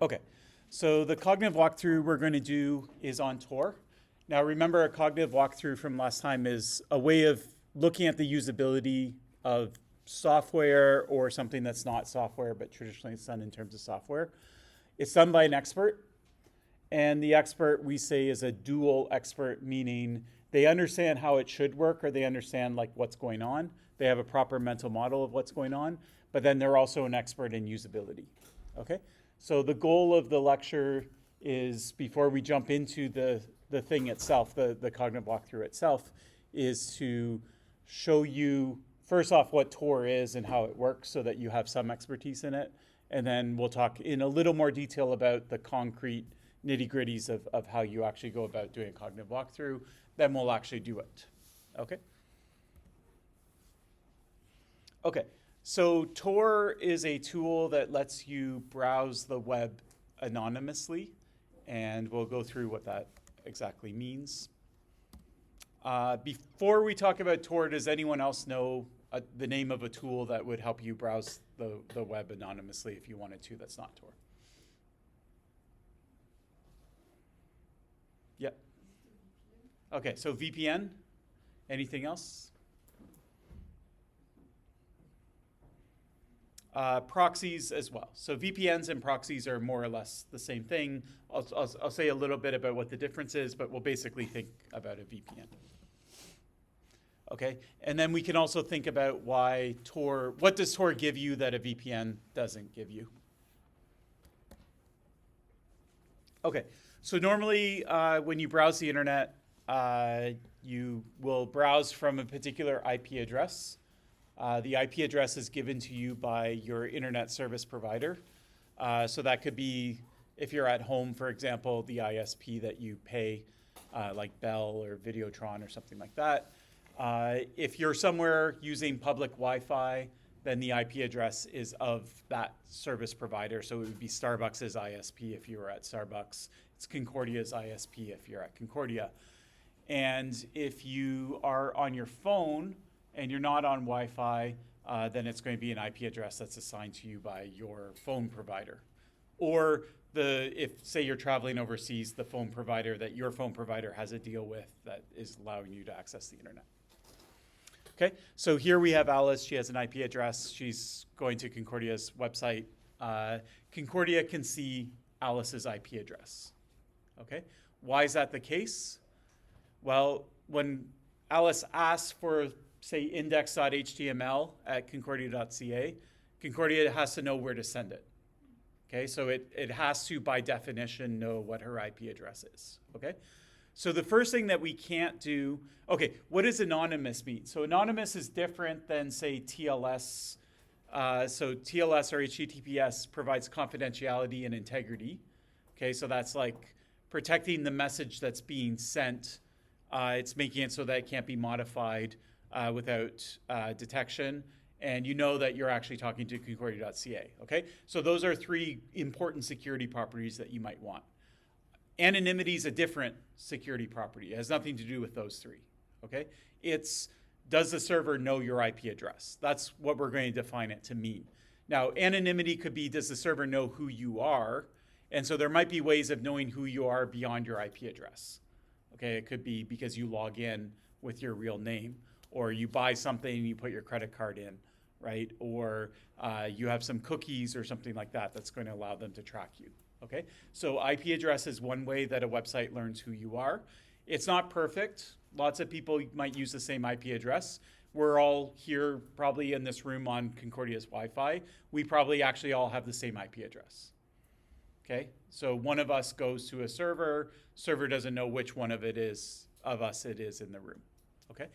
Okay, so the cognitive walkthrough we're going to do is on Tor. Now remember, a cognitive walkthrough from last time is a way of looking at the usability of software or something that's not software, but traditionally it's done in terms of software. It's done by an expert, and the expert we say is a dual expert, meaning they understand how it should work or they understand like what's going on. They have a proper mental model of what's going on, but then they're also an expert in usability, okay? So the goal of the lecture is, before we jump into the thing itself, the cognitive walkthrough itself, is to show you, first off, what Tor is and how it works so that you have some expertise in it. And then we'll talk in a little more detail about the concrete nitty-gritties of how you actually go about doing a cognitive walkthrough. Then we'll actually do it, okay? Okay. So Tor is a tool that lets you browse the web anonymously, and we'll go through what that exactly means. Before we talk about Tor, does anyone else know the name of a tool that would help you browse the web anonymously if you wanted to that's not Tor? Yep. Okay, so VPN. Anything else? Proxies as well. So VPNs and proxies are more or less the same thing. I'll say a little bit about what the difference is, but we'll basically think about a VPN. Okay, and then we can also think about why Tor, what does Tor give you that a VPN doesn't give you? Okay, so normally when you browse the internet, you will browse from a particular IP address. The IP address is given to you by your internet service provider. So that could be, if you're at home, for example, the ISP that you pay, like Bell or Videotron or something like that. If you're somewhere using public Wi-Fi, then the IP address is of that service provider. So it would be Starbucks' ISP if you were at Starbucks. It's Concordia's ISP if you're at Concordia. And if you are on your phone and you're not on Wi-Fi, then it's going to be an IP address that's assigned to you by your phone provider. Or if, say, you're traveling overseas, the phone provider that your phone provider has a deal with that is allowing you to access the internet. Okay, so here we have Alice. She has an IP address. She's going to Concordia's website. Concordia can see Alice's IP address. Okay, why is that the case? Well, when Alice asks for, say, index.html at concordia.ca, Concordia has to know where to send it. Okay, so it has to, by definition, know what her IP address is. Okay, so the first thing that we can't do, okay, what does anonymous mean? So anonymous is different than, say, TLS. So TLS or HTTPS provides confidentiality and integrity. Okay, so that's like protecting the message that's being sent. It's making it so that it can't be modified without detection, and you know that you're actually talking to Concordia.ca, okay? So those are three important security properties that you might want. Anonymity is a different security property. It has nothing to do with those three, okay? It's, does the server know your IP address? That's what we're going to define it to mean. Now, anonymity could be, does the server know who you are? And so there might be ways of knowing who you are beyond your IP address. Okay, it could be because you log in with your real name, or you buy something and you put your credit card in, right? Or you have some cookies or something like that that's going to allow them to track you, okay? So IP address is one way that a website learns who you are. It's not perfect. Lots of people might use the same IP address. We're all here probably in this room on Concordia's Wi-Fi. We probably actually all have the same IP address, okay? So one of us goes to a server doesn't know which one of us it is in the room, okay?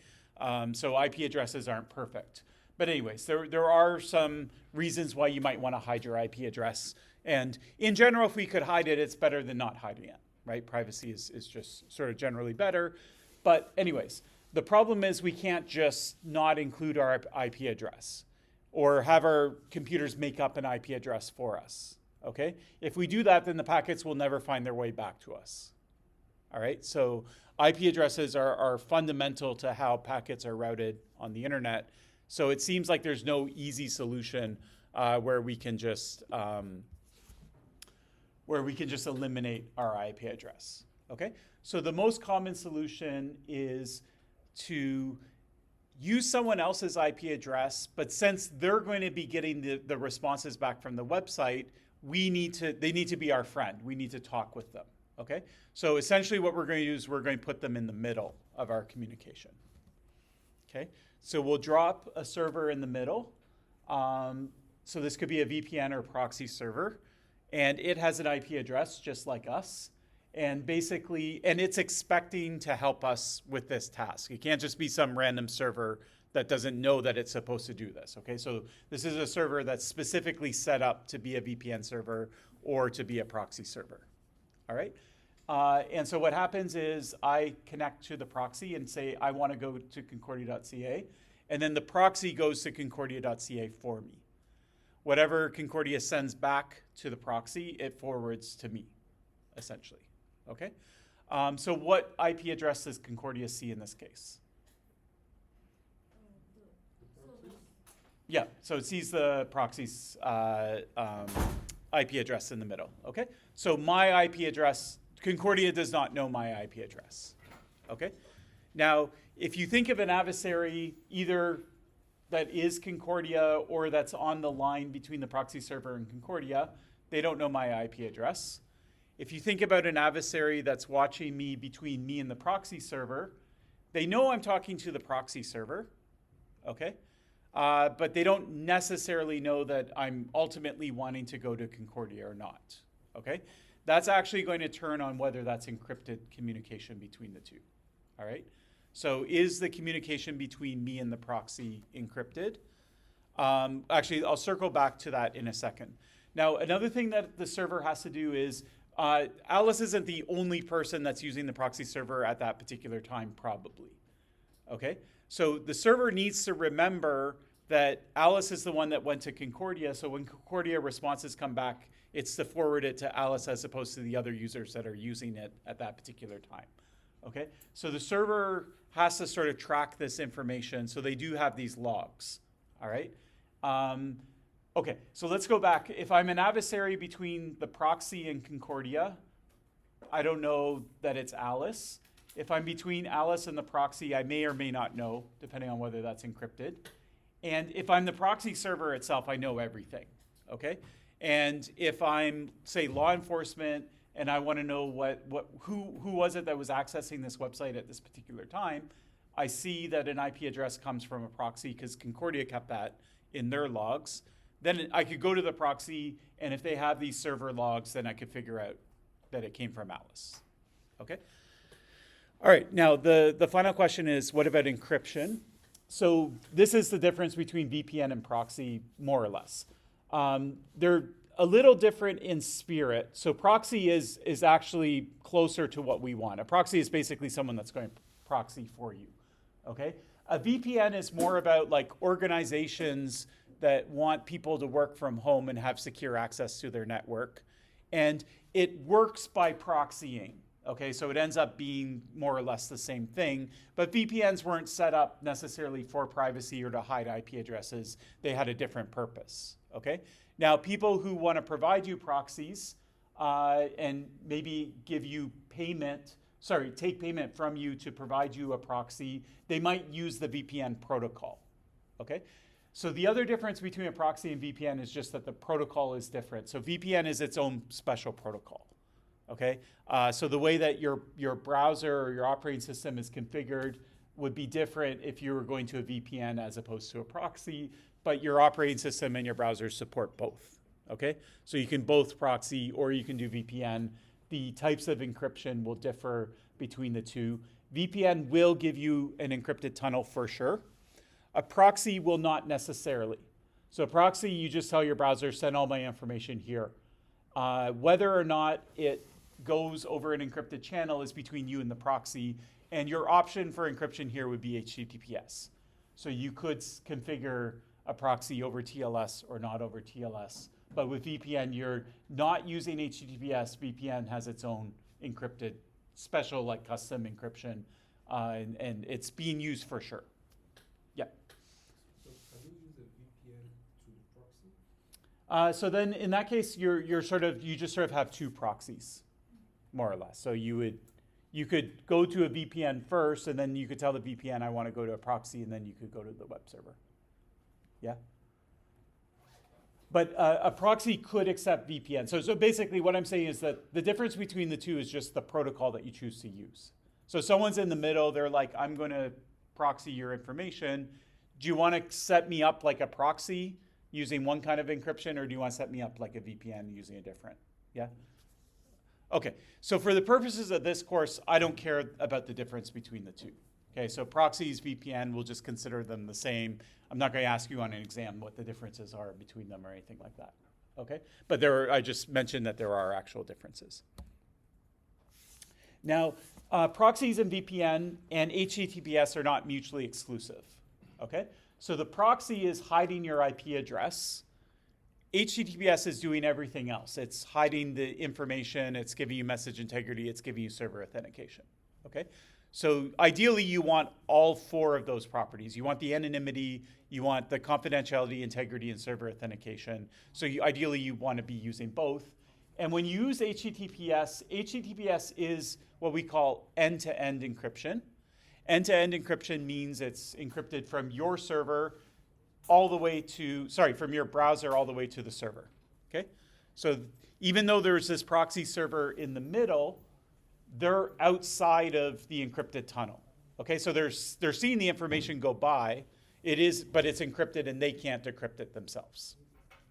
So IP addresses aren't perfect. But anyways, there are some reasons why you might want to hide your IP address. And in general, if we could hide it, it's better than not hiding it, right? Privacy is just sort of generally better. But anyways, the problem is we can't just not include our IP address or have our computers make up an IP address for us, okay? If we do that, then the packets will never find their way back to us. All right, so IP addresses are fundamental to how packets are routed on the internet. So it seems like there's no easy solution where we can just where we can just eliminate our IP address, okay? So the most common solution is to use someone else's IP address, but since they're going to be getting the responses back from the website, they need to be our friend. We need to talk with them, okay? So essentially what we're going to do is we're going to put them in the middle of our communication, okay? So we'll drop a server in the middle. So this could be a VPN or proxy server, and it has an IP address just like us. And basically, and it's expecting to help us with this task. It can't just be some random server that doesn't know that it's supposed to do this, okay? So this is a server that's specifically set up to be a VPN server or to be a proxy server, all right? And so what happens is I connect to the proxy and say, I want to go to concordia.ca, and then the proxy goes to concordia.ca for me. Whatever Concordia sends back to the proxy, it forwards to me, essentially. Okay, so what IP address does Concordia see in this case? Yeah, so it sees the proxy's IP address in the middle. Okay, so my IP address, Concordia does not know my IP address. Okay, now if you think of an adversary either that is Concordia or that's on the line between the proxy server and Concordia, they don't know my IP address. If you think about an adversary that's watching me between me and the proxy server, they know I'm talking to the proxy server, okay? But they don't necessarily know that I'm ultimately wanting to go to Concordia or not, okay? That's actually going to turn on whether that's encrypted communication between the two, all right? So is the communication between me and the proxy encrypted? Actually, I'll circle back to that in a second. Now, another thing that the server has to do is Alice isn't the only person that's using the proxy server at that particular time, probably. Okay, so the server needs to remember that Alice is the one that went to Concordia, so when Concordia responses come back, it's to forward it to Alice as opposed to the other users that are using it at that particular time. Okay, so the server has to sort of track this information, so they do have these logs, all right? Okay, so let's go back. If I'm an adversary between the proxy and Concordia, I don't know that it's Alice. If I'm between Alice and the proxy, I may or may not know, depending on whether that's encrypted. And if I'm the proxy server itself, I know everything, okay? And if I'm, say, law enforcement, and I want to know who was it that was accessing this website at this particular time, I see that an IP address comes from a proxy because Concordia kept that in their logs. Then I could go to the proxy, and if they have these server logs, then I could figure out that it came from Alice. Okay? All right, now the final question is, what about encryption? So this is the difference between VPN and proxy, more or less. They're a little different in spirit. So proxy is actually closer to what we want. A proxy is basically someone that's going to proxy for you. Okay? A VPN is more about like organizations that want people to work from home and have secure access to their network. And it works by proxying, okay? So it ends up being more or less the same thing, but VPNs weren't set up necessarily for privacy or to hide IP addresses. They had a different purpose, okay? Now, people who want to provide you proxies and maybe give you payment, take payment from you to provide you a proxy, they might use the VPN protocol, okay? So the other difference between a proxy and VPN is just that the protocol is different. So VPN is its own special protocol, okay? So the way that your browser or your operating system is configured would be different if you were going to a VPN as opposed to a proxy, but your operating system and your browser support both, okay? So you can both proxy or you can do VPN. The types of encryption will differ between the two. VPN will give you an encrypted tunnel for sure. A proxy will not necessarily. So a proxy, you just tell your browser, send all my information here. Whether or not it goes over an encrypted channel is between you and the proxy, and your option for encryption here would be HTTPS. So you could configure a proxy over TLS or not over TLS. But with VPN, you're not using HTTPS. VPN has its own encrypted, special like custom encryption, and it's being used for sure. Yeah. So can you use a VPN to the proxy? So then in that case, you just sort of have two proxies, more or less. So you could go to a VPN first, and then you could tell the VPN I want to go to a proxy, and then you could go to the web server. Yeah? But a proxy could accept VPN. So basically what I'm saying is that the difference between the two is just the protocol that you choose to use. So someone's in the middle, they're like, I'm going to proxy your information. Do you want to set me up like a proxy using one kind of encryption, or do you want to set me up like a VPN using a different? Yeah? Okay, so for the purposes of this course, I don't care about the difference between the two. Okay, so proxies, VPN, we'll just consider them the same. I'm not going to ask you on an exam what the differences are between them or anything like that. Okay, but I just mentioned that there are actual differences. Now, proxies and VPN and HTTPS are not mutually exclusive. Okay, so the proxy is hiding your IP address. HTTPS is doing everything else. It's hiding the information, it's giving you message integrity, it's giving you server authentication, okay? So ideally you want all four of those properties. You want the anonymity, you want the confidentiality, integrity, and server authentication. So ideally you want to be using both. And when you use HTTPS, HTTPS is what we call end-to-end encryption. End-to-end encryption means it's encrypted from your server from your browser all the way to the server, okay? So even though there's this proxy server in the middle, they're outside of the encrypted tunnel, okay? So they're seeing the information go by, but it's encrypted and they can't decrypt it themselves,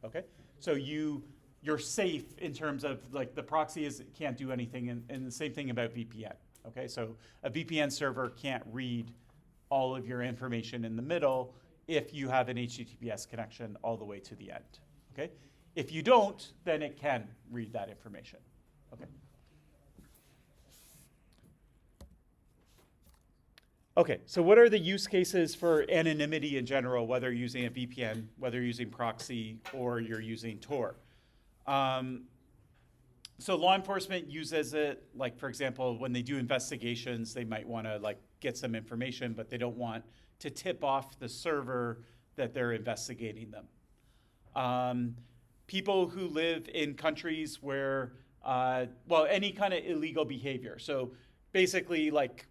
okay? So you're safe in terms of like the proxy can't do anything, and the same thing about VPN, okay? So a VPN server can't read all of your information in the middle if you have an HTTPS connection all the way to the end, okay? If you don't, then it can read that information, okay? Okay, so what are the use cases for anonymity in general, whether you're using a VPN, whether you're using proxy, or you're using Tor? So law enforcement uses it, like for example, when they do investigations, they might want to like get some information, but they don't want to tip off the server that they're investigating them. People who live in countries where, any kind of illegal behavior. So basically like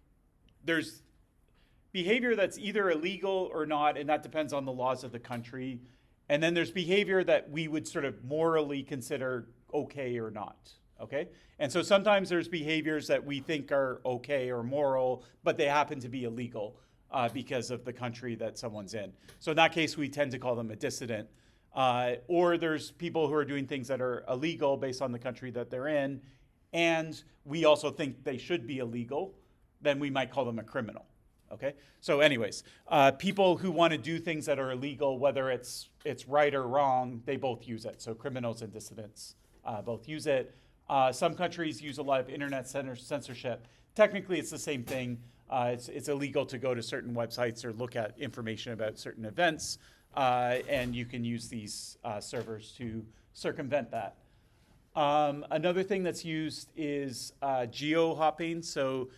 there's behavior that's either illegal or not, and that depends on the laws of the country. And then there's behavior that we would sort of morally consider okay or not, okay? And so sometimes there's behaviors that we think are okay or moral, but they happen to be illegal because of the country that someone's in. So in that case, we tend to call them a dissident. Or there's people who are doing things that are illegal based on the country that they're in, and we also think they should be illegal, then we might call them a criminal. Okay, so anyways, people who want to do things that are illegal, whether it's right or wrong, they both use it. So criminals and dissidents both use it. Some countries use a lot of internet censorship. Technically, it's the same thing. It's illegal to go to certain websites or look at information about certain events, and you can use these servers to circumvent that. Another thing that's used is geo-hopping. So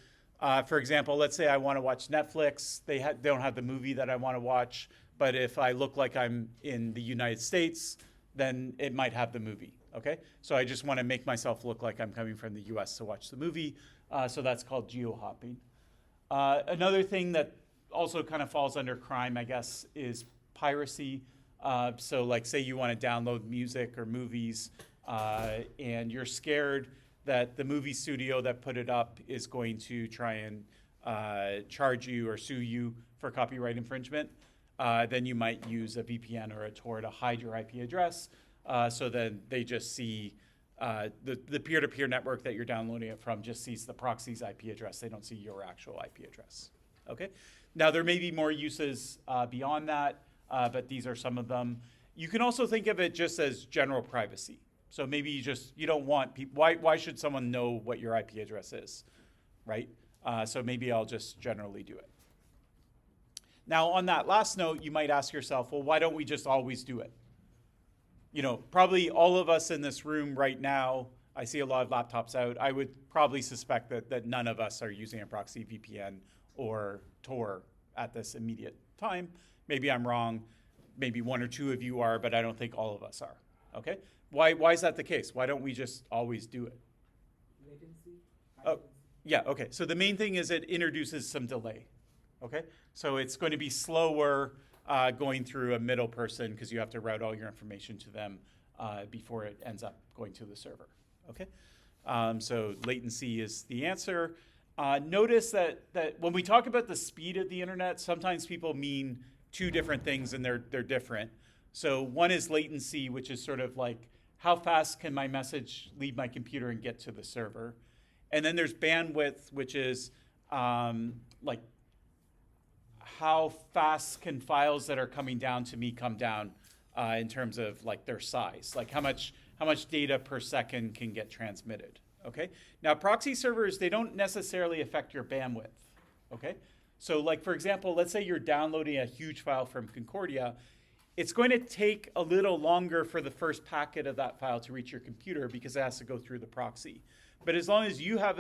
for example, let's say I want to watch Netflix. They don't have the movie that I want to watch, but if I look like I'm in the United States, then it might have the movie, okay? So I just want to make myself look like I'm coming from the US to watch the movie, so that's called geo-hopping. Another thing that also kind of falls under crime, I guess, is piracy. So like say you want to download music or movies, and you're scared that the movie studio that put it up is going to try and charge you or sue you for copyright infringement, then you might use a VPN or a Tor to hide your IP address, so then they just see the peer-to-peer network that you're downloading it from just sees the proxy's IP address. They don't see your actual IP address, okay? Now there may be more uses beyond that, but these are some of them. You can also think of it just as general privacy. So maybe you don't want people, why should someone know what your IP address is, right? So maybe I'll just generally do it. Now on that last note, you might ask yourself, well, why don't we just always do it? You know, probably all of us in this room right now, I see a lot of laptops out. I would probably suspect that none of us are using a proxy VPN or Tor at this immediate time. Maybe I'm wrong. Maybe one or two of you are, but I don't think all of us are. Okay, why is that the case? Why don't we just always do it? Latency. Oh, yeah, okay. So the main thing is it introduces some delay. Okay, so it's going to be slower going through a middle person because you have to route all your information to them before it ends up going to the server. Okay, so latency is the answer. Notice that when we talk about the speed of the internet, sometimes people mean two different things and they're different. So one is latency, which is sort of like how fast can my message leave my computer and get to the server. And then there's bandwidth, which is like how fast can files that are coming down to me come down in terms of like their size, like how much data per second can get transmitted. Okay. Now proxy servers, they don't necessarily affect your bandwidth. Okay. So like for example, let's say you're downloading a huge file from Concordia. It's going to take a little longer for the first packet of that file to reach your computer because it has to go through the proxy. But as long as you have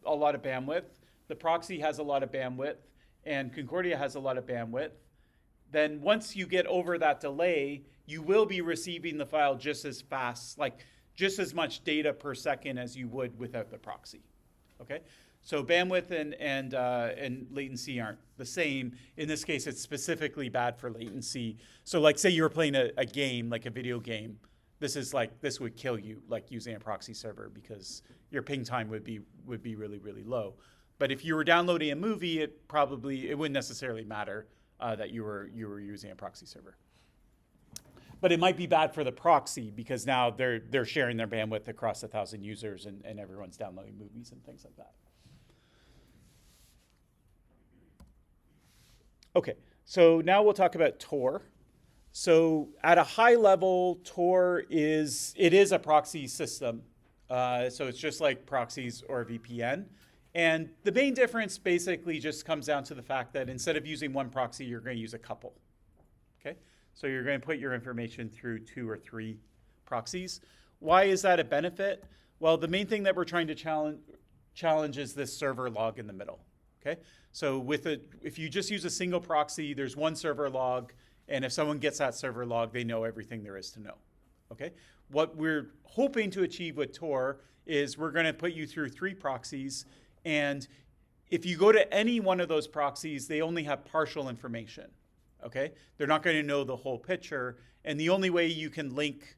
a lot of bandwidth, the proxy has a lot of bandwidth, and Concordia has a lot of bandwidth, then once you get over that delay, you will be receiving the file just as fast, like just as much data per second as you would without the proxy. Okay? So bandwidth and latency aren't the same. In this case, it's specifically bad for latency. So like say you were playing a game, like a video game, this would kill you, like using a proxy server because your ping time would be really, really low. But if you were downloading a movie, it wouldn't necessarily matter that you were using a proxy server. But it might be bad for the proxy because now they're sharing their bandwidth across 1,000 users and everyone's downloading movies and things like that. Okay, so now we'll talk about Tor. So at a high level, Tor is a proxy system. So it's just like proxies or VPN. And the main difference basically just comes down to the fact that instead of using one proxy, you're going to use a couple. Okay, so you're going to put your information through 2 or 3 proxies. Why is that a benefit? Well, the main thing that we're trying to challenge is this server log in the middle. Okay, so if you just use a single proxy, there's one server log, and if someone gets that server log, they know everything there is to know. Okay, what we're hoping to achieve with Tor is we're going to put you through 3 proxies, and if you go to any one of those proxies, they only have partial information. Okay, they're not going to know the whole picture, and the only way you can link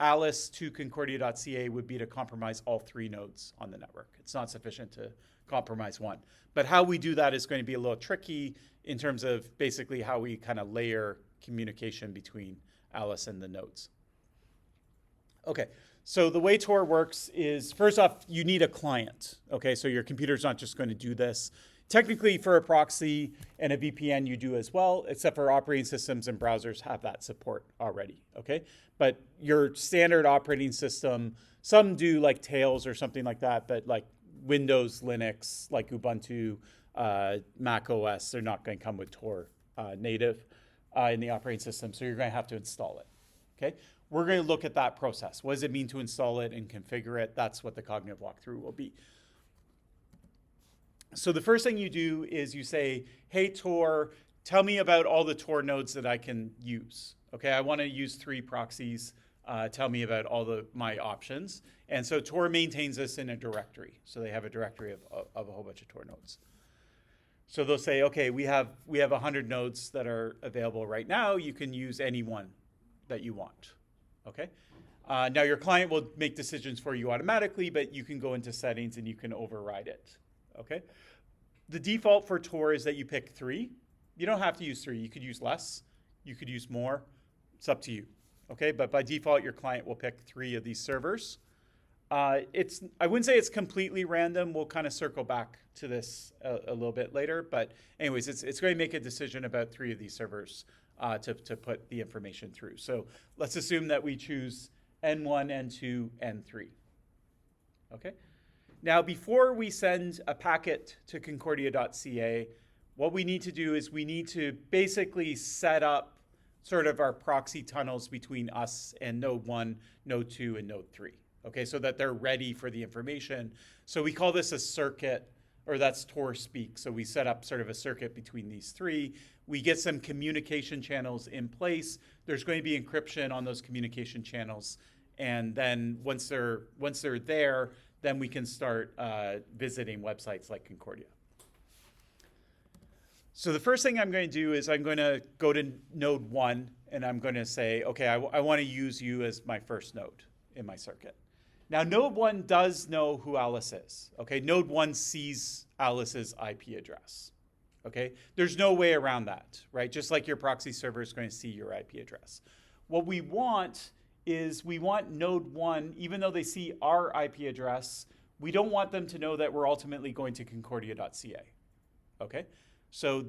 Alice to Concordia.ca would be to compromise all 3 nodes on the network. It's not sufficient to compromise one. But how we do that is going to be a little tricky in terms of basically how we kind of layer communication between Alice and the nodes. Okay, so the way Tor works is, first off, you need a client. Okay, so your computer's not just going to do this. Technically, for a proxy and a VPN, you do as well, except for operating systems and browsers have that support already, okay? But your standard operating system, some do like Tails or something like that, but like Windows, Linux, like Ubuntu, Mac OS, they're not going to come with Tor native in the operating system, so you're going to have to install it, okay? We're going to look at that process. What does it mean to install it and configure it? That's what the cognitive walkthrough will be. So the first thing you do is you say, hey, Tor, tell me about all the Tor nodes that I can use. Okay, I want to use 3 proxies. Tell me about all my options. And so Tor maintains this in a directory. So they have a directory of a whole bunch of Tor nodes. So they'll say, okay, we have 100 nodes that are available right now. You can use any one that you want. Okay. Now your client will make decisions for you automatically, but you can go into settings and you can override it. Okay. The default for Tor is that you pick 3. You don't have to use 3. You could use less. You could use more. It's up to you. Okay. But by default, your client will pick 3 of these servers. I wouldn't say it's completely random. We'll kind of circle back to this a little bit later. But anyways, it's going to make a decision about 3 of these servers to put the information through. So let's assume that we choose N1, N2, N3. Okay. Now, before we send a packet to Concordia.ca, what we need to do is we need to basically set up sort of our proxy tunnels between us and node 1, node 2, and node 3, okay, so that they're ready for the information. So we call this a circuit or that's Tor speak. So we set up sort of a circuit between these three. We get some communication channels in place. There's going to be encryption on those communication channels. And then once they're there, then we can start visiting websites like Concordia. So the first thing I'm going to do is I'm going to go to node 1, and I'm going to say, okay, I want to use you as my first node in my circuit. Now, node 1 does know who Alice is. Okay, node 1 sees Alice's IP address. Okay, there's no way around that, right? Just like your proxy server is going to see your IP address. What we want is we want node 1, even though they see our IP address, we don't want them to know that we're ultimately going to concordia.ca. Okay? So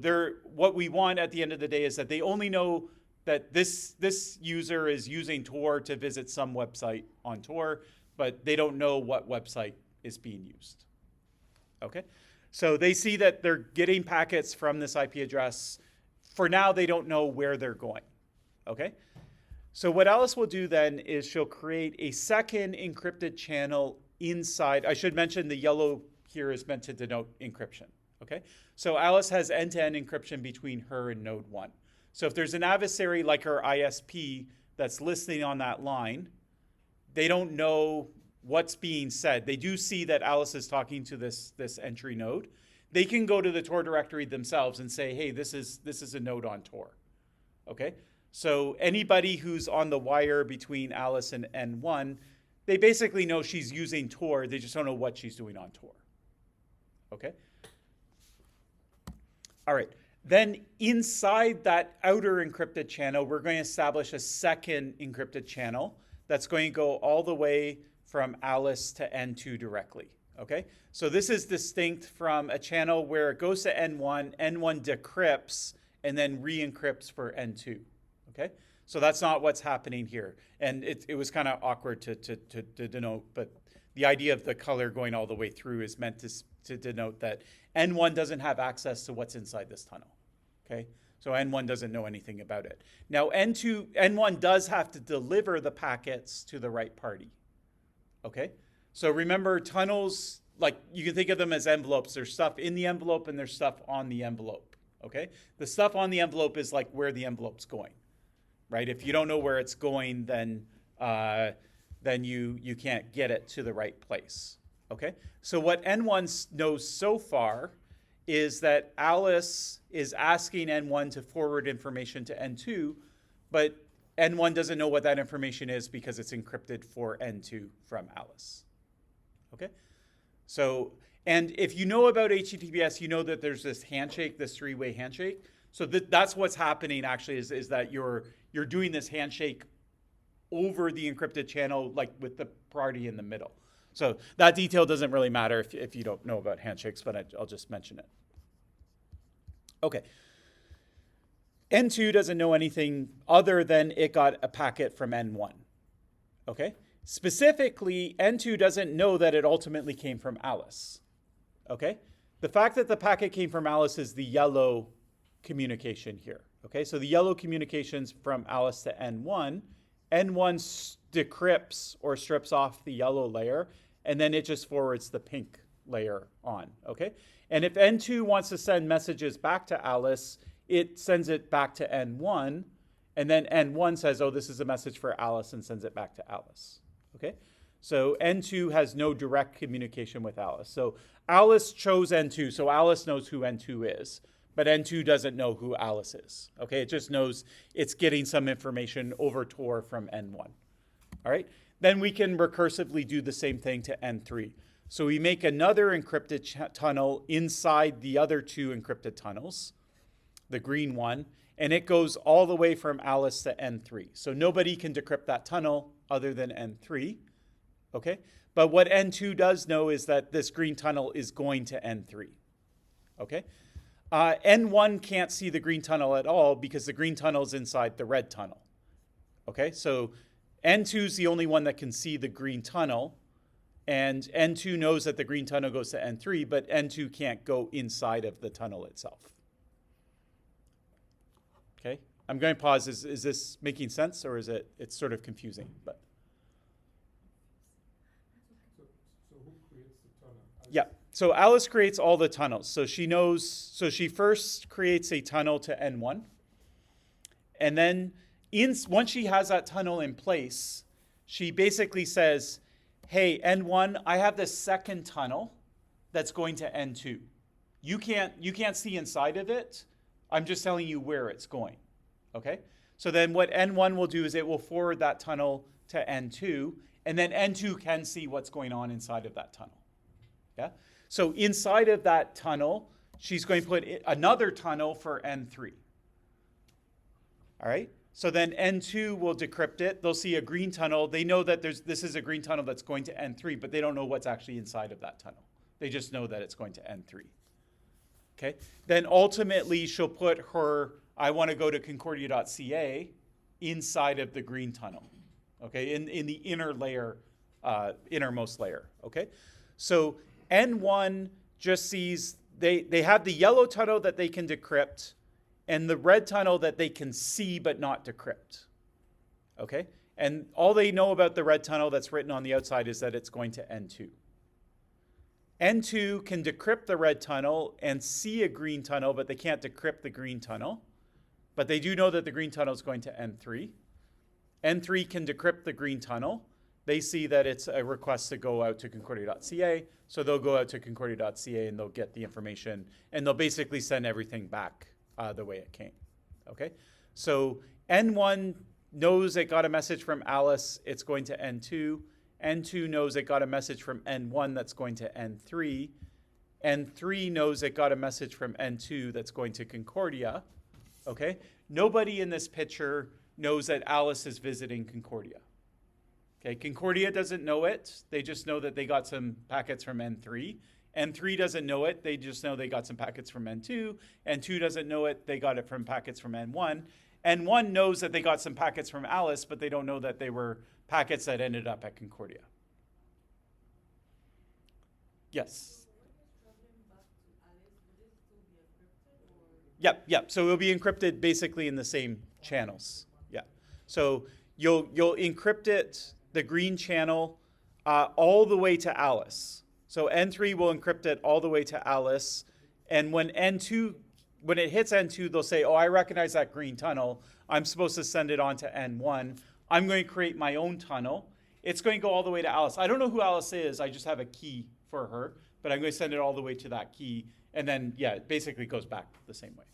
what we want at the end of the day is that they only know that this user is using Tor to visit some website on Tor, but they don't know what website is being used. Okay? So they see that they're getting packets from this IP address. For now, they don't know where they're going. Okay? So what Alice will do then is she'll create a second encrypted channel inside. I should mention the yellow here is meant to denote encryption. Okay, so Alice has end-to-end encryption between her and node 1. So if there's an adversary like her ISP that's listening on that line, they don't know what's being said. They do see that Alice is talking to this entry node. They can go to the Tor directory themselves and say, hey, this is a node on Tor. Okay, so anybody who's on the wire between Alice and N1, they basically know she's using Tor. They just don't know what she's doing on Tor. Okay. All right, then inside that outer encrypted channel, we're going to establish a second encrypted channel that's going to go all the way from Alice to N2 directly, okay? So this is distinct from a channel where it goes to N1, N1 decrypts, and then re-encrypts for N2, okay? So that's not what's happening here. And it was kind of awkward to denote, but the idea of the color going all the way through is meant to denote that N1 doesn't have access to what's inside this tunnel, okay? So N1 doesn't know anything about it. Now N1 does have to deliver the packets to the right party, okay? So remember tunnels, like you can think of them as envelopes. There's stuff in the envelope and there's stuff on the envelope, okay? The stuff on the envelope is like where the envelope's going, right? If you don't know where it's going, then you can't get it to the right place. Okay, so what N1 knows so far is that Alice is asking N1 to forward information to N2, but N1 doesn't know what that information is because it's encrypted for N2 from Alice. Okay, so, and if you know about HTTPS, you know that there's this handshake, this three-way handshake. So that's what's happening actually is that you're doing this handshake over the encrypted channel, like with the party in the middle. So that detail doesn't really matter if you don't know about handshakes, but I'll just mention it. Okay. N2 doesn't know anything other than it got a packet from N1. Okay. Specifically, N2 doesn't know that it ultimately came from Alice. Okay. The fact that the packet came from Alice is the yellow communication here. Okay. So the yellow communications from Alice to N1. N1 decrypts or strips off the yellow layer, and then it just forwards the pink layer on, okay? And if N2 wants to send messages back to Alice, it sends it back to N1, and then N1 says, oh, this is a message for Alice, and sends it back to Alice, okay? So N2 has no direct communication with Alice. So Alice chose N2, so Alice knows who N2 is. But N2 doesn't know who Alice is, okay? It just knows it's getting some information over Tor from N1, all right? Then we can recursively do the same thing to N3. So we make another encrypted tunnel inside the other two encrypted tunnels, the green one, and it goes all the way from Alice to N3. So nobody can decrypt that tunnel other than N3, okay? But what N2 does know is that this green tunnel is going to N3, okay? N1 can't see the green tunnel at all because the green tunnel is inside the red tunnel. Okay, so N2 is the only one that can see the green tunnel, and N2 knows that the green tunnel goes to N3, but N2 can't go inside of the tunnel itself. Okay, I'm going to pause. Is this making sense, or is it's sort of confusing? So who creates the tunnel? Yeah. So Alice creates all the tunnels. So she knows, so she first creates a tunnel to N1. And then once she has that tunnel in place, she basically says, hey, N1, I have this second tunnel that's going to N2. You can't see inside of it. I'm just telling you where it's going. Okay? So then what N1 will do is it will forward that tunnel to N2, and then N2 can see what's going on inside of that tunnel. Yeah? So inside of that tunnel, she's going to put another tunnel for N3. All right? So then N2 will decrypt it. They'll see a green tunnel. They know that this is a green tunnel that's going to N3, but they don't know what's actually inside of that tunnel. They just know that it's going to N3. Okay? Then ultimately, she'll put her, I want to go to Concordia.ca inside of the green tunnel. Okay? In the inner layer, innermost layer. Okay? So N1 just sees, they have the yellow tunnel that they can decrypt and the red tunnel that they can see but not decrypt. Okay? And all they know about the red tunnel that's written on the outside is that it's going to N2. N2 can decrypt the red tunnel and see a green tunnel, but they can't decrypt the green tunnel. But they do know that the green tunnel is going to N3. N3 can decrypt the green tunnel. They see that it's a request to go out to Concordia.ca, so they'll go out to Concordia.ca and they'll get the information, and they'll basically send everything back the way it came. Okay? So N1 knows it got a message from Alice, it's going to N2. N2 knows it got a message from N1 that's going to N3. N3 knows it got a message from N2 that's going to Concordia. Okay? Nobody in this picture knows that Alice is visiting Concordia. Okay, Concordia doesn't know it. They just know that they got some packets from N3. N3 doesn't know it. They just know they got some packets from N2. N2 doesn't know it. They got it from packets from N1. N1 knows that they got some packets from Alice, but they don't know that they were packets that ended up at Concordia. Yes? Yep. So it will be encrypted basically in the same channels. Yeah. So you'll encrypt it, the green channel, all the way to Alice. So N3 will encrypt it all the way to Alice. And when it hits N2, they'll say, oh, I recognize that green tunnel. I'm supposed to send it on to N1. I'm going to create my own tunnel. It's going to go all the way to Alice. I don't know who Alice is. I just have a key for her. But I'm going to send it all the way to that key. And then, yeah, it basically goes back the same way.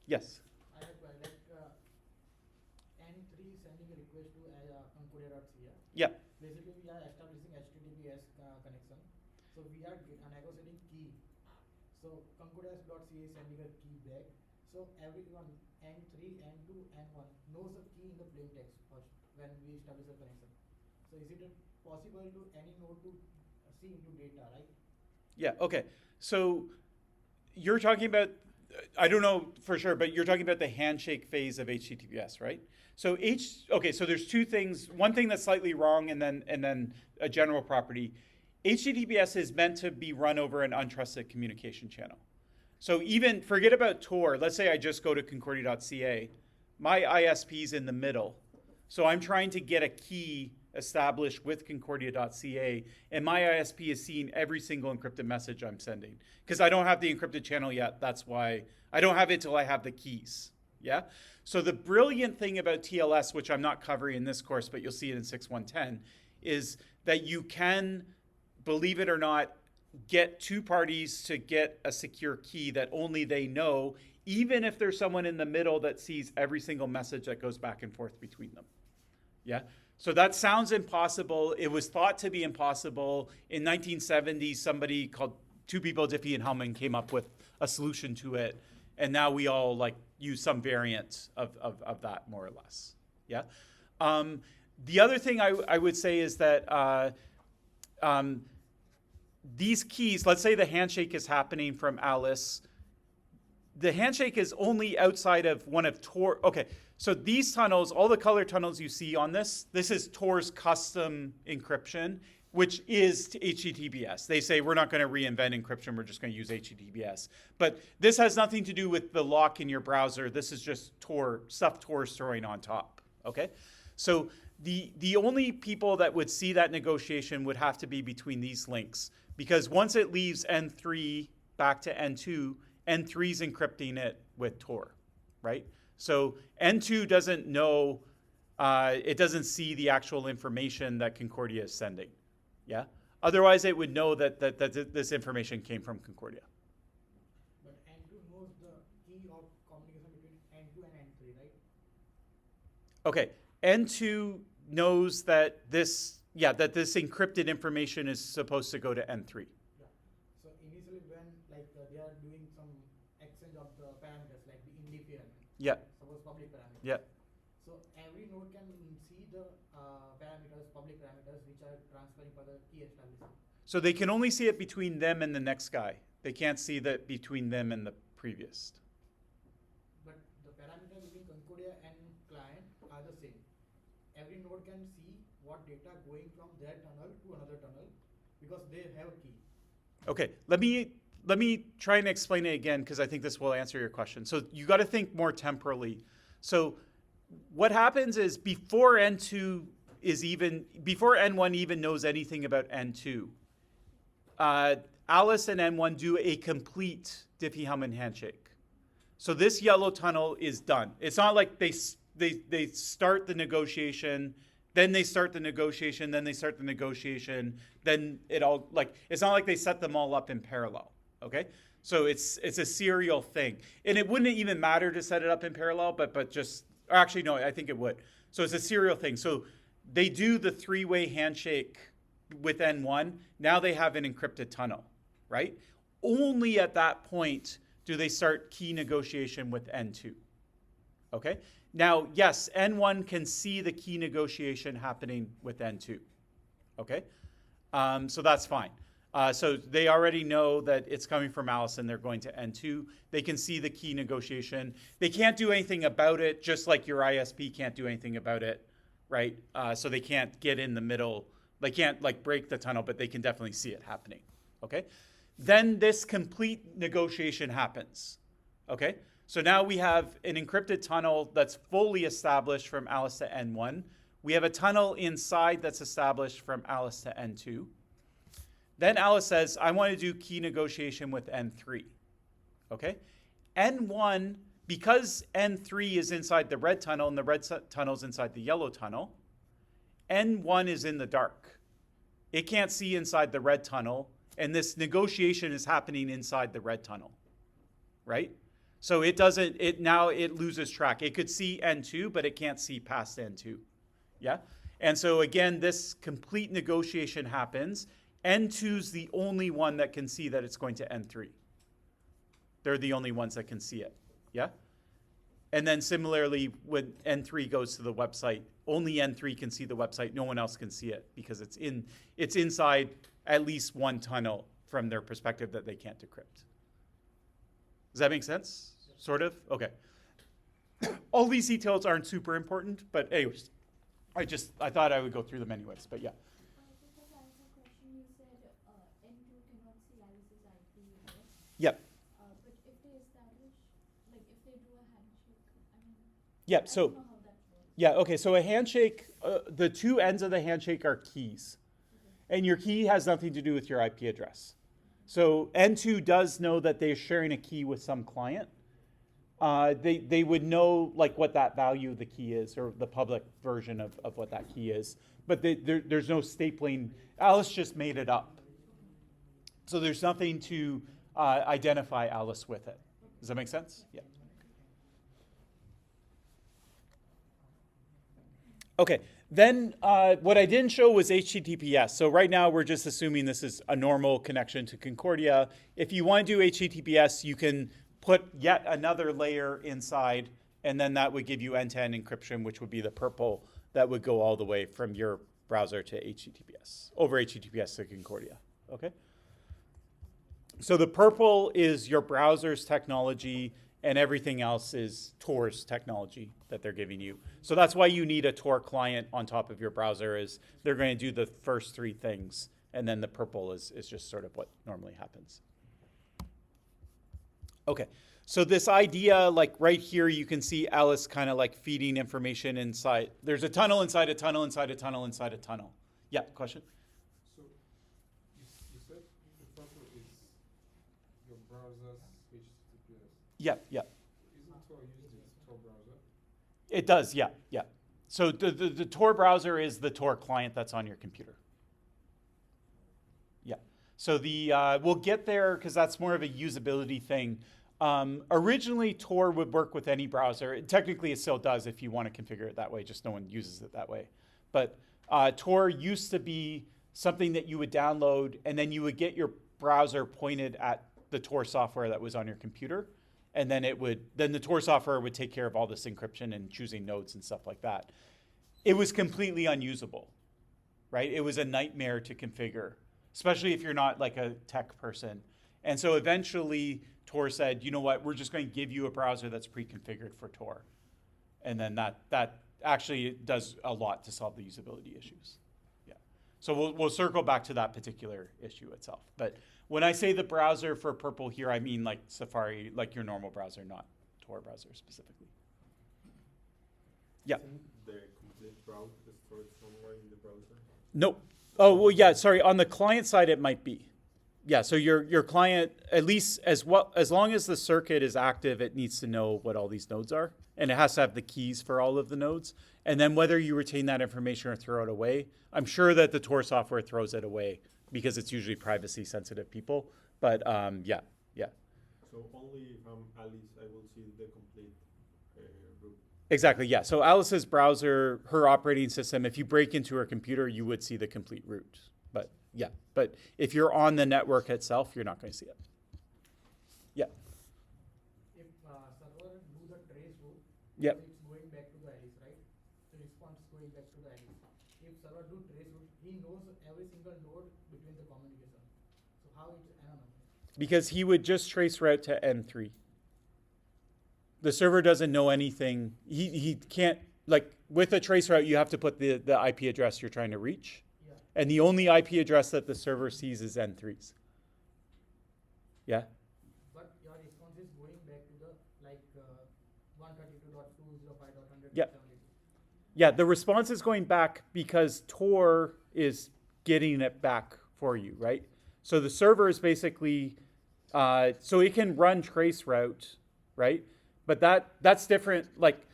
Yes? I have N3 sending a request to Concordia.ca. Yep. Basically, we are establishing HTTPS connection. So we are negotiating key. So Concordia.ca is sending a key back. So everyone, N3, N2, N1 knows the key in the plain text first when we establish a connection. So is it possible to any node to see into data, right? Yeah, okay. So you're talking about, I don't know for sure, but you're talking about the handshake phase of HTTPS, right? So so there's two things. One thing that's slightly wrong, and then a general property. HTTPS is meant to be run over an untrusted communication channel. So even forget about Tor. Let's say I just go to Concordia.ca. My ISP is in the middle. So I'm trying to get a key established with Concordia.ca, and my ISP is seeing every single encrypted message I'm sending. Because I don't have the encrypted channel yet, that's why I don't have it till I have the keys. Yeah? So the brilliant thing about TLS, which I'm not covering in this course, but you'll see it in 6.1.10, is that you can, believe it or not, get two parties to get a secure key that only they know, even if there's someone in the middle that sees every single message that goes back and forth between them. Yeah? So that sounds impossible. It was thought to be impossible. In 1970, somebody called, two people, Diffie and Hellman, came up with a solution to it. And now we all use some variant of that, more or less. Yeah. The other thing I would say is that these keys, let's say the handshake is happening from Alice. The handshake is only outside of one of Tor. Okay, so these tunnels, all the color tunnels you see on this is Tor's custom encryption, which is HTTPS. They say we're not going to reinvent encryption, we're just going to use HTTPS. But this has nothing to do with the lock in your browser. This is just Tor, stuff Tor's throwing on top. Okay, so The only people that would see that negotiation would have to be between these links, because once it leaves N3 back to N2, N3 is encrypting it with Tor, right? So N2 doesn't know, it doesn't see the actual information that Concordia is sending, yeah? Otherwise, it would know that this information came from Concordia. But N2 knows the key of communication between N2 and N3, right? Okay, N2 knows that this encrypted information is supposed to go to N3. Yeah. So initially when like they are doing some exchange of the parameters like the indifferent, Yeah, suppose public parameters. yeah. So every node can see the parameters, public parameters which are transferring for the key establishment. So they can only see it between them and the next guy. They can't see that between them and the previous. But the parameters between Concordia and client are the same. Every node can see what data going from their tunnel to another tunnel because they have a key. Okay, let me try and explain it again, because I think this will answer your question. So you got to think more temporally. So what happens is before N1 even knows anything about N2, Alice and N1 do a complete Diffie-Hellman handshake. So this yellow tunnel is done. It's not like they start the negotiation, then they start the negotiation, then they start the negotiation, then it all, like, it's not like they set them all up in parallel, okay? So it's a serial thing. And it wouldn't even matter to set it up in parallel, but just, or actually, no, I think it would. So it's a serial thing. So they do the three-way handshake with N1. Now they have an encrypted tunnel, right? Only at that point do they start key negotiation with N2, okay? Now, yes, N1 can see the key negotiation happening with N2, okay? So that's fine. So they already know that it's coming from Alice and they're going to N2. They can see the key negotiation. They can't do anything about it, just like your ISP can't do anything about it, right? So they can't get in the middle. They can't like break the tunnel, but they can definitely see it happening, okay? Then this complete negotiation happens, okay? So now we have an encrypted tunnel that's fully established from Alice to N1. We have a tunnel inside that's established from Alice to N2. Then Alice says, I want to do key negotiation with N3, okay? N1, because N3 is inside the red tunnel and the red tunnel is inside the yellow tunnel, N1 is in the dark. It can't see inside the red tunnel, and this negotiation is happening inside the red tunnel, right? So it loses track. It could see N2, but it can't see past N2, yeah? And so again, this complete negotiation happens. N2's the only one that can see that it's going to N3. They're the only ones that can see it, yeah? And then similarly, when N3 goes to the website, only N3 can see the website. No one else can see it because it's inside at least one tunnel from their perspective that they can't decrypt. Does that make sense? Sort of? Okay. All these details aren't super important, but anyways, I thought I would go through them anyways, but yeah. Because I have a question, you said N2 cannot see Alice's IP, right? Yep. But if they establish, like if they do a handshake, I mean, Yep. I So don't know how that works. yeah. Okay. So a handshake, the two ends of the handshake are keys, and your key has nothing to do with your IP address. So N2 does know that they're sharing a key with some client. They would know like what that value of the key is, or the public version of what that key is. But there's no stapling. Alice just made it up. So there's nothing to identify Alice with it. Does that make sense? Yeah. Okay, then what I didn't show was HTTPS. So right now we're just assuming this is a normal connection to Concordia. If you want to do HTTPS, you can put yet another layer inside, and then that would give you end-to-end encryption, which would be the purple that would go all the way from your browser to HTTPS, over HTTPS to Concordia, okay? So the purple is your browser's technology, and everything else is Tor's technology that they're giving you. So that's why you need a Tor client on top of your browser, is they're going to do the first three things, and then the purple is just sort of what normally happens. Okay, So this idea, like right here, you can see Alice kind of like feeding information inside. There's a tunnel inside a tunnel inside a tunnel inside a tunnel. Yeah, question? So you said the purple is your browser's HTTPS. Yeah, yeah. Isn't Tor used the Tor browser? It does, yeah, yeah. So the Tor browser is the Tor client that's on your computer. Yeah. So we'll get there because that's more of a usability thing. Originally, Tor would work with any browser. Technically, it still does if you want to configure it that way, just no one uses it that way. But Tor used to be something that you would download, and then you would get your browser pointed at the Tor software that was on your computer. And then the Tor software would take care of all this encryption and choosing nodes and stuff like that. It was completely unusable, right? It was a nightmare to configure, especially if you're not like a tech person. And so eventually Tor said, you know what, we're just going to give you a browser that's pre-configured for Tor. And then that actually does a lot to solve the usability issues. Yeah. So we'll circle back to that particular issue itself. But when I say the browser for purple here, I mean like Safari, like your normal browser, not Tor browser specifically. Yeah. Isn't the complete route is stored somewhere in the browser? Nope. Oh, well, yeah, sorry. On the client side, it might be. Yeah, so your client, at least as long as the circuit is active, it needs to know what all these nodes are. And it has to have the keys for all of the nodes. And then whether you retain that information or throw it away, I'm sure that the Tor software throws it away because it's usually privacy sensitive people. But yeah. So only if I'm Alice, I will see the complete route. Exactly, yeah. So Alice's browser, her operating system, if you break into her computer, you would see the complete route. But yeah, but if you're on the network itself, you're not going to see it. Yeah. If server do the trace route, Yep. it's going back to the Alice, right? The response is going back to the Alice. If server do trace route, he knows every single node between the communication. So how it's anonymous? Because he would just trace route to N3. The server doesn't know anything. He can't, like with a trace route, you have to put the IP address you're trying to reach. Yeah. And the only IP address that the server sees is N3's. Yeah? But your response is going back to the like 132.205.100. Yeah. Yeah, the response is going back because Tor is getting it back for you, right? So the server is basically, so it can run traceroute, right? But that's different. Like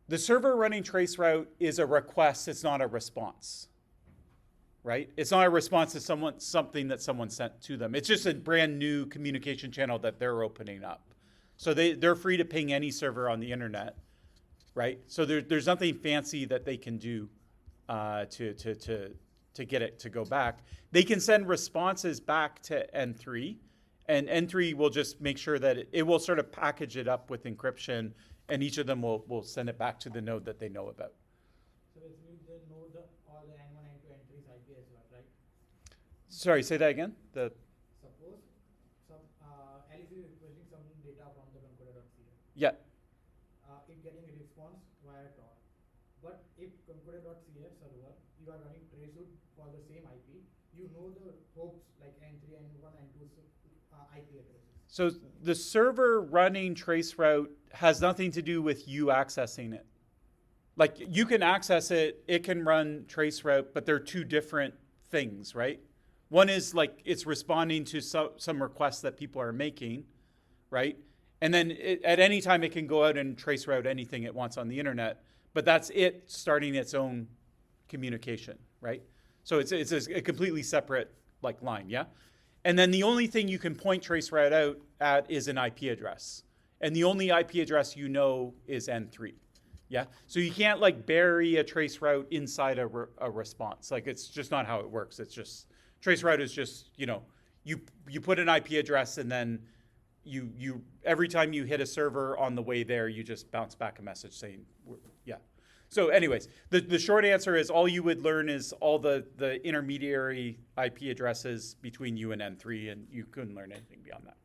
the server running traceroute is a request. It's not a response, right? It's not a response to something that someone sent to them. It's just a brand new communication channel that they're opening up. So they're free to ping any server on the internet, right? So there's nothing fancy that they can do to get it to go back. They can send responses back to N3, and N3 will just make sure that it will sort of package it up with encryption, and each of them will send it back to the node that they know about. So basically they know all the N1, N2, N3's IP as well, right? Sorry, say that again? Suppose some Alice is requesting some data from the Concordia.ca. Yeah. It getting a response via Tor. But if Concordia.ca server, you are running traceroute for the same IP, you know the hopes like N3, N1, N2's IP addresses. So the server running traceroute has nothing to do with you accessing it. Like you can access it, it can run traceroute, but they're two different things, right? One is like it's responding to some requests that people are making, right? And then at any time it can go out and traceroute anything it wants on the internet, but that's it starting its own communication, right? So it's a completely separate like line, yeah? And then the only thing you can point traceroute out at is an IP address. And the only IP address you know is N3, yeah? So you can't like bury a traceroute inside a response. Like it's just not how it works. It's just, traceroute is just, you put an IP address and then you every time you hit a server on the way there, you just bounce back a message saying, yeah. So anyways, the short answer is all you would learn is all the intermediary IP addresses between you and N3, and you couldn't learn anything beyond that.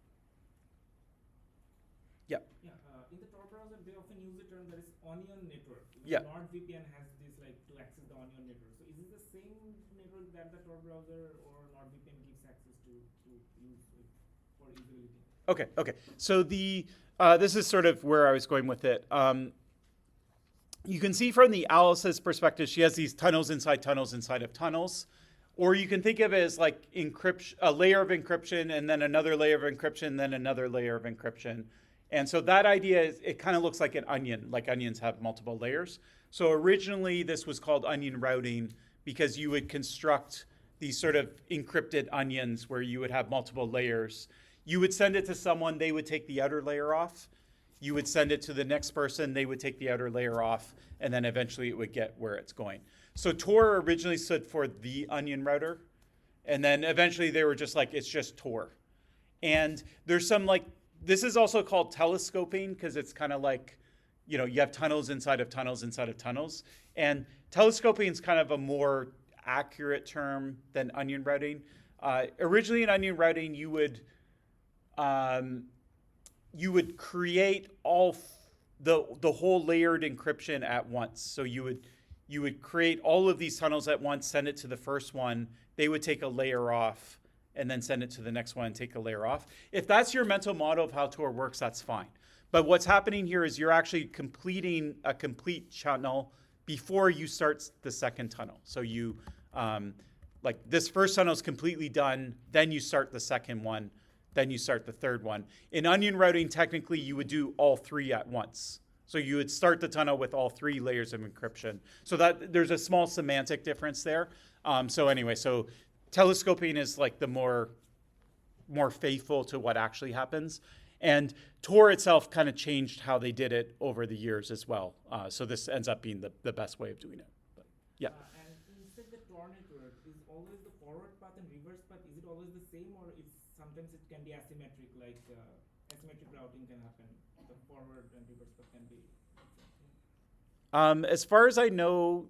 Yeah. Yeah, in the Tor browser, they often use the term that is onion network. Yeah. NordVPN has this like to access the onion network. So is it the same network that the Tor browser or NordVPN gives access to use for usability? Okay. So this is sort of where I was going with it. You can see from the Alice's perspective, she has these tunnels inside of tunnels. Or you can think of it as like a layer of encryption and then another layer of encryption, then another layer of encryption. And so that idea is, it kind of looks like an onion, like onions have multiple layers. So originally this was called onion routing because you would construct these sort of encrypted onions where you would have multiple layers. You would send it to someone, they would take the outer layer off. You would send it to the next person, they would take the outer layer off, and then eventually it would get where it's going. So Tor originally stood for the onion router, and then eventually they were just like, it's just Tor. And there's some like, this is also called telescoping because it's kind of like, you know, you have tunnels inside of tunnels inside of tunnels. And telescoping is kind of a more accurate term than onion routing. Originally in onion routing, you would create the whole layered encryption at once. So you would create all of these tunnels at once, send it to the first one. They would take a layer off and then send it to the next one and take a layer off. If that's your mental model of how Tor works, that's fine. But what's happening here is you're actually completing a complete tunnel before you start the second tunnel. So you, like this first tunnel is completely done, then you start the second one, then you start the third one. In onion routing, technically you would do all three at once. So you would start the tunnel with all three layers of encryption. So that there's a small semantic difference there. So telescoping is like the more faithful to what actually happens. And Tor itself kind of changed how they did it over the years as well. So this ends up being the best way of doing it. But, yeah. And you said the Tor network is always the forward path and reverse path. Is it always the same, or sometimes it can be asymmetric, like asymmetric routing can happen? The forward and reverse path can be. As far as I know,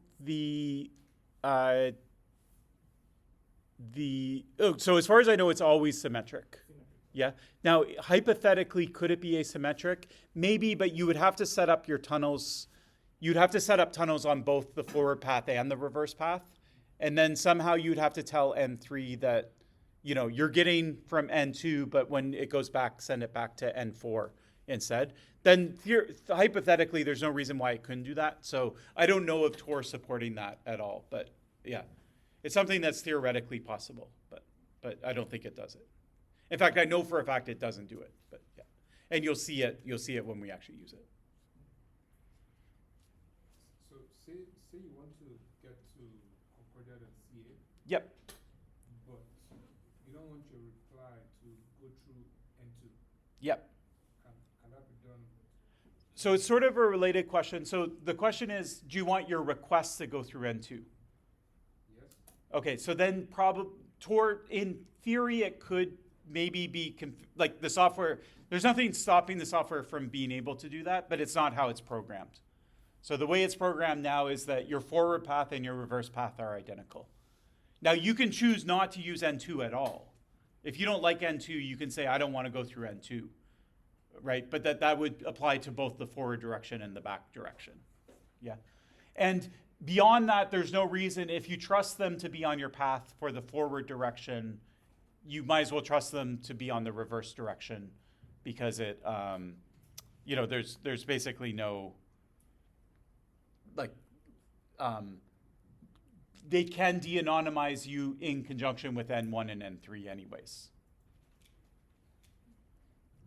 so as far as I know, it's always symmetric. Yeah. Now, hypothetically, could it be asymmetric? Maybe, but you would have to set up your tunnels. You'd have to set up tunnels on both the forward path and the reverse path. And then somehow you'd have to tell N3 that, you know, you're getting from N2, but when it goes back, send it back to N4 instead. Then hypothetically, there's no reason why it couldn't do that. So I don't know of Tor supporting that at all. But yeah, it's something that's theoretically possible, but I don't think it does it. In fact, I know for a fact it doesn't do it. But yeah, and you'll see it when we actually use it. So say you want to get to Concordia.ca. Yep. But you don't want your reply to go through N2. Yep. Can that be done? So it's sort of a related question. So the question is, do you want your requests to go through N2? Yes. Okay, so then Tor, in theory, it could maybe be like the software. There's nothing stopping the software from being able to do that, but it's not how it's programmed. So the way it's programmed now is that your forward path and your reverse path are identical. Now you can choose not to use N2 at all. If you don't like N2, you can say, I don't want to go through N2, right? But that would apply to both the forward direction and the back direction. Yeah. And beyond that, there's no reason, if you trust them to be on your path for the forward direction, you might as well trust them to be on the reverse direction because it, there's basically no, they can de-anonymize you in conjunction with N1 and N3 anyways.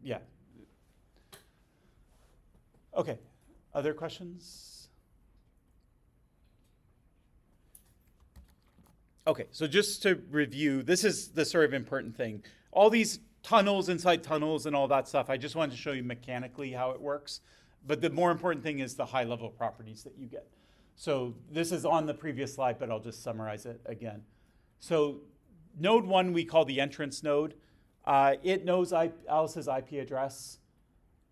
Yeah. Okay, other questions? Okay, so just to review, this is the sort of important thing. All these tunnels inside tunnels and all that stuff, I just wanted to show you mechanically how it works. But the more important thing is the high-level properties that you get. So this is on the previous slide, but I'll just summarize it again. So node 1 we call the entrance node. It knows Alice's IP address.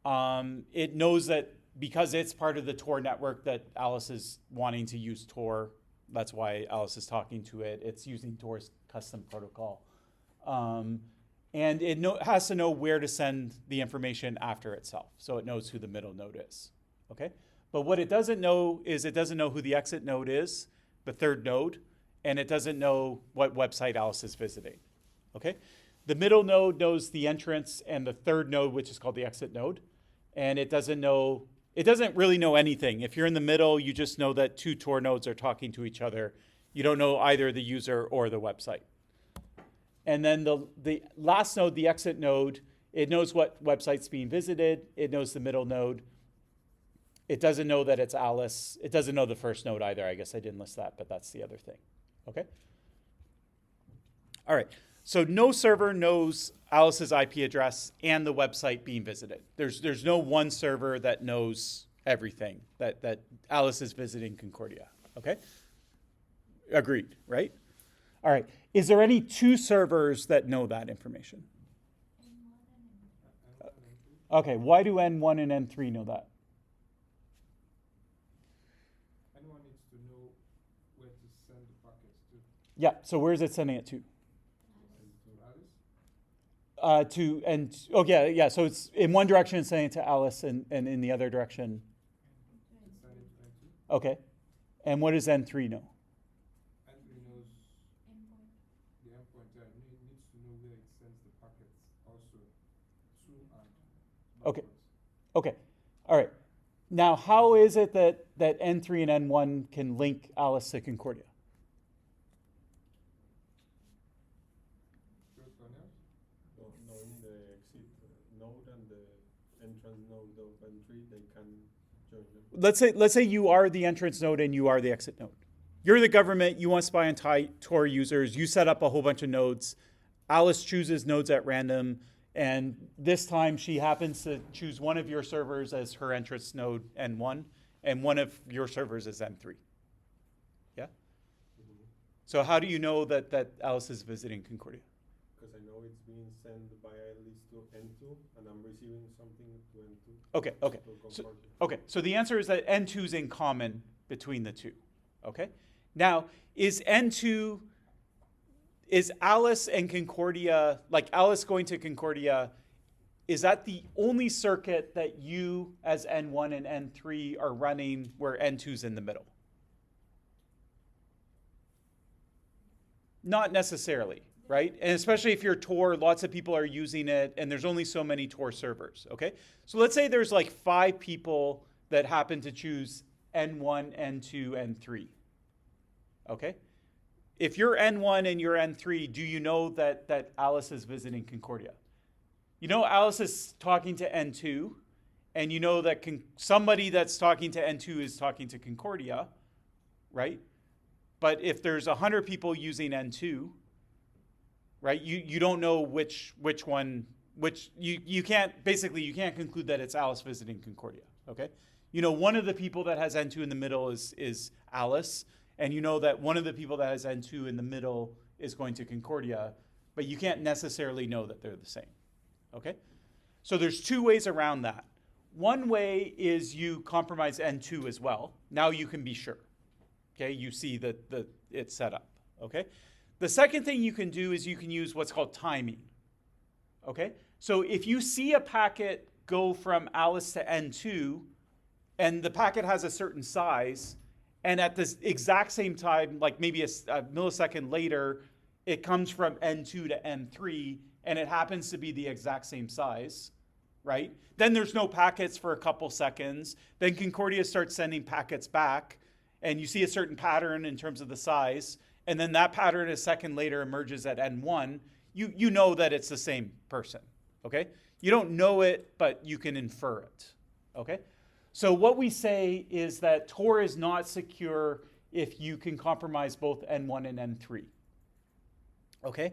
It knows that because it's part of the Tor network that Alice is wanting to use Tor. That's why Alice is talking to it. It's using Tor's custom protocol. And it has to know where to send the information after itself. So it knows who the middle node is. Okay? But what it doesn't know is it doesn't know who the exit node is, the third node, and it doesn't know what website Alice is visiting. Okay? The middle node knows the entrance and the third node, which is called the exit node. And it doesn't really know anything. If you're in the middle, you just know that two Tor nodes are talking to each other. You don't know either the user or the website. And then the last node, the exit node, it knows what website's being visited. It knows the middle node. It doesn't know that it's Alice. It doesn't know the first node either. I guess I didn't list that, but that's the other thing. Okay? All right. So no server knows Alice's IP address and the website being visited. There's no one server that knows everything that Alice is visiting Concordia. Okay? Agreed, right? All right. Is there any two servers that know that information? Okay. Why do N1 and N3 know that? Anyone needs to know where to send the packets to. Yeah. So where is it sending it to? Alice? Yeah. So it's in one direction it's sending it to Alice, and in the other direction. It's sending to N2. Okay. And what does N3 know? N3 knows the endpoint there. It needs to know where it sends the packets also to and Okay. backwards. Okay. All right. Now, how is it that N3 and N1 can link Alice to Concordia? Through tunnels? Knowing the exit node and the entrance node of N3, they can join them. Let's say you are the entrance node and you are the exit node. You're the government. You want to spy on Tor users. You set up a whole bunch of nodes. Alice chooses nodes at random. And this time she happens to choose one of your servers as her entrance node N1 and one of your servers as N3. Yeah? Mm-hmm. So how do you know that Alice is visiting Concordia? Because I know it's being sent by Alice to N2, and I'm receiving something to N2. Okay. To So, Concordia. so the answer is that N2 is in common between the two. Okay? Now, is Alice and Concordia, like Alice going to Concordia, is that the only circuit that you as N1 and N3 are running where N2's in the middle? Not necessarily, right? And especially if you're Tor, lots of people are using it, and there's only so many Tor servers, okay? So let's say there's like 5 people that happen to choose N1, N2, N3, okay? If you're N1 and you're N3, do you know that Alice is visiting Concordia? You know Alice is talking to N2, and you know that somebody that's talking to N2 is talking to Concordia, right? But if there's 100 people using N2, right, you don't know which one, you can't conclude that it's Alice visiting Concordia, okay? You know one of the people that has N2 in the middle is Alice, and you know that one of the people that has N2 in the middle is going to Concordia, but you can't necessarily know that they're the same, okay? So there's 2 ways around that. One way is you compromise N2 as well. Now you can be sure, okay? You see that it's set up, okay? The second thing you can do is you can use what's called timing, okay? So if you see a packet go from Alice to N2, and the packet has a certain size, and at this exact same time, like maybe a millisecond later, it comes from N2 to N3, and it happens to be the exact same size, right? Then there's no packets for a couple seconds. Then Concordia starts sending packets back, and you see a certain pattern in terms of the size, and then that pattern a second later emerges at N1. You know that it's the same person, okay? You don't know it, but you can infer it, okay? So what we say is that Tor is not secure if you can compromise both N1 and N3. Okay?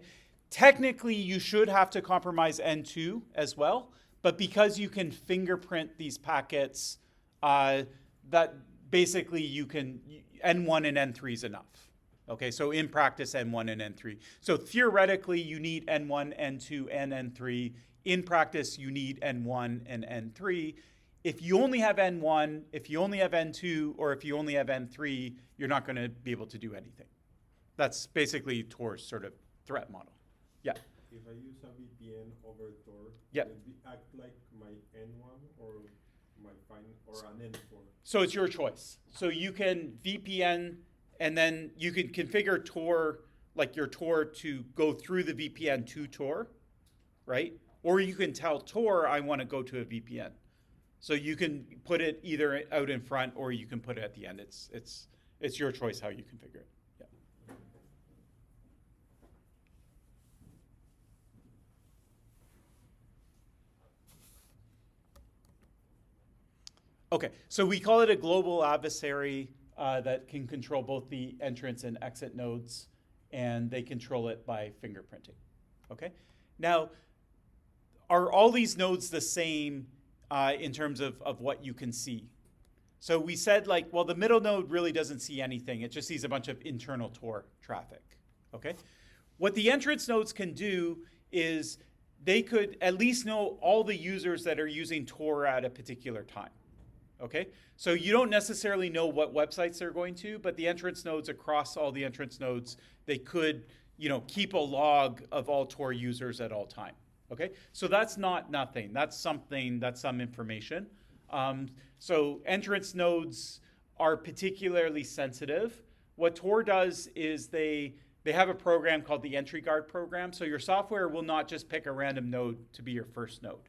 Technically, you should have to compromise N2 as well, but because you can fingerprint these packets, that basically N1 and N3 is enough. Okay, so in practice, N1 and N3. So theoretically, you need N1, N2, and N3. In practice, you need N1 and N3. If you only have N1, if you only have N2, or if you only have N3, you're not going to be able to do anything. That's basically Tor's sort of threat model. Yeah. If I use a VPN over Tor, Yeah. would it act like my N1 or an N4? So it's your choice. So you can VPN, and then you can configure Tor, like your Tor, to go through the VPN to Tor, right? Or you can tell Tor, I want to go to a VPN. So you can put it either out in front or you can put it at the end. It's your choice how you configure it. Yeah. Okay, so we call it a global adversary that can control both the entrance and exit nodes, and they control it by fingerprinting. Okay, now are all these nodes the same in terms of what you can see? So we said like, well, the middle node really doesn't see anything. It just sees a bunch of internal Tor traffic, okay? What the entrance nodes can do is they could at least know all the users that are using Tor at a particular time, okay? So you don't necessarily know what websites they're going to, but the entrance nodes across all the entrance nodes, they could, keep a log of all Tor users at all time, okay? So that's not nothing. That's something, that's some information. So entrance nodes are particularly sensitive. What Tor does is they have a program called the entry guard program. So your software will not just pick a random node to be your first node.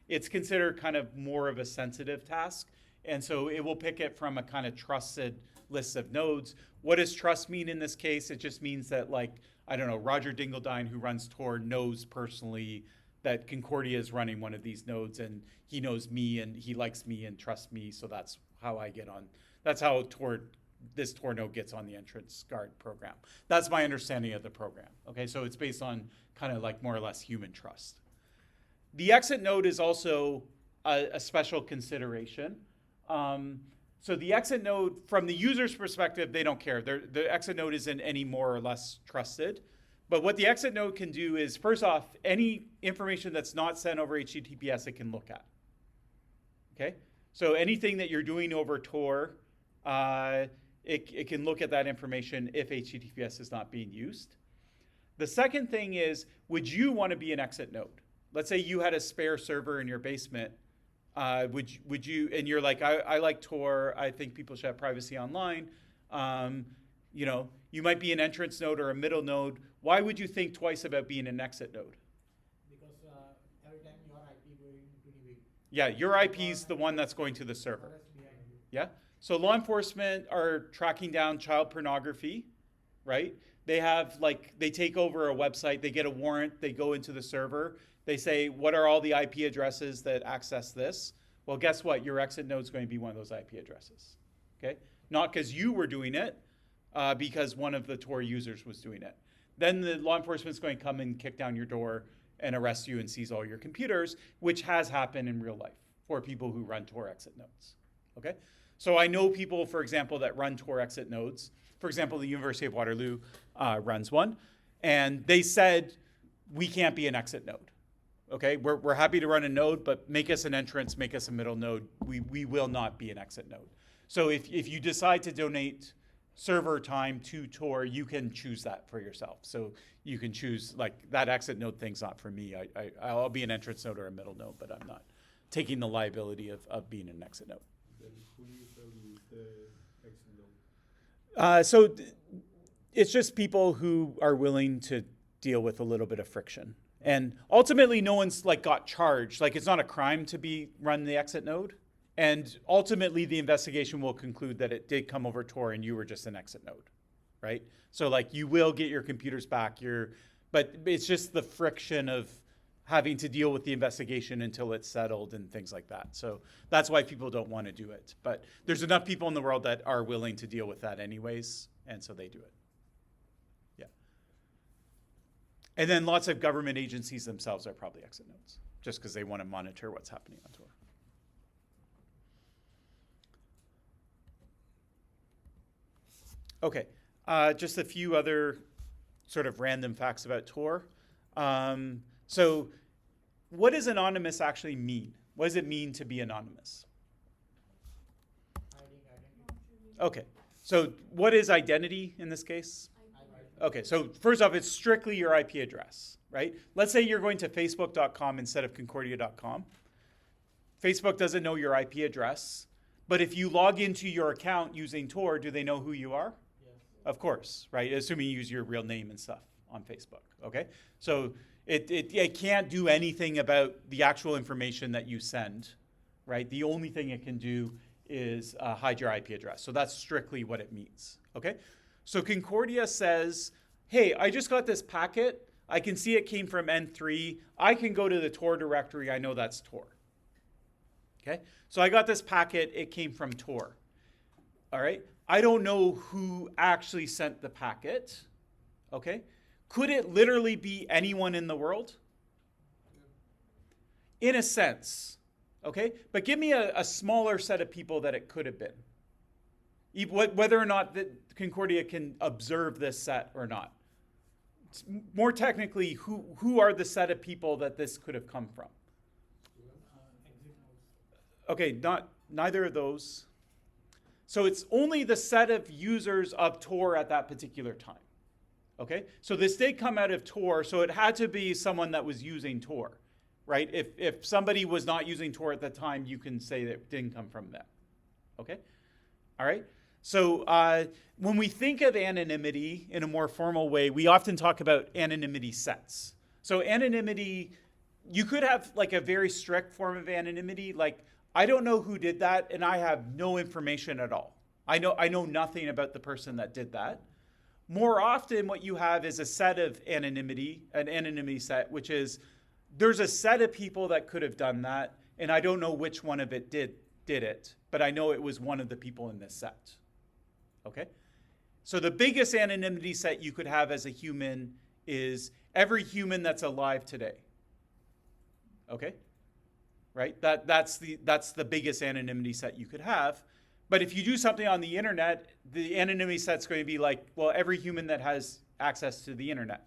It's considered kind of more of a sensitive task. And so it will pick it from a kind of trusted list of nodes. What does trust mean in this case? It just means that, like, I don't know, Roger Dingledine, who runs Tor, knows personally that Concordia is running one of these nodes, and he knows me and he likes me and trusts me, so that's how I get on. That's how this Tor node gets on the entrance guard program. That's my understanding of the program. Okay, so it's based on kind of like more or less human trust. The exit node is also a special consideration. So the exit node, from the user's perspective, they don't care. The exit node isn't any more or less trusted. But what the exit node can do is, first off, any information that's not sent over HTTPS, it can look at. Okay? So anything that you're doing over Tor, it can look at that information if HTTPS is not being used. The second thing is, would you want to be an exit node? Let's say you had a spare server in your basement. Would you, and you're like, I like Tor, I think people should have privacy online. You might be an entrance node or a middle node. Why would you think twice about being an exit node? Because every time your IP going to the Yeah, your IP is the one that's going to the server. forest behind you. Yeah. So law enforcement are tracking down child pornography, right? They take over a website, they get a warrant, they go into the server, they say, what are all the IP addresses that access this? Well, guess what? Your exit node is going to be one of those IP addresses, okay? Not because you were doing it, because one of the Tor users was doing it. Then the law enforcement is going to come and kick down your door and arrest you and seize all your computers, which has happened in real life for people who run Tor exit nodes, okay? So I know people, for example, that run Tor exit nodes. For example, the University of Waterloo runs one, and they said, we can't be an exit node, okay? We're happy to run a node, but make us an entrance, make us a middle node. We will not be an exit node. So if you decide to donate server time to Tor, you can choose that for yourself. So you can choose, like, that exit node thing's not for me. I'll be an entrance node or a middle node, but I'm not taking the liability of being an exit node. Then who usually is the exit node? It's just people who are willing to deal with a little bit of friction. And ultimately, no one's like got charged. Like, it's not a crime to run the exit node. And ultimately, the investigation will conclude that it did come over Tor and you were just an exit node, right? So like, you will get your computers back. But it's just the friction of having to deal with the investigation until it's settled and things like that. So that's why people don't want to do it. But there's enough people in the world that are willing to deal with that anyways, and so they do it. Yeah. And then lots of government agencies themselves are probably exit nodes, just because they want to monitor what's happening on Tor. Okay, just a few other sort of random facts about Tor. So what does anonymous actually mean? What does it mean to be anonymous? Hiding identity. Not really. Okay, so what is identity in this case? Okay, so first off, it's strictly your IP address, right? Let's say you're going to facebook.com instead of concordia.com. Facebook doesn't know your IP address, but if you log into your account using Tor, do they know who you are? Yes. Of course, right? Assuming you use your real name and stuff on Facebook, okay? So It can't do anything about the actual information that you send, right? The only thing it can do is hide your IP address. So that's strictly what it means, okay? So Concordia says, hey, I just got this packet. I can see it came from N3. I can go to the Tor directory. I know that's Tor, okay? So I got this packet. It came from Tor, all right? I don't know who actually sent the packet, okay? Could it literally be anyone in the world? In a sense, okay? But give me a smaller set of people that it could have been. Whether or not that Concordia can observe this set or not. More technically, who are the set of people that this could have come from? Exit nodes. Okay, neither of those. So it's only the set of users of Tor at that particular time. Okay, so this did come out of Tor, so it had to be someone that was using Tor, right? If somebody was not using Tor at the time, you can say that it didn't come from them. Okay, all right. So when we think of anonymity in a more formal way, we often talk about anonymity sets. So anonymity, you could have like a very strict form of anonymity, like I don't know who did that, and I have no information at all. I know nothing about the person that did that. More often, what you have is a set of anonymity, an anonymity set, which is there's a set of people that could have done that, and I don't know which one of it did it, but I know it was one of the people in this set. Okay? So the biggest anonymity set you could have as a human is every human that's alive today. Okay? Right? That's the biggest anonymity set you could have. But if you do something on the internet, the anonymity set's going to be like, well, every human that has access to the internet.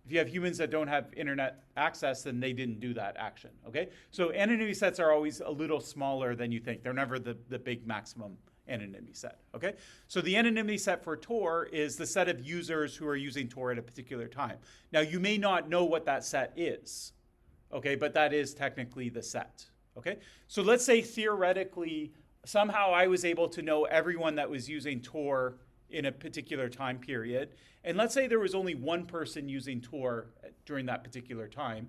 If you have humans that don't have internet access, then they didn't do that action, okay? So anonymity sets are always a little smaller than you think. They're never the big maximum anonymity set, okay? So the anonymity set for Tor is the set of users who are using Tor at a particular time. Now, you may not know what that set is, okay? But that is technically the set, okay? So let's say theoretically, somehow I was able to know everyone that was using Tor in a particular time period. And let's say there was only one person using Tor during that particular time.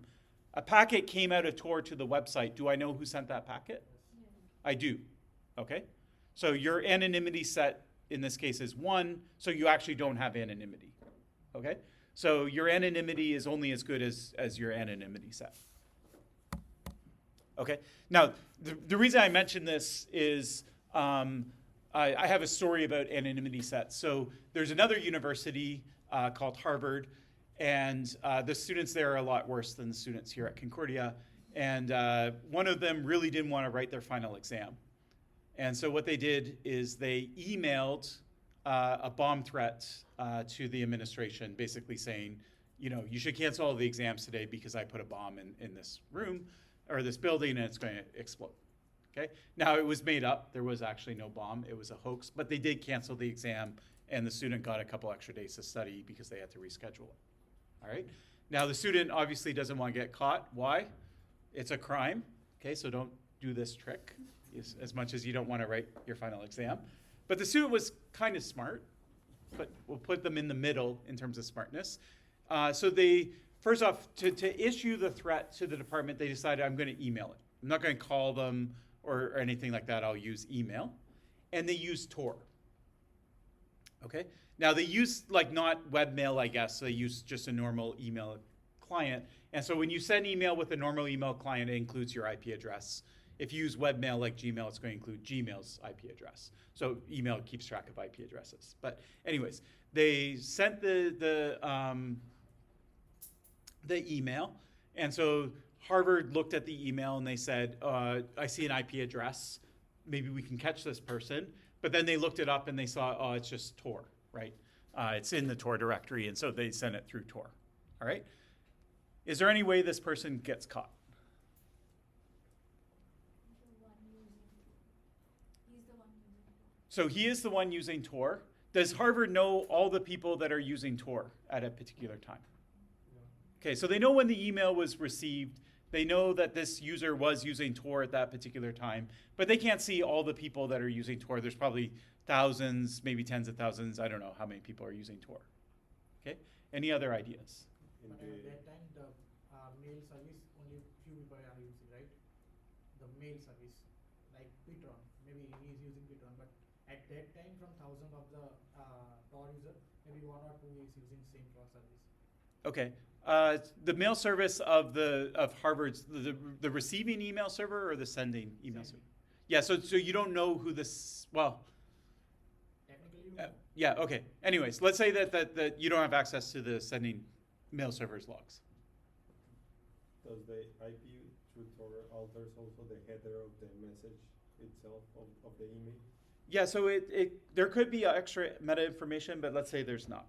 A packet came out of Tor to the website. Do I know who sent that packet? Yeah. I do. Okay? So your anonymity set in this case is 1, so you actually don't have anonymity. Okay? So your anonymity is only as good as your anonymity set. Okay. Now, the reason I mention this is I have a story about anonymity sets. So there's another university called Harvard, and the students there are a lot worse than the students here at Concordia. And one of them really didn't want to write their final exam. And so what they did is they emailed a bomb threat to the administration, basically saying, you know, you should cancel all the exams today because I put a bomb in this room or this building and it's going to explode. Okay. Now it was made up. There was actually no bomb. It was a hoax, but they did cancel the exam and the student got a couple extra days to study because they had to reschedule it. All right. Now the student obviously doesn't want to get caught. Why? It's a crime. Okay. So don't do this trick as much as you don't want to write your final exam. But the student was kind of smart, but we'll put them in the middle in terms of smartness. So they, first off, to issue the threat to the department, they decided I'm going to email it. I'm not going to call them or anything like that. I'll use email. And they use Tor. Okay? Now they use like not webmail, I guess. So they use just a normal email client. And so when you send email with a normal email client, it includes your IP address. If you use webmail like Gmail, it's going to include Gmail's IP address. So email keeps track of IP addresses. But anyways, they sent the email. And so Harvard looked at the email and they said, I see an IP address. Maybe we can catch this person. But then they looked it up and they saw, oh, it's just Tor, right? It's in the Tor directory. And so they sent it through Tor. All right? Is there any way this person gets caught? So he is the one using Tor. Does Harvard know all the people that are using Tor at a particular time? Okay, so they know when the email was received. They know that this user was using Tor at that particular time, but they can't see all the people that are using Tor. There's probably thousands, maybe tens of thousands. I don't know how many people are using Tor. Okay, any other ideas? But at that time, the mail service only few people are using, right? The mail service, like Pitron, maybe he is using Pitron, but at that time from thousand of the Tor user, maybe one or two is using same Tor service. Okay. The mail service of Harvard's the receiving email server or the sending email server? Yeah. So you don't know who this. Well. Technically, you know. Yeah. Okay. Anyways, let's say that you don't have access to the sending mail server's logs. Does the IP through Tor alters also the header of the message itself of the email? Yeah. So there could be extra meta information, but let's say there's not.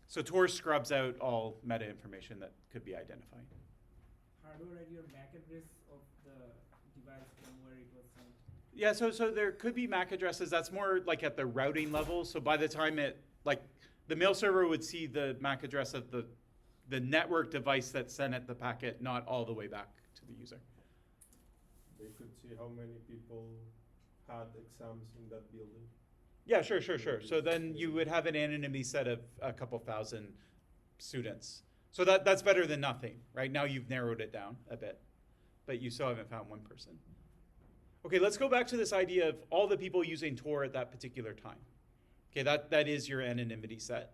So Tor scrubs out all meta information that could be identifying. Hardware ID or MAC address of the device from where it was sent. Yeah, so there could be MAC addresses. That's more like at the routing level. So by the time the mail server would see the MAC address of the network device that sent it the packet, not all the way back to the user. They could see how many people had exams in that building. Yeah, sure. So then you would have an anonymity set of a couple thousand students. So that's better than nothing, right? Now you've narrowed it down a bit, but you still haven't found one person. Okay, let's go back to this idea of all the people using Tor at that particular time. Okay, that is your anonymity set.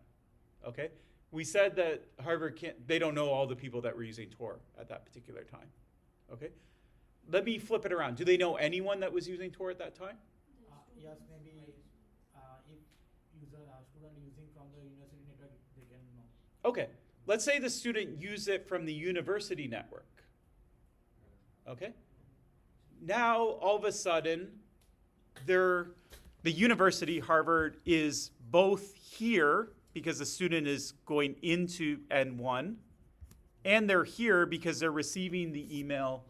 Okay, we said that Harvard they don't know all the people that were using Tor at that particular time. Okay, let me flip it around. Do they know anyone that was using Tor at that time? Yes, maybe if student using from the university network, they can know. Okay, let's say the student used it from the university network. Okay, now all of a sudden, the university, Harvard, is both here because the student is going into N1, and they're here because they're receiving the email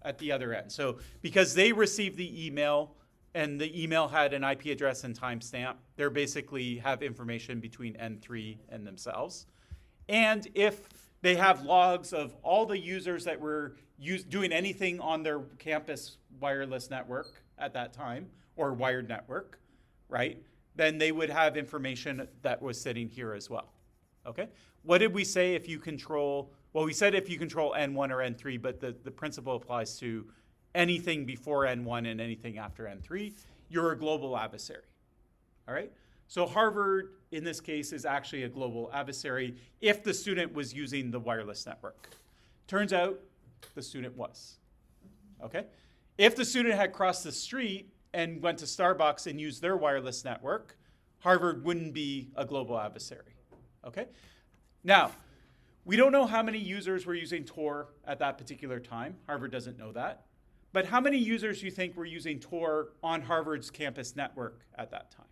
at the other end. So because they received the email, and the email had an IP address and timestamp, they basically have information between N3 and themselves. And if they have logs of all the users that were doing anything on their campus wireless network at that time, or wired network, right, then they would have information that was sitting here as well. Okay? What did we say if you control, well, we said if you control N1 or N3, but the principle applies to anything before N1 and anything after N3, you're a global adversary. All right? So Harvard, in this case, is actually a global adversary if the student was using the wireless network. Turns out the student was. Okay? If the student had crossed the street and went to Starbucks and used their wireless network, Harvard wouldn't be a global adversary. Okay? Now, we don't know how many users were using Tor at that particular time. Harvard doesn't know that. But how many users do you think were using Tor on Harvard's campus network at that time?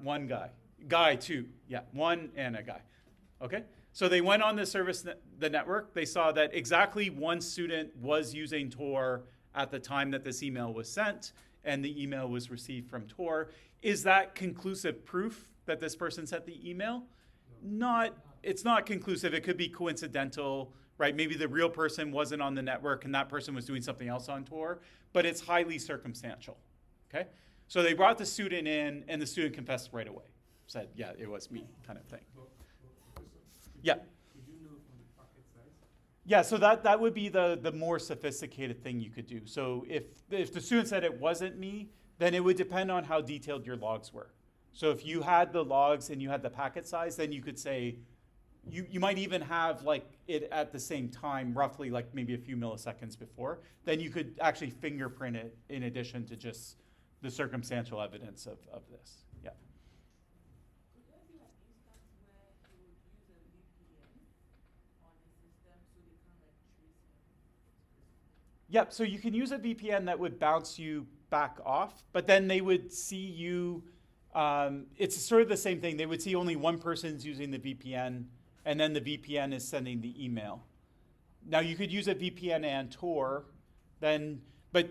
One guy. Guy, two. Yeah, one and a guy. Okay? So they went on the network. They saw that exactly one student was using Tor at the time that this email was sent, and the email was received from Tor. Is that conclusive proof that this person sent the email? It's not conclusive. It could be coincidental, right? Maybe the real person wasn't on the network and that person was doing something else on Tor, but it's highly circumstantial, okay? So they brought the student in and the student confessed right away. Said, yeah, it was me, kind of thing. Yeah. Did you know from the packet size? Yeah, so that would be the more sophisticated thing you could do. So if the student said it wasn't me, then it would depend on how detailed your logs were. So if you had the logs and you had the packet size, then you could say, you might even have like it at the same time, roughly like maybe a few milliseconds before. Then you could actually fingerprint it in addition to just the circumstantial evidence of this. Yeah. Could there be an instance where you would use a VPN on the system so they can't like trace him? Yep, so you can use a VPN that would bounce you back off, but then they would see you, it's sort of the same thing. They would see only one person's using the VPN, and then the VPN is sending the email. Now you could use a VPN and Tor, but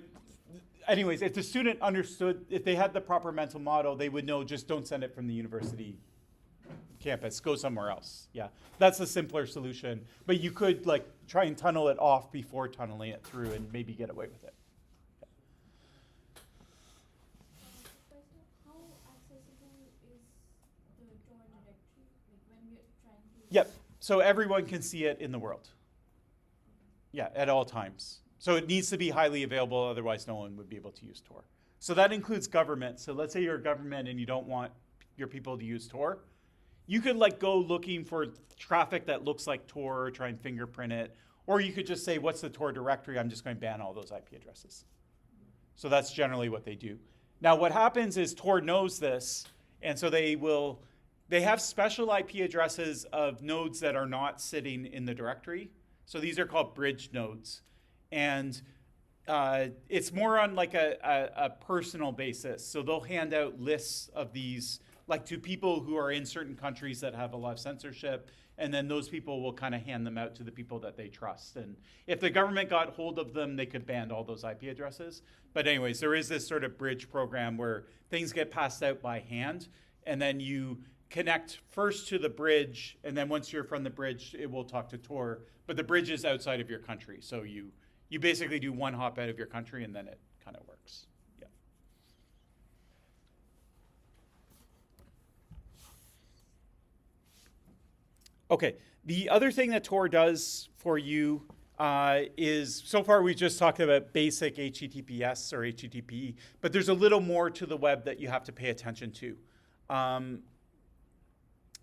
anyways, if the student understood, if they had the proper mental model, they would know just don't send it from the university campus, go somewhere else. Yeah, that's a simpler solution. But you could like try and tunnel it off before tunneling it through and maybe get away with it. Question, how accessible is the Tor directory Yep. So everyone can see it in the world. Yeah, at all times. So it needs to be highly available, otherwise no one would be able to use Tor. So that includes government. So let's say you're a government and you don't want your people to use Tor. You could like go looking for traffic that looks like Tor, try and fingerprint it, or you could just say, what's the Tor directory? I'm just going to ban all those IP addresses. So that's generally what they do. Now what happens is Tor knows this, and so they have special IP addresses of nodes that are not sitting in the directory. So these are called bridge nodes. And it's more on like a personal basis. So they'll hand out lists of these like to people who are in certain countries that have a lot of censorship. And then those people will kind of hand them out to the people that they trust. And if the government got hold of them, they could ban all those IP addresses. But anyways, there is this sort of bridge program where things get passed out by hand. And then you connect first to the bridge. And then once you're from the bridge, it will talk to Tor. But the bridge is outside of your country. So you basically do one hop out of your country and then it kind of works. Yeah. Okay, the other thing that Tor does for you is, so far we've just talked about basic HTTPS or HTTP, but there's a little more to the web that you have to pay attention to.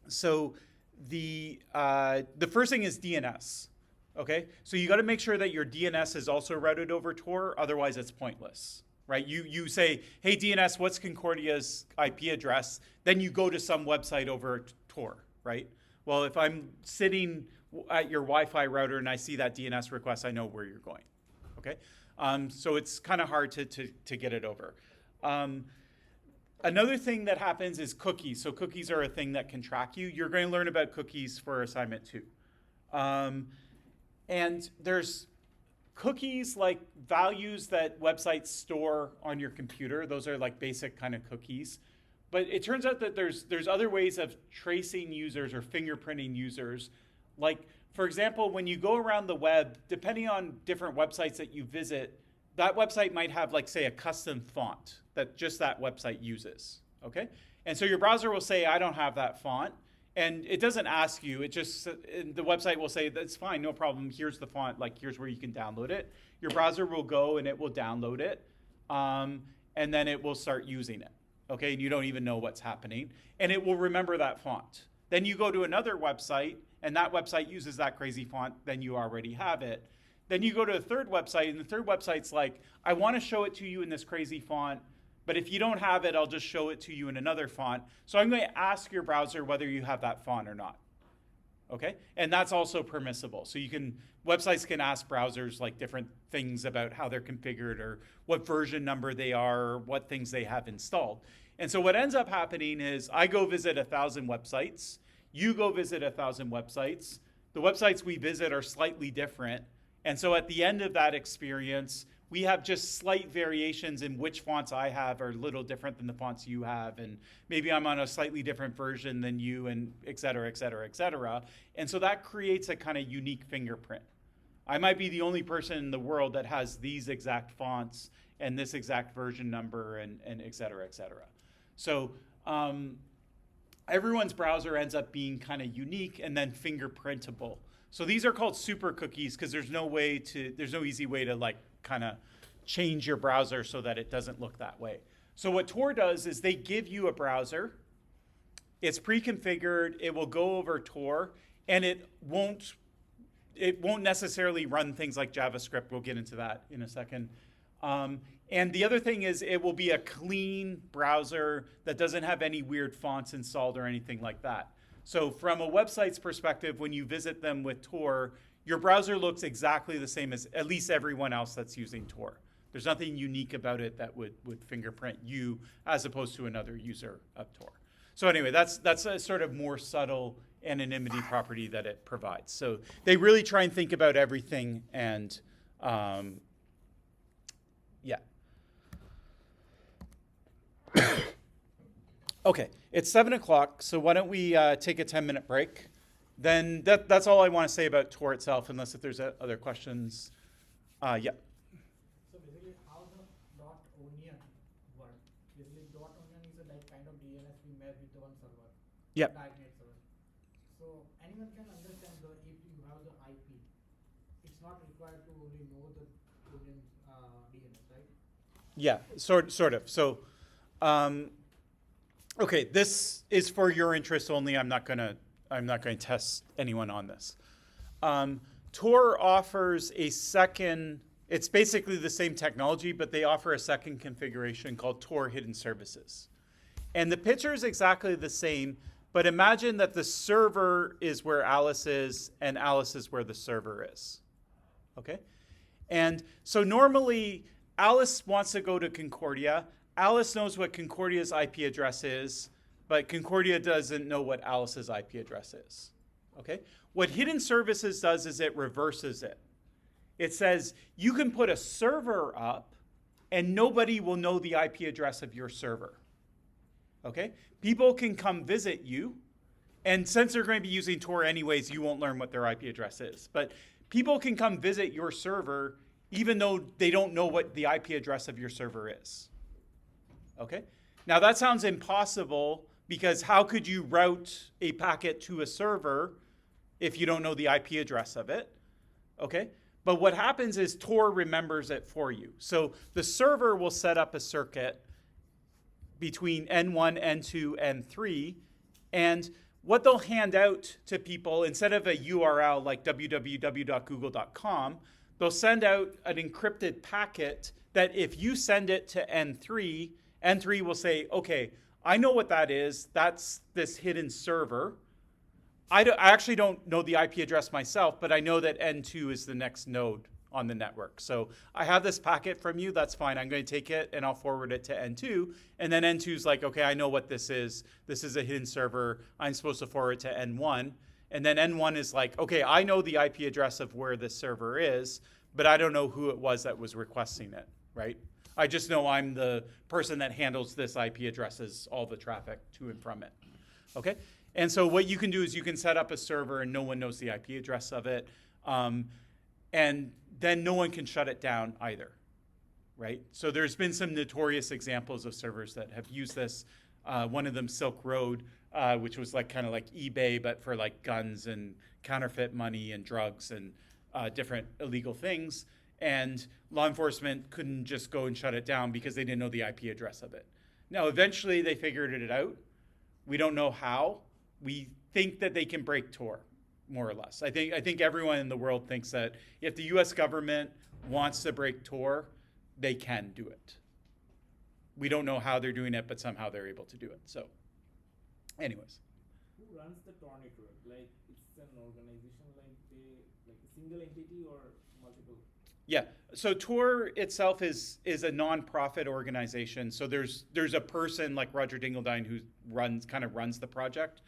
So the first thing is DNS. Okay, so you got to make sure that your DNS is also routed over Tor, otherwise it's pointless, right? You say, hey DNS, what's Concordia's IP address? Then you go to some website over Tor, right? Well, if I'm sitting at your Wi-Fi router and I see that DNS request, I know where you're going, okay? So it's kind of hard to get it over. Another thing that happens is cookies. So cookies are a thing that can track you. You're going to learn about cookies for assignment 2. And there's cookies like values that websites store on your computer. Those are like basic kind of cookies. But it turns out that there's other ways of tracing users or fingerprinting users. Like, for example, when you go around the web, depending on different websites that you visit, that website might have like, say, a custom font that just that website uses, okay? And so your browser will say, I don't have that font. And it doesn't ask you, it just, the website will say, that's fine, no problem, here's the font, like here's where you can download it. Your browser will go and it will download it, and then it will start using it, okay? And you don't even know what's happening. And it will remember that font. Then you go to another website, and that website uses that crazy font, then you already have it. Then you go to a third website, and the third website's like, I want to show it to you in this crazy font, but if you don't have it, I'll just show it to you in another font. So I'm going to ask your browser whether you have that font or not. Okay? And that's also permissible. So websites can ask browsers like different things about how they're configured or what version number they are or what things they have installed. And so what ends up happening is I go visit 1,000 websites. You go visit 1,000 websites. The websites we visit are slightly different. And so at the end of that experience, we have just slight variations in which fonts I have are a little different than the fonts you have. And maybe I'm on a slightly different version than you, and et cetera, et cetera, et cetera. And so that creates a kind of unique fingerprint. I might be the only person in the world that has these exact fonts and this exact version number and et cetera, et cetera. So everyone's browser ends up being kind of unique and then fingerprintable. So these are called super cookies because there's no easy way to like kind of change your browser so that it doesn't look that way. So what Tor does is they give you a browser. It's pre-configured. It will go over Tor, and it won't necessarily run things like JavaScript. We'll get into that in a second. And the other thing is it will be a clean browser that doesn't have any weird fonts installed or anything like that. So from a website's perspective, when you visit them with Tor, your browser looks exactly the same as at least everyone else that's using Tor. There's nothing unique about it that would fingerprint you as opposed to another user of Tor. So anyway, that's a sort of more subtle anonymity property that it provides. So they really try and think about everything and yeah. Okay, it's 7 o'clock, so why don't we take a 10-minute break? Then that's all I want to say about Tor itself, unless if there's other questions. Yeah. So basically, how the .onion work? Basically, .onion is a like kind of DNS we map with the one server. Yep. Darknet server. So anyone can understand if you have the IP. It's not required to only know the Trojan DNS, right? Yeah, sort of. So, okay, this is for your interest only. I'm not gonna test anyone on this. Tor offers a second. It's basically the same technology, but they offer a second configuration called Tor Hidden Services. And the picture is exactly the same, but imagine that the server is where Alice is, and Alice is where the server is. Okay? And so normally, Alice wants to go to Concordia. Alice knows what Concordia's IP address is, but Concordia doesn't know what Alice's IP address is. Okay? What Hidden Services does is it reverses it. It says you can put a server up and nobody will know the IP address of your server. Okay? People can come visit you, and since they're going to be using Tor anyways, you won't learn what their IP address is. But people can come visit your server even though they don't know what the IP address of your server is. Okay? Now that sounds impossible because how could you route a packet to a server if you don't know the IP address of it? Okay? But what happens is Tor remembers it for you. So the server will set up a circuit between N1, N2, N3, and what they'll hand out to people, instead of a URL like www.google.com, they'll send out an encrypted packet that if you send it to N3, N3 will say, okay, I know what that is. That's this hidden server. I actually don't know the IP address myself, but I know that N2 is the next node on the network. So I have this packet from you. That's fine. I'm going to take it and I'll forward it to N2. And then N2 is like, okay, I know what this is. This is a hidden server. I'm supposed to forward it to N1. And then N1 is like, okay, I know the IP address of where this server is, but I don't know who it was that was requesting it, right? I just know I'm the person that handles this IP addresses, all the traffic to and from it, okay? And so what you can do is you can set up a server and no one knows the IP address of it. And then no one can shut it down either, right? So there's been some notorious examples of servers that have used this. One of them, Silk Road, which was like kind of like eBay, but for like guns and counterfeit money and drugs and different illegal things. And law enforcement couldn't just go and shut it down because they didn't know the IP address of it. Now, eventually they figured it out. We don't know how. We think that they can break Tor, more or less. I think everyone in the world thinks that if the US government wants to break Tor, they can do it. We don't know how they're doing it, but somehow they're able to do it. So, anyways. Who runs the Tor network? Like it's an organization, like a single entity or multiple? Yeah. So Tor itself is a nonprofit organization. So there's a person like Roger Dingledine who runs the project.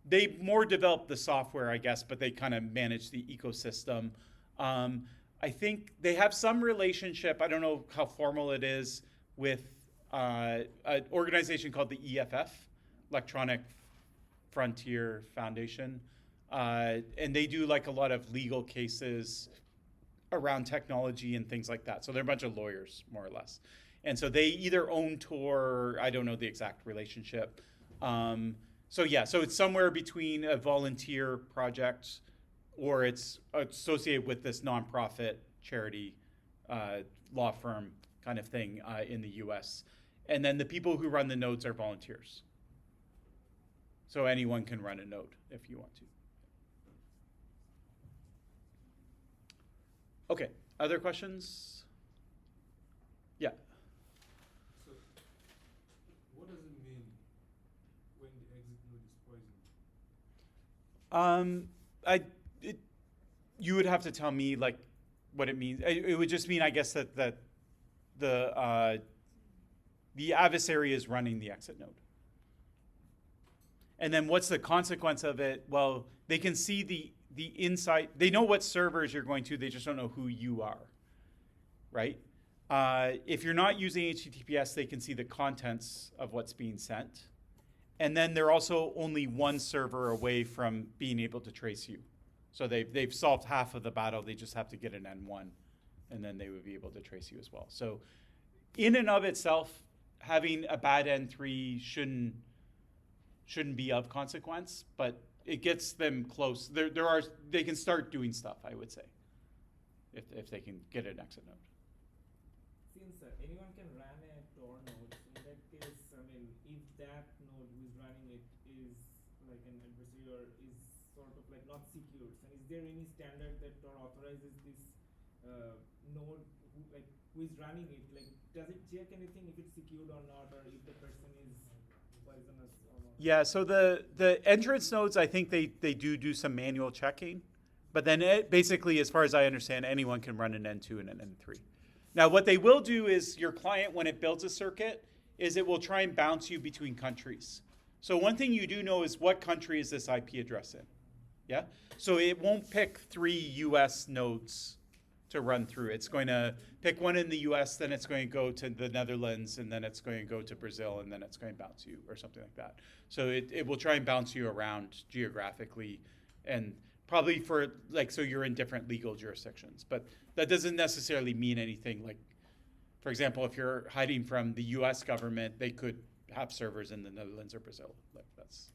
They more develop the software, I guess, but they kind of manage the ecosystem. I think they have some relationship, I don't know how formal it is, with an organization called the EFF, Electronic Frontier Foundation. And they do like a lot of legal cases around technology and things like that. So they're a bunch of lawyers, more or less. And so they either own Tor, or I don't know the exact relationship. So it's somewhere between a volunteer project or it's associated with this nonprofit charity law firm kind of thing in the US. And then the people who run the nodes are volunteers. So anyone can run a node if you want to. Okay, other questions? Yeah. So, what does it mean when the exit node is poisoned? You would have to tell me like what it means. It would just mean, I guess, that the adversary is running the exit node. And then what's the consequence of it? Well, they can see the inside. They know what servers you're going to. They just don't know who you are, right? If you're not using HTTPS, they can see the contents of what's being sent. And then they're also only one server away from being able to trace you. So they've solved half of the battle. They just have to get an N1, and then they would be able to trace you as well. So in and of itself, having a bad N3 shouldn't be of consequence, but it gets them close. They can start doing stuff, I would say, if they can get an exit node. Since anyone can run a Tor node, so in that case, I mean, if that node who is running it is like an adversary or is sort of like not secured, so is there any standard that Tor authorizes this node who is running it? Like, does it check anything if it's secured or not, or if the person is poisonous or not? Yeah, so the entrance nodes, I think they do some manual checking, but then basically, as far as I understand, anyone can run an N2 and an N3. Now, what they will do is your client, when it builds a circuit, is it will try and bounce you between countries. So one thing you do know is what country is this IP address in, yeah? So it won't pick 3 US nodes to run through. It's going to pick one in the US, then it's going to go to the Netherlands, and then it's going to go to Brazil, and then it's going to bounce you or something like that. So it will try and bounce you around geographically, and probably so you're in different legal jurisdictions. But that doesn't necessarily mean anything. Like, for example, if you're hiding from the US government, they could have servers in the Netherlands or Brazil. Like, that's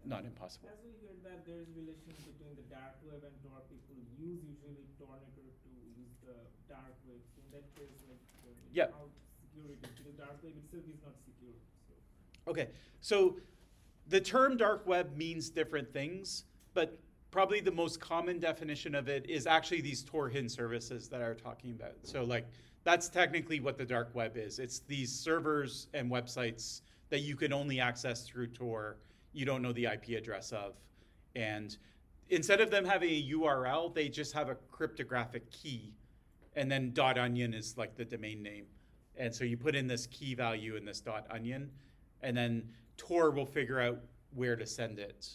not impossible. As we heard that there is relation between the dark web and Tor, people use usually Tor network to use the dark web. So in that case, like, Yeah. how secure it is, because dark web itself is not secure. So. Okay, so the term dark web means different things, but probably the most common definition of it is actually these Tor hidden services that I was talking about. So like, that's technically what the dark web is. It's these servers and websites that you can only access through Tor, you don't know the IP address of. And instead of them having a URL, they just have a cryptographic key. And then .onion is like the domain name. And so you put in this key value in this .onion, and then Tor will figure out where to send it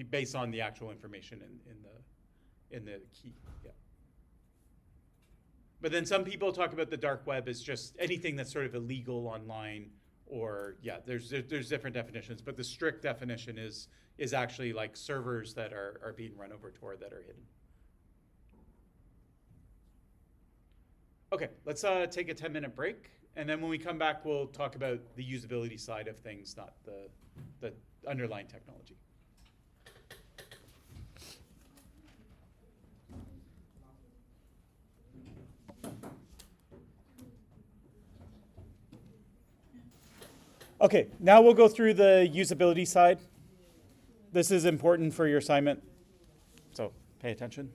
based on the actual information in the key. Yeah. But then some people talk about the dark web as just anything that's sort of illegal online, or there's different definitions, but the strict definition is actually like servers that are being run over Tor that are hidden. Okay, let's take a 10-minute break, and then when we come back, we'll talk about the usability side of things, not the underlying technology. Okay, now we'll go through the usability side. This is important for your assignment, so pay attention.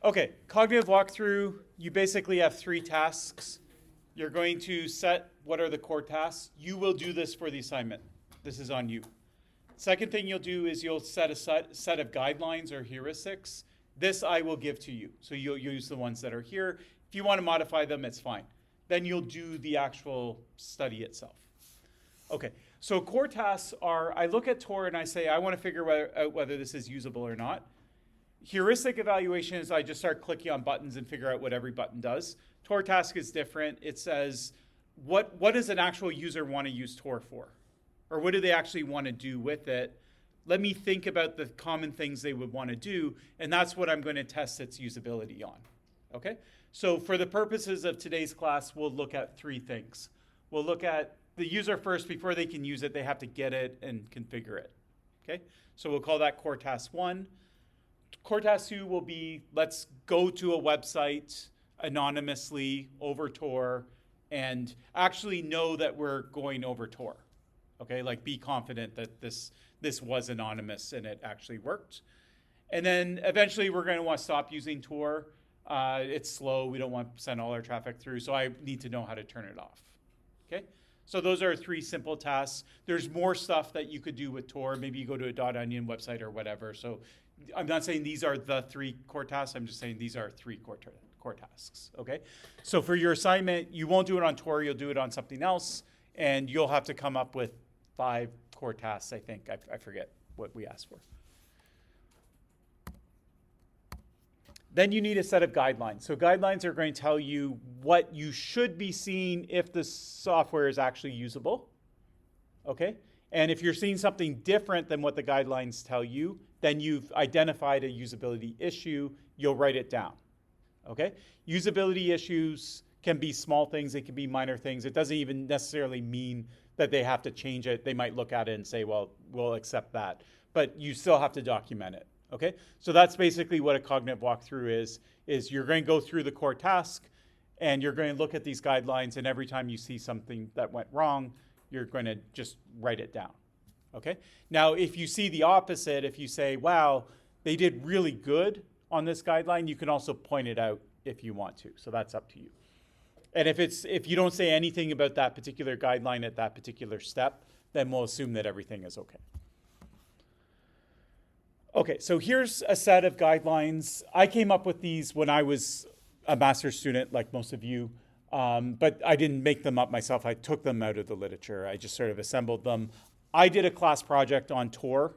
Okay, cognitive walkthrough, you basically have 3 tasks. You're going to set what are the core tasks. You will do this for the assignment. This is on you. Second thing you'll do is you'll set a set of guidelines or heuristics. This I will give to you, so you'll use the ones that are here. If you want to modify them, it's fine. Then you'll do the actual study itself. Okay, so core tasks are, I look at Tor and I say, I want to figure out whether this is usable or not. Heuristic evaluation is I just start clicking on buttons and figure out what every button does. Tor task is different. It says, what does an actual user want to use Tor for? Or what do they actually want to do with it? Let me think about the common things they would want to do, and that's what I'm going to test its usability on. Okay? So for the purposes of today's class, we'll look at 3 things. We'll look at the user first. Before they can use it, they have to get it and configure it. Okay? So we'll call that core task 1. Core task 2 will be, let's go to a website anonymously over Tor and actually know that we're going over Tor. Okay? Like, be confident that this was anonymous and it actually worked. And then eventually we're going to want to stop using Tor. It's slow. We don't want to send all our traffic through, so I need to know how to turn it off. Okay? So those are 3 simple tasks. There's more stuff that you could do with Tor. Maybe you go to a .onion website or whatever. So I'm not saying these are the 3 core tasks. I'm just saying these are 3 core tasks. Okay? So for your assignment, you won't do it on Tor. You'll do it on something else, and you'll have to come up with 5 core tasks, I think. I forget what we asked for. Then you need a set of guidelines. So guidelines are going to tell you what you should be seeing if the software is actually usable. Okay? And if you're seeing something different than what the guidelines tell you, then you've identified a usability issue. You'll write it down. Okay? Usability issues can be small things. It can be minor things. It doesn't even necessarily mean that they have to change it, they might look at it and say, well, we'll accept that. But you still have to document it, okay? So that's basically what a cognitive walkthrough is you're going to go through the core task, and you're going to look at these guidelines, and every time you see something that went wrong, you're going to just write it down, okay? Now, if you see the opposite, if you say, wow, they did really good on this guideline, you can also point it out if you want to. So that's up to you. And if you don't say anything about that particular guideline at that particular step, then we'll assume that everything is okay. Okay, so here's a set of guidelines. I came up with these when I was a master's student, like most of you, but I didn't make them up myself. I took them out of the literature. I just sort of assembled them. I did a class project on Tor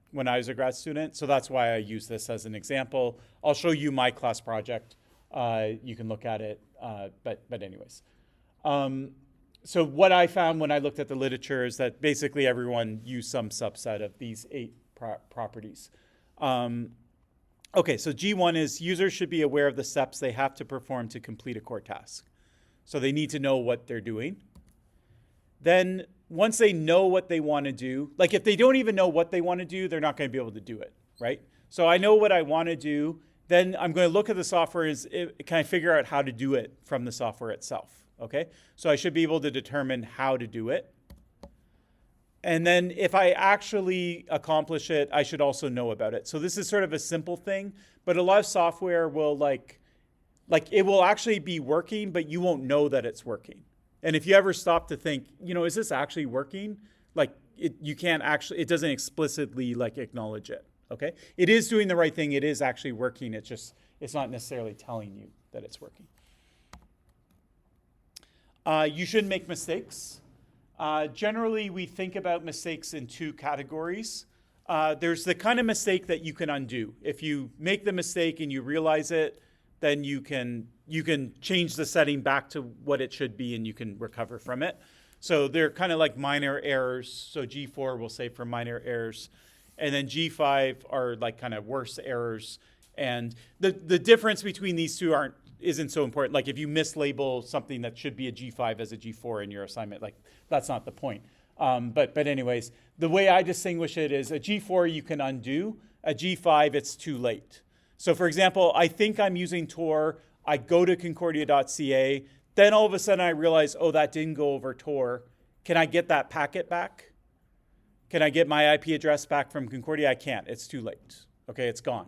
when I was a grad student, so that's why I use this as an example. I'll show you my class project. You can look at it, but anyways. So what I found when I looked at the literature is that basically everyone used some subset of these 8 properties. Okay, so G1 is users should be aware of the steps they have to perform to complete a core task. So they need to know what they're doing. Then once they know what they want to do, like if they don't even know what they want to do, they're not going to be able to do it, right? So I know what I want to do, then I'm going to look at the software and can I figure out how to do it from the software itself, okay? So I should be able to determine how to do it. And then if I actually accomplish it, I should also know about it. So this is sort of a simple thing, but a lot of software will like it will actually be working, but you won't know that it's working. And if you ever stop to think, is this actually working? Like you can't actually, it doesn't explicitly like acknowledge it, okay? It is doing the right thing. It is actually working. It's not necessarily telling you that it's working. You shouldn't make mistakes. Generally, we think about mistakes in 2 categories. There's the kind of mistake that you can undo. If you make the mistake and you realize it, then you can change the setting back to what it should be and you can recover from it. So they're kind of like minor errors. So G4 will say for minor errors. And then G5 are like kind of worse errors. And the difference between these two isn't so important. Like if you mislabel something that should be a G5 as a G4 in your assignment, like that's not the point. But anyways, the way I distinguish it is a G4 you can undo, a G5 it's too late. So for example, I think I'm using Tor, I go to concordia.ca, then all of a sudden I realize, oh, that didn't go over Tor. Can I get that packet back? Can I get my IP address back from Concordia? I can't, it's too late. Okay, it's gone,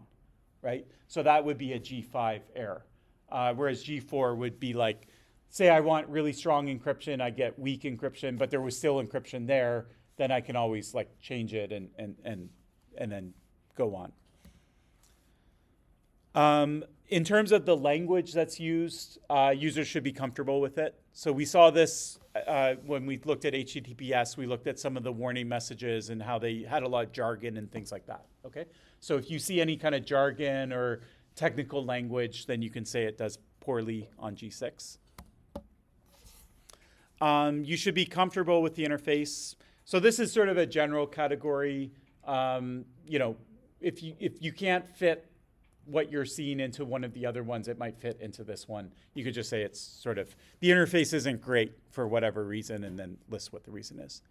right? So that would be a G5 error. Whereas G4 would be like, say I want really strong encryption, I get weak encryption, but there was still encryption there, then I can always like change it and then go on. In terms of the language that's used, users should be comfortable with it. So we saw this when we looked at HTTPS, we looked at some of the warning messages and how they had a lot of jargon and things like that, okay? So if you see any kind of jargon or technical language, then you can say it does poorly on G6. You should be comfortable with the interface. So this is sort of a general category. If you can't fit what you're seeing into one of the other ones, it might fit into this one. You could just say it's sort of, the interface isn't great for whatever reason, and then list what the reason is.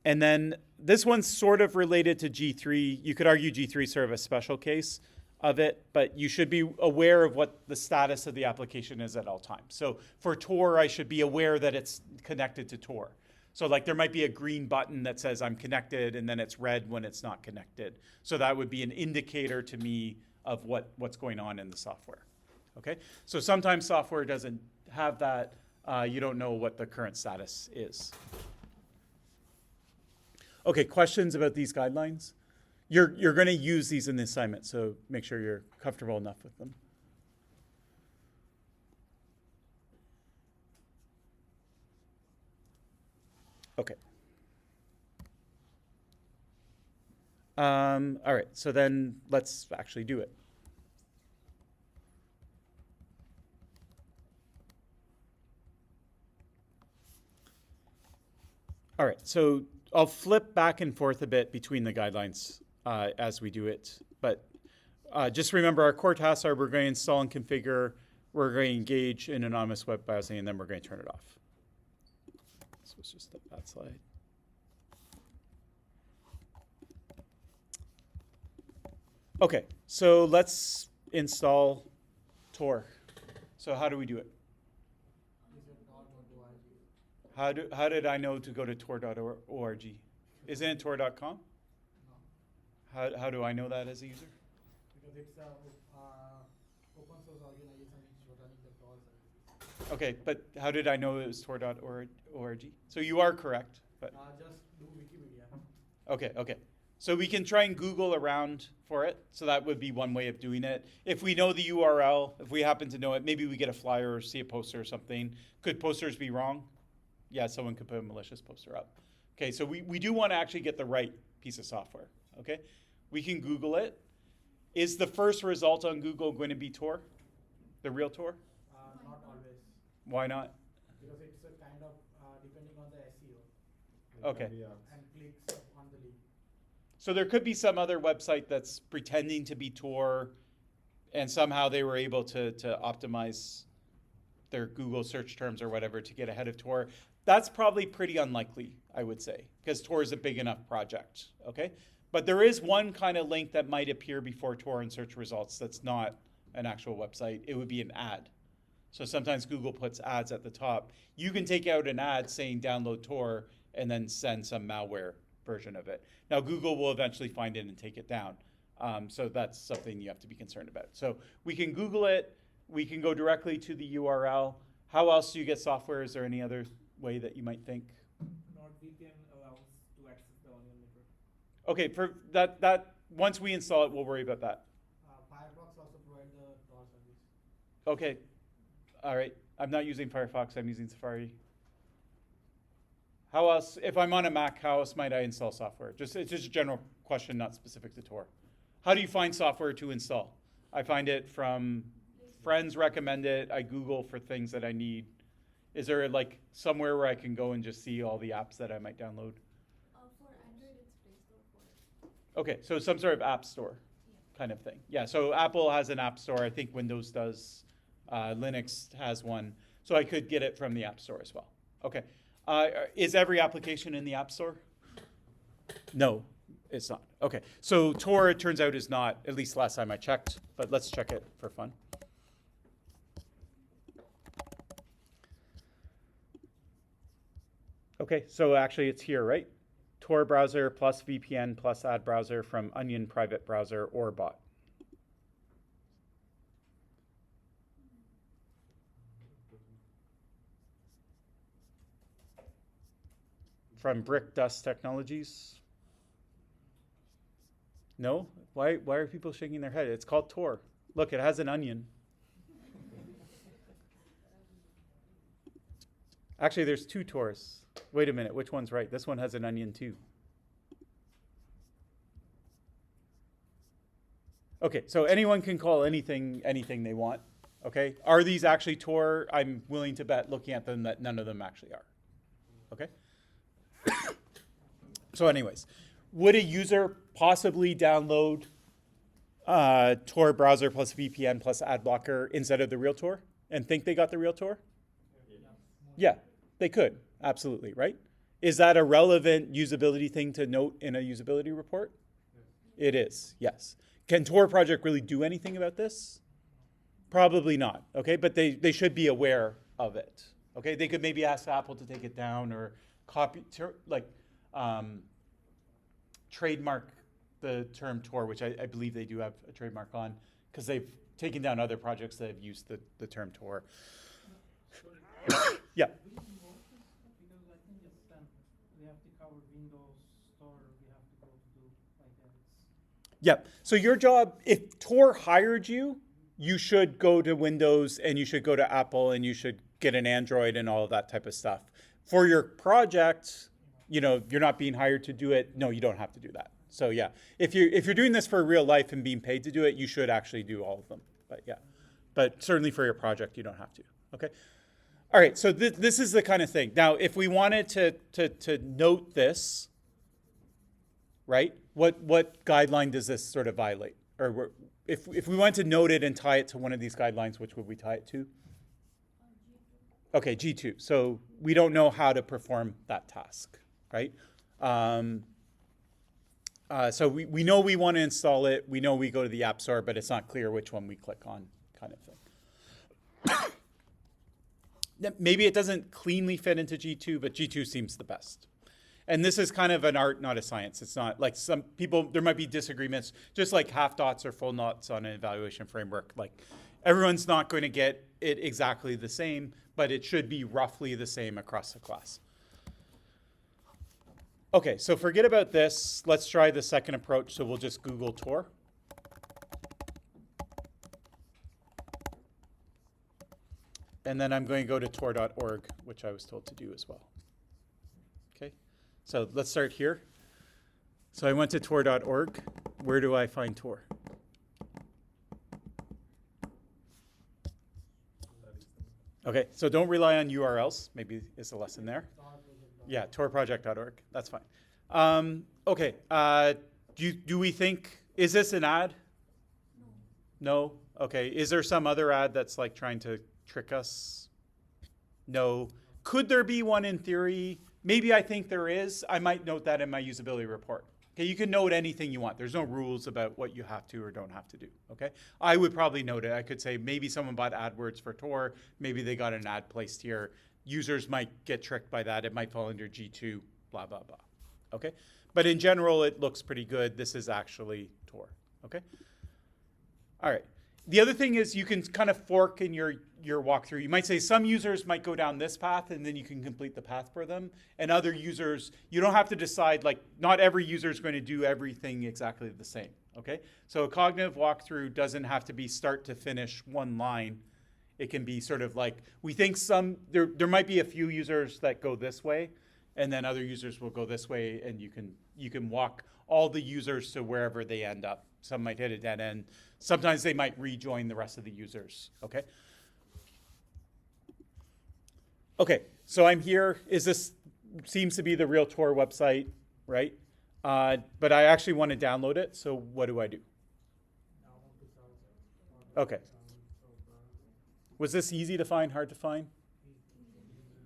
And then this one's sort of related to G3. You could argue G3 is sort of a special case of it, but you should be aware of what the status of the application is at all times. So for Tor, I should be aware that it's connected to Tor. So like there might be a green button that says I'm connected, and then it's red when it's not connected. So that would be an indicator to me of what's going on in the software. Okay? So sometimes software doesn't have that. You don't know what the current status is. Okay, questions about these guidelines? You're going to use these in the assignment, so make sure you're comfortable enough with them. Okay. All right, so then let's actually do it. All right, so I'll flip back and forth a bit between the guidelines as we do it. But just remember our core tasks are we're going to install and configure, we're going to engage in anonymous web browsing, and then we're going to turn it off. So it's just that slide. Okay, so let's install Tor. So how do we do it? Is it tor.org? How did I know to go to tor.org? Isn't it tor.com? No, How do I know that as a user? because it's a open source organization which is running the Tor services. Okay, but how did I know it was tor.org? So you are correct, but Just do Wikipedia. okay. So we can try and Google around for it. So that would be one way of doing it. If we know the URL, if we happen to know it, maybe we get a flyer or see a poster or something. Could posters be wrong? Yeah, someone could put a malicious poster up. Okay, so we do want to actually get the right piece of software. Okay, we can Google it. Is the first result on Google going to be Tor? The real Tor? Not always, Why not? because it's a kind of depending on the SEO It Okay. can be apps. and clicks on the link. So there could be some other website that's pretending to be Tor, and somehow they were able to optimize their Google search terms or whatever to get ahead of Tor. That's probably pretty unlikely, I would say, because Tor is a big enough project, okay? But there is one kind of link that might appear before Tor in search results that's not an actual website. It would be an ad. So sometimes Google puts ads at the top. You can take out an ad saying download Tor and then send some malware version of it. Now Google will eventually find it and take it down. So that's something you have to be concerned about. So we can Google it. We can go directly to the URL. How else do you get software? Is there any other way that you might think? NordVPN allows to access the onion network. Okay, for that once we install it, we'll worry about that. Firefox also provide the Tor service. Okay, all right. I'm not using Firefox. I'm using Safari. How else, if I'm on a Mac, how else might I install software? It's just a general question, not specific to Tor. How do you find software to install? I find it from friends recommend it. I Google for things that I need. Is there like somewhere where I can go and just see all the apps that I might download? For Android, it's Play Store for it. Okay, so some sort of app store kind of thing. Yeah, so Apple has an app store. I think Windows does. Linux has one. So I could get it from the app store as well. Okay. Is every application in the app store? No, it's not. Okay, so Tor, it turns out, is not, at least last time I checked, but let's check it for fun. Okay, so actually it's here, right? Tor browser plus VPN plus ad browser from Onion private browser or bot. From Brick Dust Technologies. No? Why are people shaking their head? It's called Tor. Look, it has an onion. Actually, there's two Tors. Wait a minute, which one's right? This one has an onion too. Okay, so anyone can call anything they want. Okay? Are these actually Tor? I'm willing to bet, looking at them, that none of them actually are. Okay? So anyways, would a user possibly download Tor browser plus VPN plus ad blocker instead of the real Tor and think they got the real Tor? Yeah, they could. Absolutely, right? Is that a relevant usability thing to note in a usability report? It is, yes. Can Tor project really do anything about this? Probably not, okay? But they should be aware of it, okay? They could maybe ask Apple to take it down or trademark the term Tor, which I believe they do have a trademark on, because they've taken down other projects that have used the term Tor. Yeah. Because I think it's we have to cover Windows Store, we have to go to do like that. Yeah. So your job, if Tor hired you, you should go to Windows and you should go to Apple and you should get an Android and all of that type of stuff. For your project, you're not being hired to do it. No, you don't have to do that. So yeah, if you're doing this for real life and being paid to do it, you should actually do all of them. But yeah, but certainly for your project, you don't have to. Okay. All right. So this is the kind of thing. Now, if we wanted to note this, right? What guideline does this sort of violate? Or if we wanted to note it and tie it to one of these guidelines, which would we tie it to? Okay, G2. So we don't know how to perform that task, right? So we know we want to install it. We know we go to the App Store, but it's not clear which one we click on, kind of thing. Maybe it doesn't cleanly fit into G2, but G2 seems the best. And this is kind of an art, not a science. It's not like some people, there might be disagreements, just like half dots or full dots on an evaluation framework. Like everyone's not going to get it exactly the same, but it should be roughly the same across the class. Okay, so forget about this. Let's try the second approach. So we'll just Google Tor. And then I'm going to go to tor.org, which I was told to do as well. Okay, so let's start here. So I went to tor.org. Where do I find Tor? Okay, so don't rely on URLs. Maybe is a lesson there. Yeah, torproject.org. That's fine. Okay, do we think, is this an ad? No. Okay, is there some other ad that's like trying to trick us? No. Could there be one in theory? Maybe I think there is. I might note that in my usability report. Okay, you can note anything you want. There's no rules about what you have to or don't have to do. Okay, I would probably note it. I could say maybe someone bought AdWords for Tor. Maybe they got an ad placed here. Users might get tricked by that. It might fall under G2, blah, blah, blah. Okay, but in general, it looks pretty good. This is actually Tor. Okay, all right. The other thing is you can kind of fork in your walkthrough. You might say some users might go down this path and then you can complete the path for them. And other users, you don't have to decide, like not every user is going to do everything exactly the same, okay? So a cognitive walkthrough doesn't have to be start to finish one line. It can be sort of like, we think there might be a few users that go this way and then other users will go this way and you can walk all the users to wherever they end up. Some might hit a dead end. Sometimes they might rejoin the rest of the users, okay? Okay, so I'm here. This seems to be the real Tor website, right? But I actually want to download it, so what do I do? Okay. Was this easy to find, hard to find?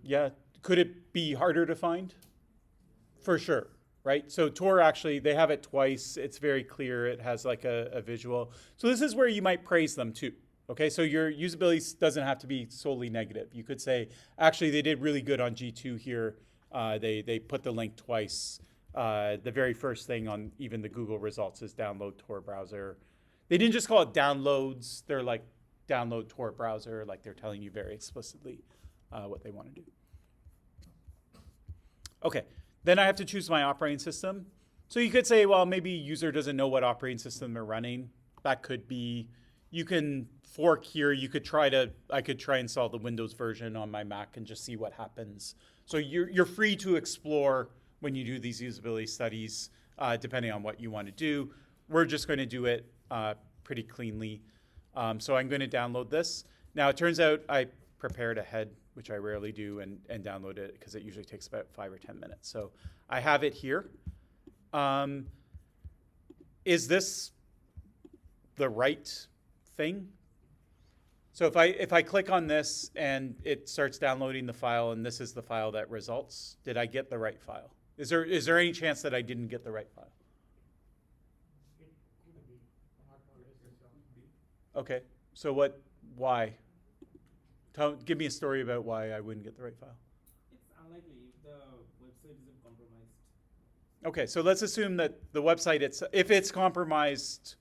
Yeah, could it be harder to find? For sure. Right? So Tor actually, they have it twice. It's very clear. It has like a visual. So this is where you might praise them too. Okay, so your usability doesn't have to be solely negative. You could say, actually, they did really good on G2 here. They put the link twice. The very first thing on even the Google results is download Tor browser. They didn't just call it downloads. They're like download Tor browser. Like they're telling you very explicitly what they want to do. Okay. Then I have to choose my operating system. So you could say, well, maybe user doesn't know what operating system they're running. That could be, you can fork here. I could try and install the Windows version on my Mac and just see what happens. So you're free to explore when you do these usability studies, depending on what you want to do. We're just going to do it pretty cleanly. So I'm going to download this. Now it turns out I prepared ahead, which I rarely do, and download it because it usually takes about 5 or 10 minutes. So I have it here. Is this the right thing? So if I click on this and it starts downloading the file and this is the file that results, did I get the right file? Is there any chance that I didn't get the right file? Okay, so why? Give me a story about why I wouldn't get the right file. It's unlikely if the website isn't compromised. Okay, so let's assume that the website, if it's compromised,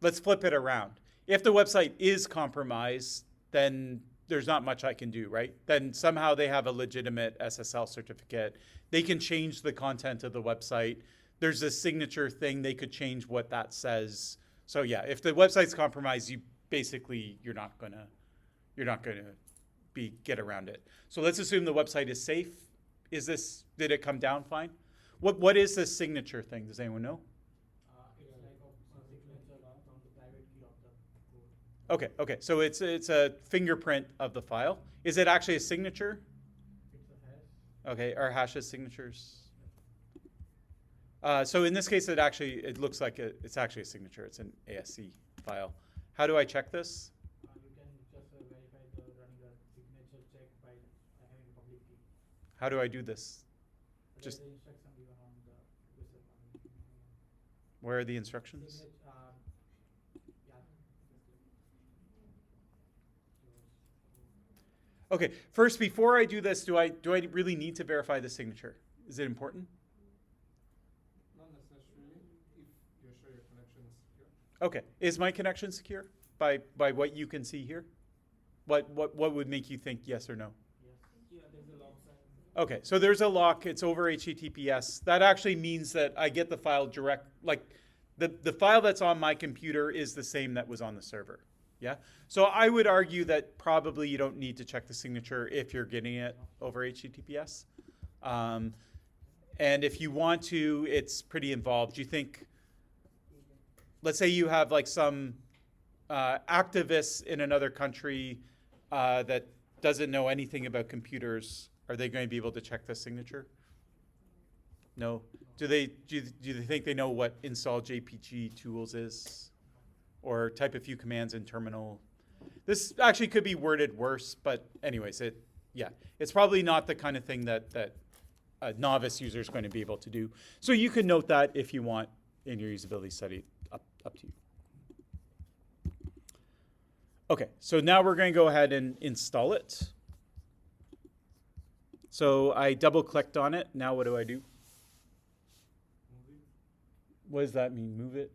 let's flip it around. If the website is compromised, then there's not much I can do, right? Then somehow they have a legitimate SSL certificate. They can change the content of the website. There's a signature thing. They could change what that says. So yeah, if the website's compromised, you're not gonna get around it. So let's assume the website is safe. Did it come down fine? What is this signature thing? Does anyone know? It's like a signature on the private key of the code. Okay, so it's a fingerprint of the file. Is it actually a signature? It's a hash. Okay, are hashes signatures? So in this case, it looks like it's actually a signature. It's an ASC file. How do I check this? You can just verify the running a signature check by How do I do this? Just- There's the instruction given on the whistle button. Where are the instructions? Signature, yeah. Okay, first, before I do this, do I really need to verify the signature? Is it important? Not necessarily, if you're sure your connection is secure. Okay, is my connection secure by what you can see here? What would make you think yes or no? Yes. Yeah, there's a lock sign. Okay, so there's a lock, it's over HTTPS. That actually means that I get the file direct, like the file that's on my computer is the same that was on the server. Yeah? So I would argue that probably you don't need to check the signature if you're getting it over HTTPS. And if you want to, it's pretty involved. You think, let's say you have like some activists in another country that doesn't know anything about computers. Are they going to be able to check the signature? No. Do they think they know what install JPG tools is? Or type a few commands in terminal? This actually could be worded worse, but anyways, it's probably not the kind of thing that a novice user is going to be able to do. So you can note that if you want in your usability study, up to you. Okay, so now we're going to go ahead and install it. So I double clicked on it. Now what do I do? What does that mean, move it?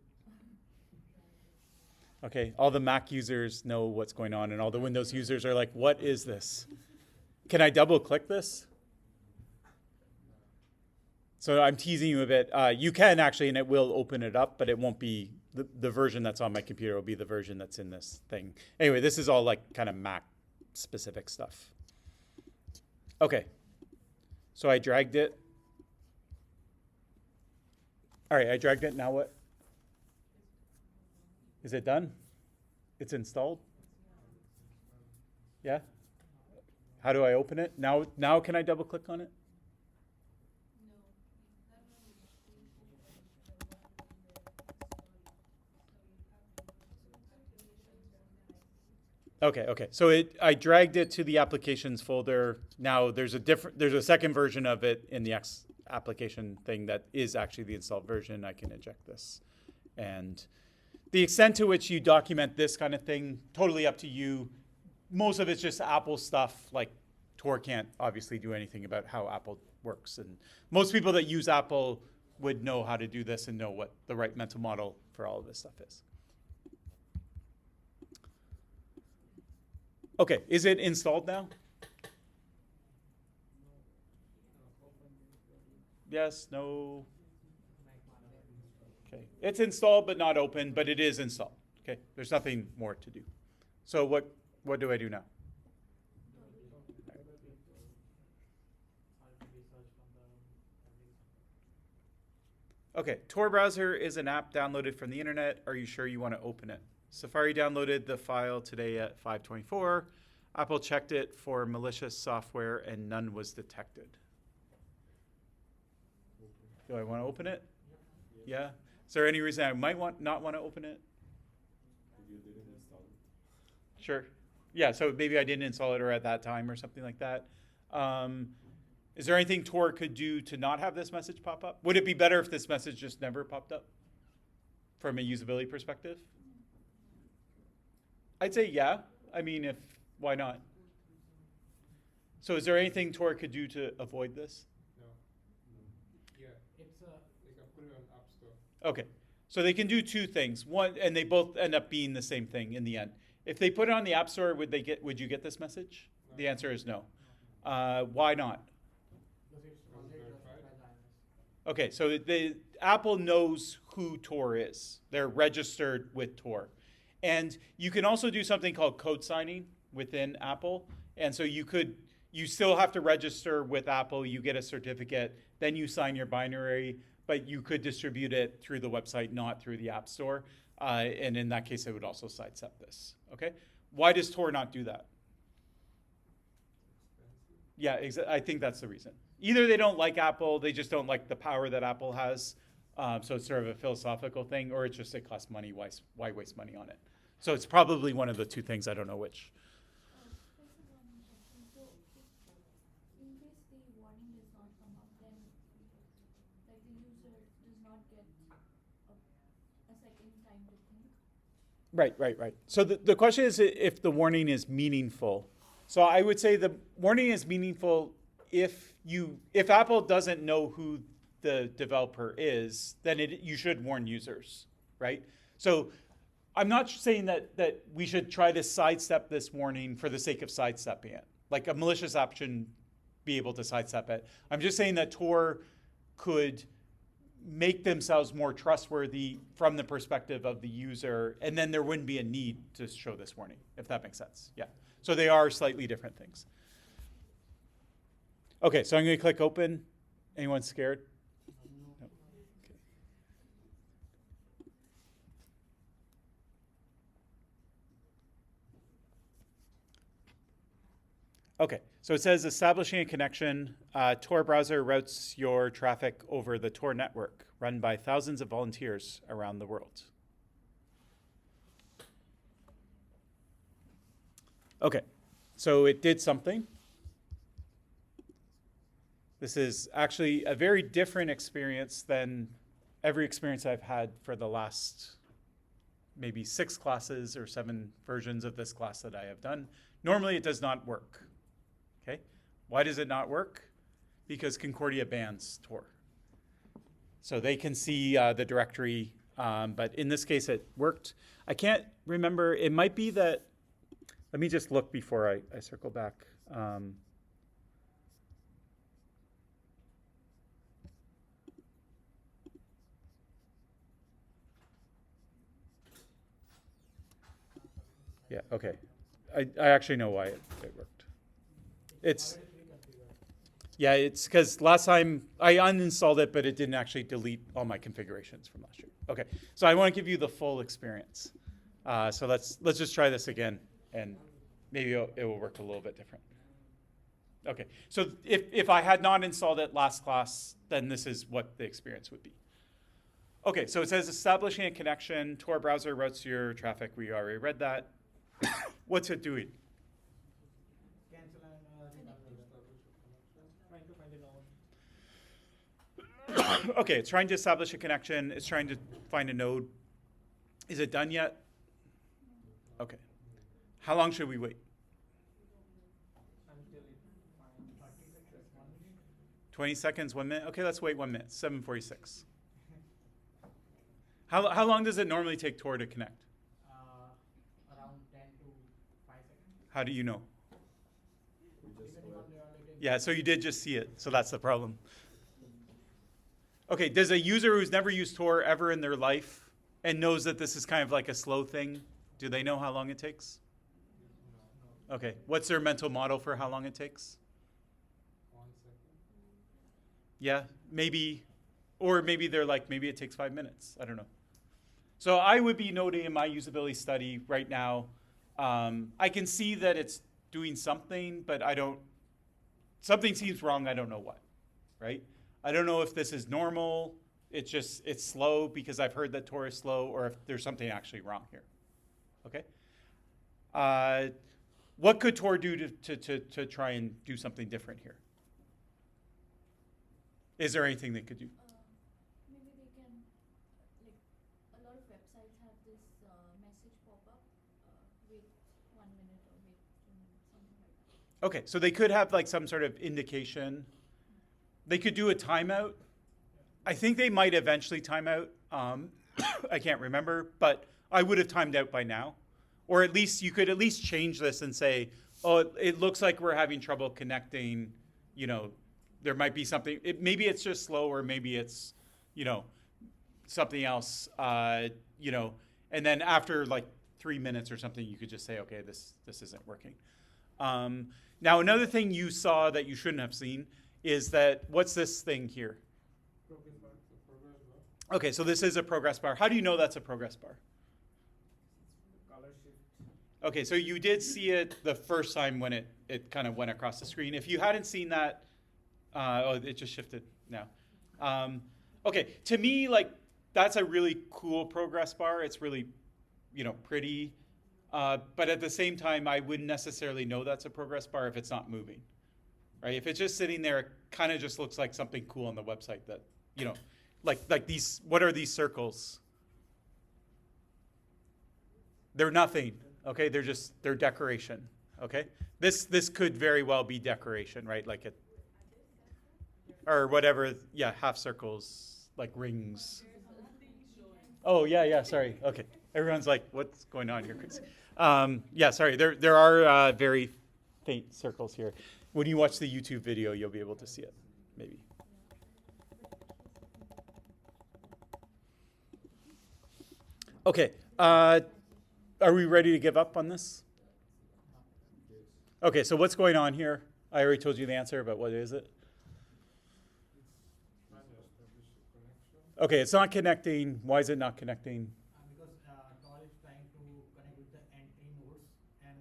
Okay, all the Mac users know what's going on, and all the Windows users are like, what is this? Can I double click this? So I'm teasing you a bit. You can actually, and it will open it up, but it won't be, the version that's on my computer will be the version that's in this thing. Anyway, this is all like kind of Mac specific stuff. Okay, so I dragged it. All right, I dragged it, now what? Is it done? It's installed? Yeah? How do I open it? Now can I double click on it? Okay. So I dragged it to the applications folder. Now there's a second version of it in the X application thing that is actually the installed version. I can eject this. And the extent to which you document this kind of thing, totally up to you. Most of it's just Apple stuff. Like Tor can't obviously do anything about how Apple works. And most people that use Apple would know how to do this and know what the right mental model for all of this stuff is. Okay, is it installed now? Yes, no. Okay, it's installed but not open, but it is installed. Okay, there's nothing more to do. So what do I do now? Okay, Tor browser is an app downloaded from the internet. Are you sure you want to open it? Safari downloaded the file today at 5:24. Apple checked it for malicious software and none was detected. Do I want to open it? Yeah. Is there any reason I might not want to open it? You didn't install it. Sure. Yeah, so maybe I didn't install it or at that time or something like that. Is there anything Tor could do to not have this message pop up? Would it be better if this message just never popped up from a usability perspective? I'd say yeah. I mean, why not? So is there anything Tor could do to avoid this? No. Yeah, It's a they can put it on App Store. Okay, so they can do two things. One, and they both end up being the same thing in the end. If they put it on the App Store, would you get this message? No. The answer is no. Why not? because it's Was already verified? trusted by the INSE. Okay, so Apple knows who Tor is. They're registered with Tor. And you can also do something called code signing within Apple. And so you still have to register with Apple, you get a certificate, then you sign your binary, but you could distribute it through the website, not through the App Store. And in that case, it would also sidestep this, okay? Why does Tor not do that? Yeah, I think that's the reason. Either they don't like Apple, they just don't like the power that Apple has. So it's sort of a philosophical thing, or it's just it costs money, why waste money on it? So it's probably one of the two things, I don't know which. Just one question. So, if in case the warning Right. So the question is if the warning is meaningful. So I would say the warning is meaningful if Apple doesn't know who the developer is, then you should warn users, right? So I'm not saying that we should try to sidestep this warning for the sake of sidestepping it. Like a malicious app shouldn't be able to sidestep it. I'm just saying that Tor could make themselves more trustworthy from the perspective of the user, and then there wouldn't be a need to show this warning, if that makes sense. Yeah. So they are slightly different things. Okay, so I'm going to click open. Anyone scared? No. Okay, so it says establishing a connection. Tor browser routes your traffic over the Tor network, run by thousands of volunteers around the world. Okay, so it did something. This is actually a very different experience than every experience I've had for the last maybe 6 classes or 7 versions of this class that I have done. Normally it does not work. Okay, why does it not work? Because Concordia bans Tor. So they can see the directory, but in this case it worked. I can't remember, it might be that, let me just look before I circle back. Yeah, okay. I actually know why it worked. It's, yeah, it's because last time I uninstalled it, but it didn't actually delete all my configurations from last year. Okay, so I want to give you the full experience. So let's just try this again, and maybe it will work a little bit different. Okay, so if I had not installed it last class, then this is what the experience would be. Okay, so it says establishing a connection, Tor browser routes your traffic. We already read that. What's it doing? Cancel and Trying to find a node. Okay, it's trying to establish a connection. It's trying to find a node. Is it done yet? Okay. How long should we wait? Until it finds 20 seconds, 1 minute? Okay, let's wait 1 minute, 7:46. How long does it normally take Tor to connect? around 10 to 5 seconds. How do you know? We just Depending saw on it. the latency. Yeah, so you did just see it, so that's the problem. Okay, does a user who's never used Tor ever in their life and knows that this is kind of like a slow thing, do they know how long it takes? Okay, what's their mental model for how long it takes? 1 second. Yeah, maybe, or maybe they're like, maybe it takes 5 minutes. I don't know. So I would be noting in my usability study right now, I can see that it's doing something, but something seems wrong, I don't know what, right? I don't know if this is normal, it's slow because I've heard that Tor is slow, or if there's something actually wrong here, okay? What could Tor do to try and do something different here? Is there anything they could do? Maybe they can, like, a lot of websites have this message pop up, wait 1 minute or wait 2 minutes, something like that. Okay, so they could have like some sort of indication. They could do a timeout. I think they might eventually time out. I can't remember, but I would have timed out by now. Or at least you could at least change this and say, oh, it looks like we're having trouble connecting, there might be something, maybe it's just slow, or maybe it's, something else, and then after like 3 minutes or something, you could just say, okay, this isn't working. Now, another thing you saw that you shouldn't have seen is that, what's this thing here? Progress bar. The progress bar. Okay, so this is a progress bar. How do you know that's a progress bar? color shift. Okay, so you did see it the first time when it kind of went across the screen. If you hadn't seen that, it just shifted now. Okay, to me, like, that's a really cool progress bar. It's really, pretty. But at the same time, I wouldn't necessarily know that's a progress bar if it's not moving, right? If it's just sitting there, it kind of just looks like something cool on the website that, like these, what are these circles? They're nothing. Okay, they're decoration. Okay, this could very well be decoration, right? Like it, or whatever. Yeah, half circles, like rings. Oh yeah. Sorry. Okay, everyone's like, what's going on here, Chris? Yeah, sorry. There are very faint circles here. When you watch the YouTube video, you'll be able to see it, maybe. Okay. Are we ready to give up on this? Okay, so what's going on here? I already told you the answer, but what is it? Trying to establish a connection. Okay, it's not connecting. Why is it not connecting? Because Tor is trying to connect with the entry nodes, and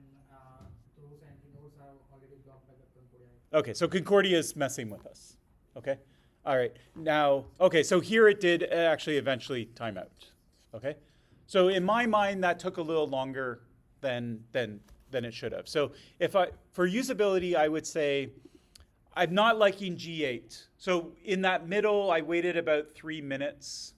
those entry nodes are already blocked by the Concordia. Okay, so Concordia is messing with us. Okay, all right. Now, okay, so here it did actually eventually time out. Okay, so in my mind that took a little longer than it should have. So for usability, I would say I'm not liking G8. So in that middle, I waited about 3 minutes,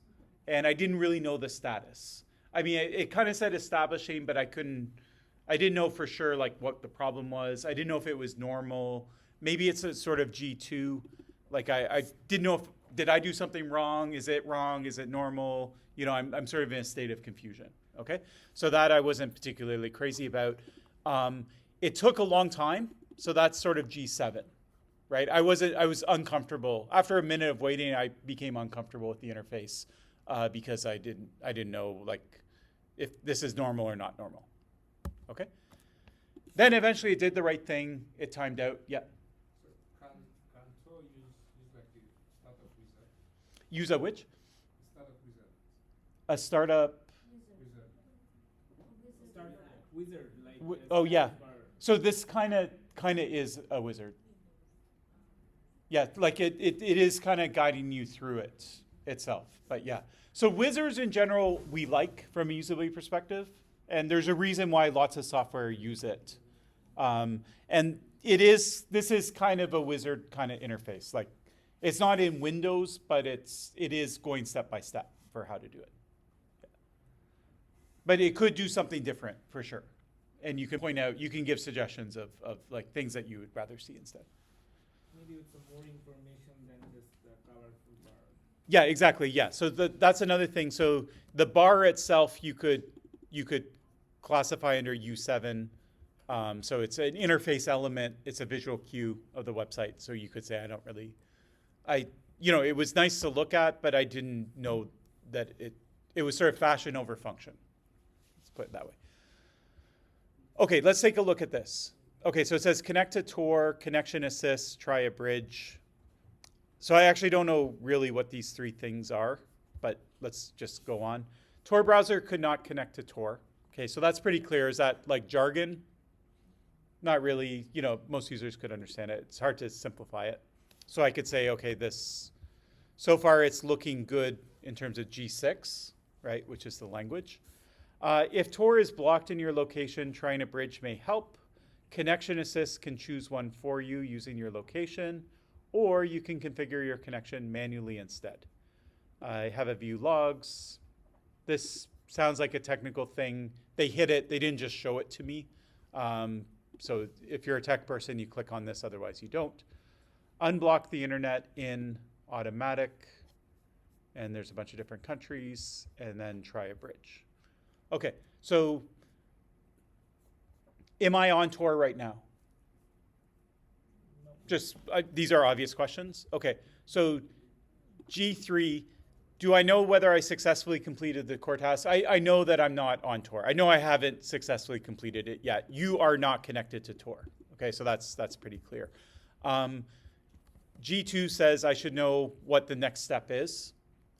and I didn't really know the status. I mean, it kind of said establishing, but I didn't know for sure like what the problem was. I didn't know if it was normal. Maybe it's a sort of G2. Like I didn't know did I do something wrong? Is it wrong? Is it normal? You know, I'm sort of in a state of confusion. Okay, so that I wasn't particularly crazy about. It took a long time, so that's sort of G7, right? I was uncomfortable. After a minute of waiting, I became uncomfortable with the interface because I didn't know like if this is normal or not normal. Okay. Then eventually it did the right thing. It timed out. Yeah. So can Tor use like a startup wizard? Use a which? Startup wizard. A startup. Wizard. Start wizard like. Oh yeah. bar. So this kind of is a wizard. Yeah, like it is kind of guiding you through it itself. But yeah. So wizards in general we like from a usability perspective, and there's a reason why lots of software use it. And this is kind of a wizard kind of interface. Like it's not in Windows, but it is going step by step for how to do it. Yeah. But it could do something different for sure. And you can give suggestions of like things that you would rather see instead. Maybe with some more information than just the colorful bar. Yeah, exactly. Yeah. So that's another thing. So the bar itself, you could classify under U7. So it's an interface element. It's a visual cue of the website. So you could say, it was nice to look at, but I didn't know that it was sort of fashion over function. Let's put it that way. Okay, let's take a look at this. Okay, so it says connect to Tor, connection assist, try a bridge. So I actually don't know really what these three things are, but let's just go on. Tor browser could not connect to Tor. Okay, so that's pretty clear. Is that like jargon? Not really, most users could understand it. It's hard to simplify it. So I could say, okay, so far it's looking good in terms of G6, right, which is the language. If Tor is blocked in your location, trying a bridge may help. Connection Assist can choose one for you using your location, or you can configure your connection manually instead. I have a view logs. This sounds like a technical thing. They hit it. They didn't just show it to me. So if you're a tech person, you click on this. Otherwise, you don't. Unblock the internet in automatic. And there's a bunch of different countries. And then try a bridge. Okay, so am I on Tor right now? No. These are obvious questions. Okay, so G3, do I know whether I successfully completed the core task? I know that I'm not on Tor. I know I haven't successfully completed it yet. You are not connected to Tor. Okay, so that's pretty clear. G2 says I should know what the next step is.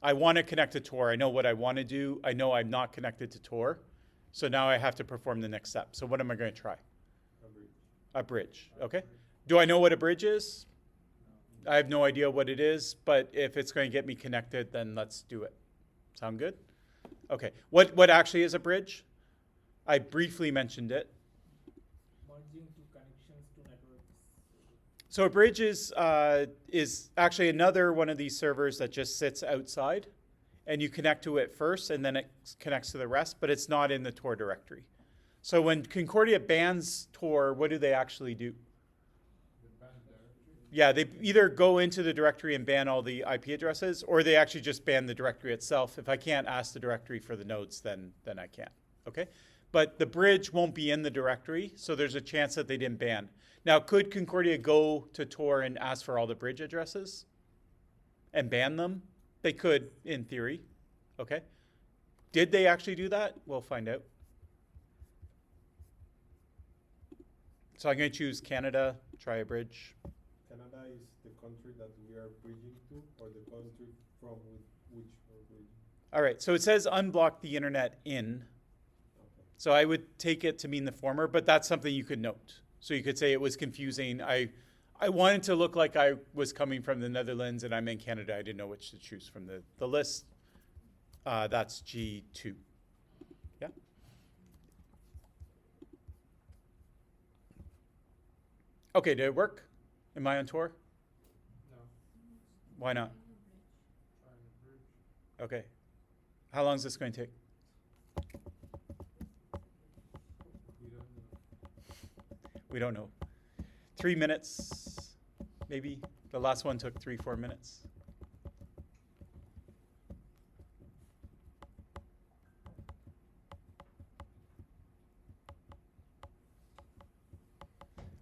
I want to connect to Tor. I know what I want to do. I know I'm not connected to Tor. So now I have to perform the next step. So what am I going to try? A bridge. Okay. Do I know what a bridge is? I have no idea what it is, but if it's going to get me connected, then let's do it. Sound good? Okay. What actually is a bridge? I briefly mentioned it. Merging two connections to networks. So a bridge is actually another one of these servers that just sits outside, and you connect to it first, and then it connects to the rest, but it's not in the Tor directory. So when Concordia bans Tor, what do they actually do? The band directory. Yeah, they either go into the directory and ban all the IP addresses, or they actually just ban the directory itself. If I can't ask the directory for the nodes, then I can't, okay? But the bridge won't be in the directory, so there's a chance that they didn't ban. Now, could Concordia go to Tor and ask for all the bridge addresses and ban them? They could, in theory, okay? Did they actually do that? We'll find out. So I'm going to choose Canada, try a bridge. Canada is the country that we are bridging to, or the country from which we're bridging? All right, so it says unblock the internet in. Okay. So I would take it to mean the former, but that's something you could note. So you could say it was confusing. I wanted to look like I was coming from the Netherlands and I'm in Canada. I didn't know which to choose from the list. That's G2. Yeah? Okay, did it work? Am I on Tor? No, Why not? trying to bridge. Okay. How long is this going to take? We don't know. We don't know. 3 minutes, maybe. The last one took 3-4 minutes.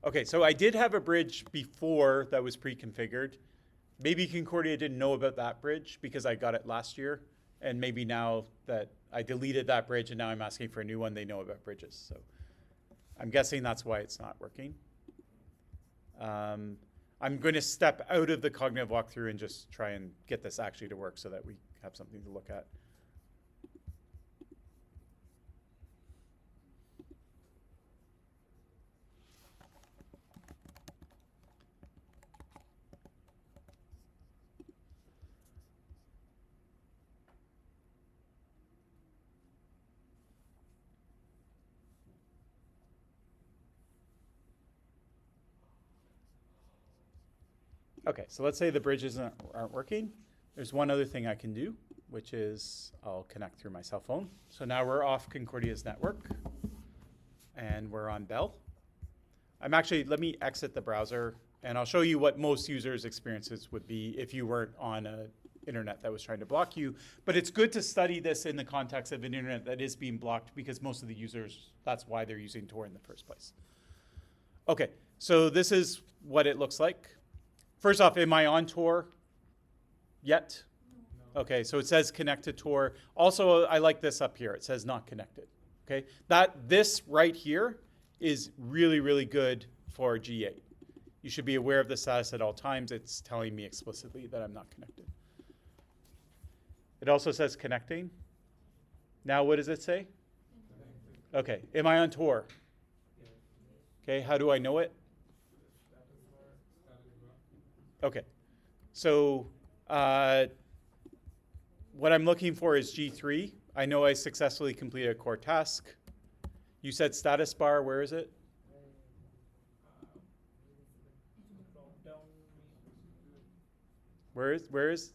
Okay, so I did have a bridge before that was pre-configured. Maybe Concordia didn't know about that bridge because I got it last year. And maybe now that I deleted that bridge and now I'm asking for a new one, they know about bridges. So I'm guessing that's why it's not working. I'm going to step out of the cognitive walkthrough and just try and get this actually to work so that we have something to look at. Okay, so let's say the bridges aren't working. There's one other thing I can do, which is I'll connect through my cell phone. So now we're off Concordia's network, and we're on Bell. Let me exit the browser, and I'll show you what most users' experiences would be if you weren't on an internet that was trying to block you. But it's good to study this in the context of an internet that is being blocked because most of the users, that's why they're using Tor in the first place. Okay, so this is what it looks like. First off, am I on Tor yet? No. Okay, so it says connect to Tor. Also, I like this up here. It says not connected. Okay, this right here is really, really good for G8. You should be aware of the status at all times. It's telling me explicitly that I'm not connected. It also says connecting. Now what does it say? Okay, am I on Tor? Okay, how do I know it? Okay, so what I'm looking for is G3. I know I successfully completed a core task. You said status bar, where is it? Where is?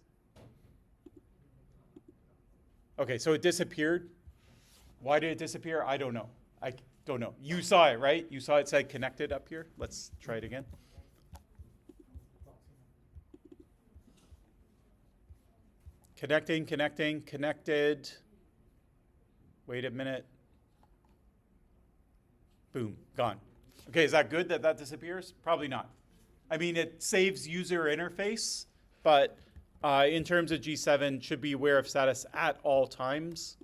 Okay, so it disappeared. Why did it disappear? I don't know. I don't know. You saw it, right? You saw it said connected up here. Let's try it again. Connecting, connected. Wait a minute. Boom, gone. Okay, is that good that that disappears? Probably not. I mean, it saves user interface, but in terms of G7, should be aware of status at all times,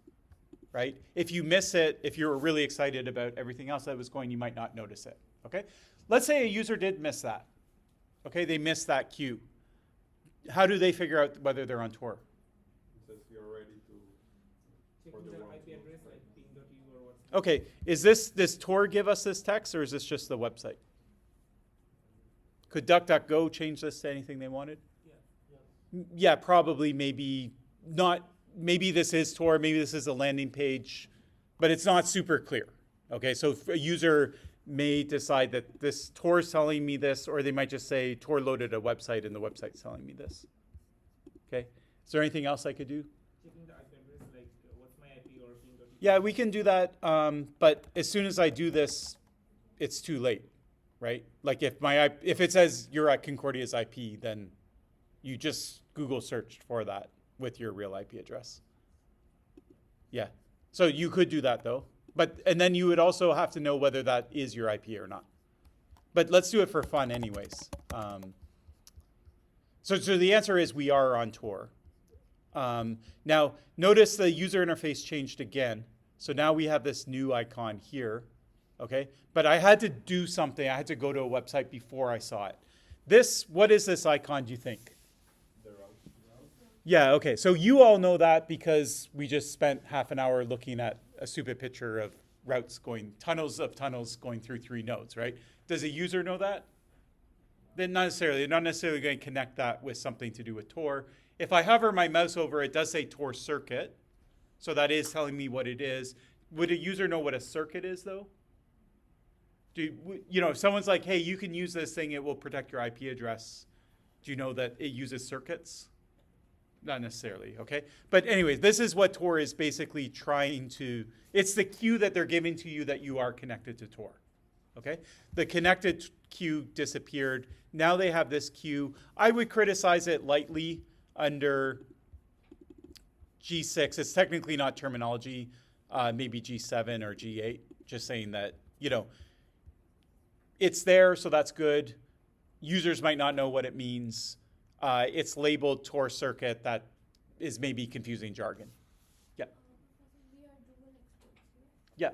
right? If you miss it, if you're really excited about everything else that was going, you might not notice it, okay? Let's say a user did miss that, okay? They missed that queue. How do they figure out whether they're on Tor? It says you're ready to. Checking the their wrong IP one. address like ping.eu or what's. Okay, is this Tor give us this text, or is this just the website? Could DuckDuckGo change this to anything they wanted? Yeah, probably, maybe not. Maybe this is Tor, maybe this is a landing page, but it's not super clear. Okay, so a user may decide that this Tor is telling me this, or they might just say Tor loaded a website and the website's telling me this. Okay, is there anything else I could do? Checking Yeah, we can do that. But as soon as I do this, it's too late, right? Like if it says you're at Concordia's IP, then you just Google searched for that with your real IP address. Yeah. So you could do that though. And then you would also have to know whether that is your IP or not. But let's do it for fun anyways. So the answer is we are on Tor. Now, notice the user interface changed again. So now we have this new icon here, okay? But I had to do something. I had to go to a website before I saw it. What is this icon, do you think? The route. Yeah, okay. So you all know that because we just spent half an hour looking at a stupid picture of routes tunnels going through 3 nodes, right? Does a user know that? Then not necessarily. They're not necessarily going to connect that with something to do with Tor. If I hover my mouse over, it does say Tor circuit. So that is telling me what it is. Would a user know what a circuit is, though? If someone's like, hey, you can use this thing, it will protect your IP address. Do you know that it uses circuits? Not necessarily, okay? But anyways, this is what Tor is basically trying to, it's the queue that they're giving to you that you are connected to Tor, okay? The connected queue disappeared. Now they have this queue. I would criticize it lightly under G6. It's technically not terminology, maybe G7 or G8, just saying that, it's there, so that's good. Users might not know what it means. It's labeled Tor circuit. That is maybe confusing jargon. Yeah. We are dual experts here. Yeah.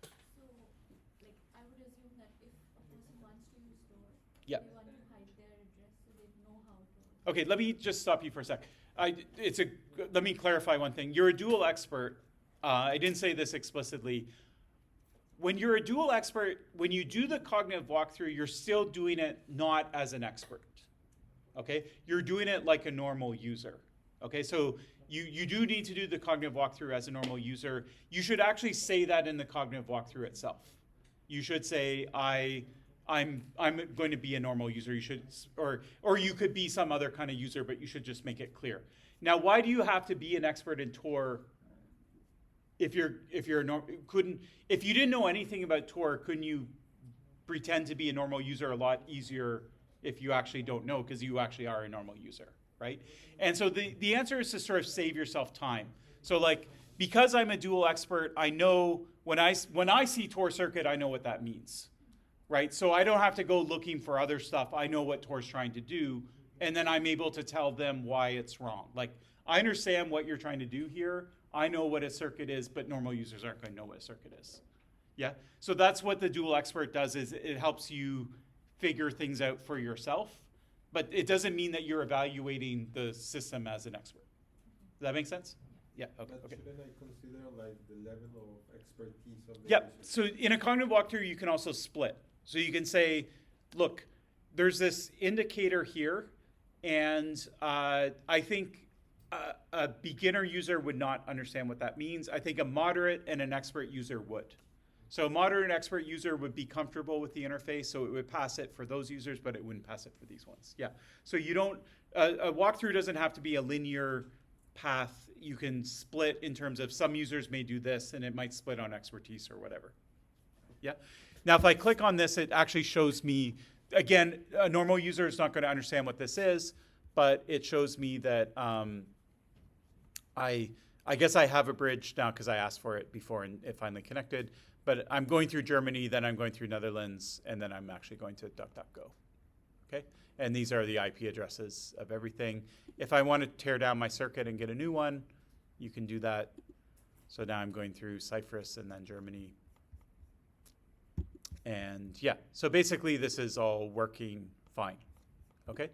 So, I would assume that if a person wants to use Tor, Yeah. they want to hide their address so they know how to. Okay, let me just stop you for a sec. Let me clarify one thing. You're a dual expert. I didn't say this explicitly. When you're a dual expert, when you do the cognitive walkthrough, you're still doing it not as an expert. Okay? You're doing it like a normal user. Okay? So you do need to do the cognitive walkthrough as a normal user. You should actually say that in the cognitive walkthrough itself. You should say, I'm going to be a normal user. You should, or you could be some other kind of user, but you should just make it clear. Now, why do you have to be an expert in Tor? If you didn't know anything about Tor, couldn't you pretend to be a normal user a lot easier if you actually don't know, because you actually are a normal user, right? And so the answer is to sort of save yourself time. So because I'm a dual expert, I know when I see Tor circuit, I know what that means, right? So I don't have to go looking for other stuff. I know what Tor's trying to do, and then I'm able to tell them why it's wrong. I understand what you're trying to do here. I know what a circuit is, but normal users aren't going to know what a circuit is. Yeah? So that's what the dual expert does, is it helps you figure things out for yourself, but it doesn't mean that you're evaluating the system as an expert. Does that make sense? Yeah, okay. But shouldn't I consider the level of expertise of the Yeah, user? so in a cognitive walkthrough, you can also split. So you can say, look, there's this indicator here, and I think a beginner user would not understand what that means. I think a moderate and an expert user would. So a moderate and expert user would be comfortable with the interface, so it would pass it for those users, but it wouldn't pass it for these ones. Yeah. So you don't, a walkthrough doesn't have to be a linear path. You can split in terms of some users may do this, and it might split on expertise or whatever. Yeah. Now, if I click on this, it actually shows me, again, a normal user is not going to understand what this is, but it shows me that I guess I have a bridge now because I asked for it before and it finally connected. But I'm going through Germany, then I'm going through Netherlands, and then I'm actually going to DuckDuckGo. Okay? And these are the IP addresses of everything. If I want to tear down my circuit and get a new one, you can do that. So now I'm going through Cyprus and then Germany. And yeah, so basically this is all working fine. Okay?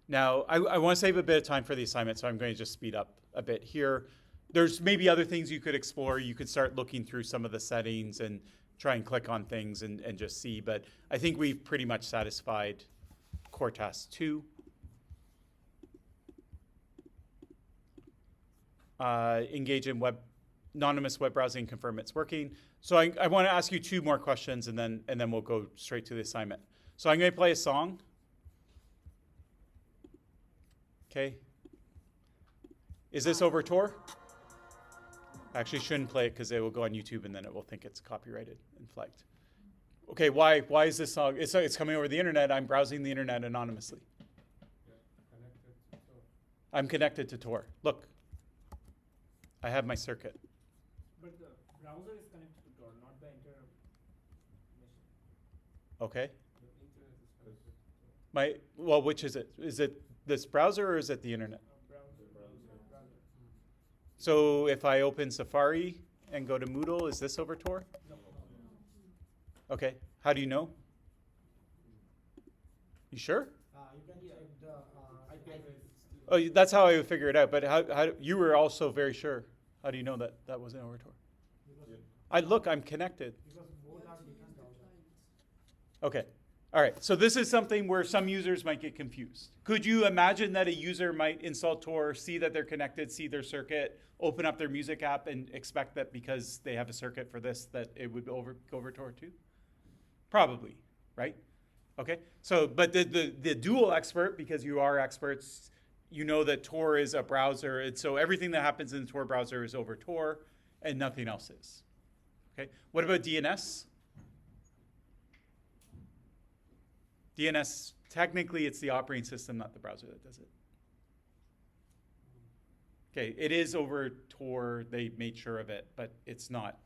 Now, I want to save a bit of time for the assignment, so I'm going to just speed up a bit here. There's maybe other things you could explore. You could start looking through some of the settings and try and click on things and just see. But I think we've pretty much satisfied core task 2. Engage in anonymous web browsing, confirm it's working. So I want to ask you 2 more questions, and then we'll go straight to the assignment. So I'm going to play a song. Okay. Is this over Tor? I actually shouldn't play it because it will go on YouTube and then it will think it's copyrighted and flagged. Okay, why is this song? It's coming over the internet. I'm browsing the internet anonymously. Yeah, connected to Tor. I'm connected to Tor. Look, I have my circuit. But the browser is connected to Tor, not the entire machine. Okay. The internet is connected to Tor. Which is it? Is it this browser or is it the internet? Browser. So if I open Safari and go to Moodle, is this over Tor? No. Okay. How do you know? You sure? You can check the IP address is still. Oh, that's how I would figure it out. But how you were also very sure. How do you know that that wasn't over Tor? because, I'm connected. because both are different browsers. Okay. All right. So this is something where some users might get confused. Could you imagine that a user might install Tor, see that they're connected, see their circuit, open up their music app, and expect that because they have a circuit for this, that it would go over Tor too? Probably, right? Okay. So, but the dual expert, because you are experts, you know that Tor is a browser, and so everything that happens in the Tor browser is over Tor, and nothing else is. Okay. What about DNS? DNS, technically it's the operating system, not the browser that does it. Okay, it is over Tor, they made sure of it, but it's not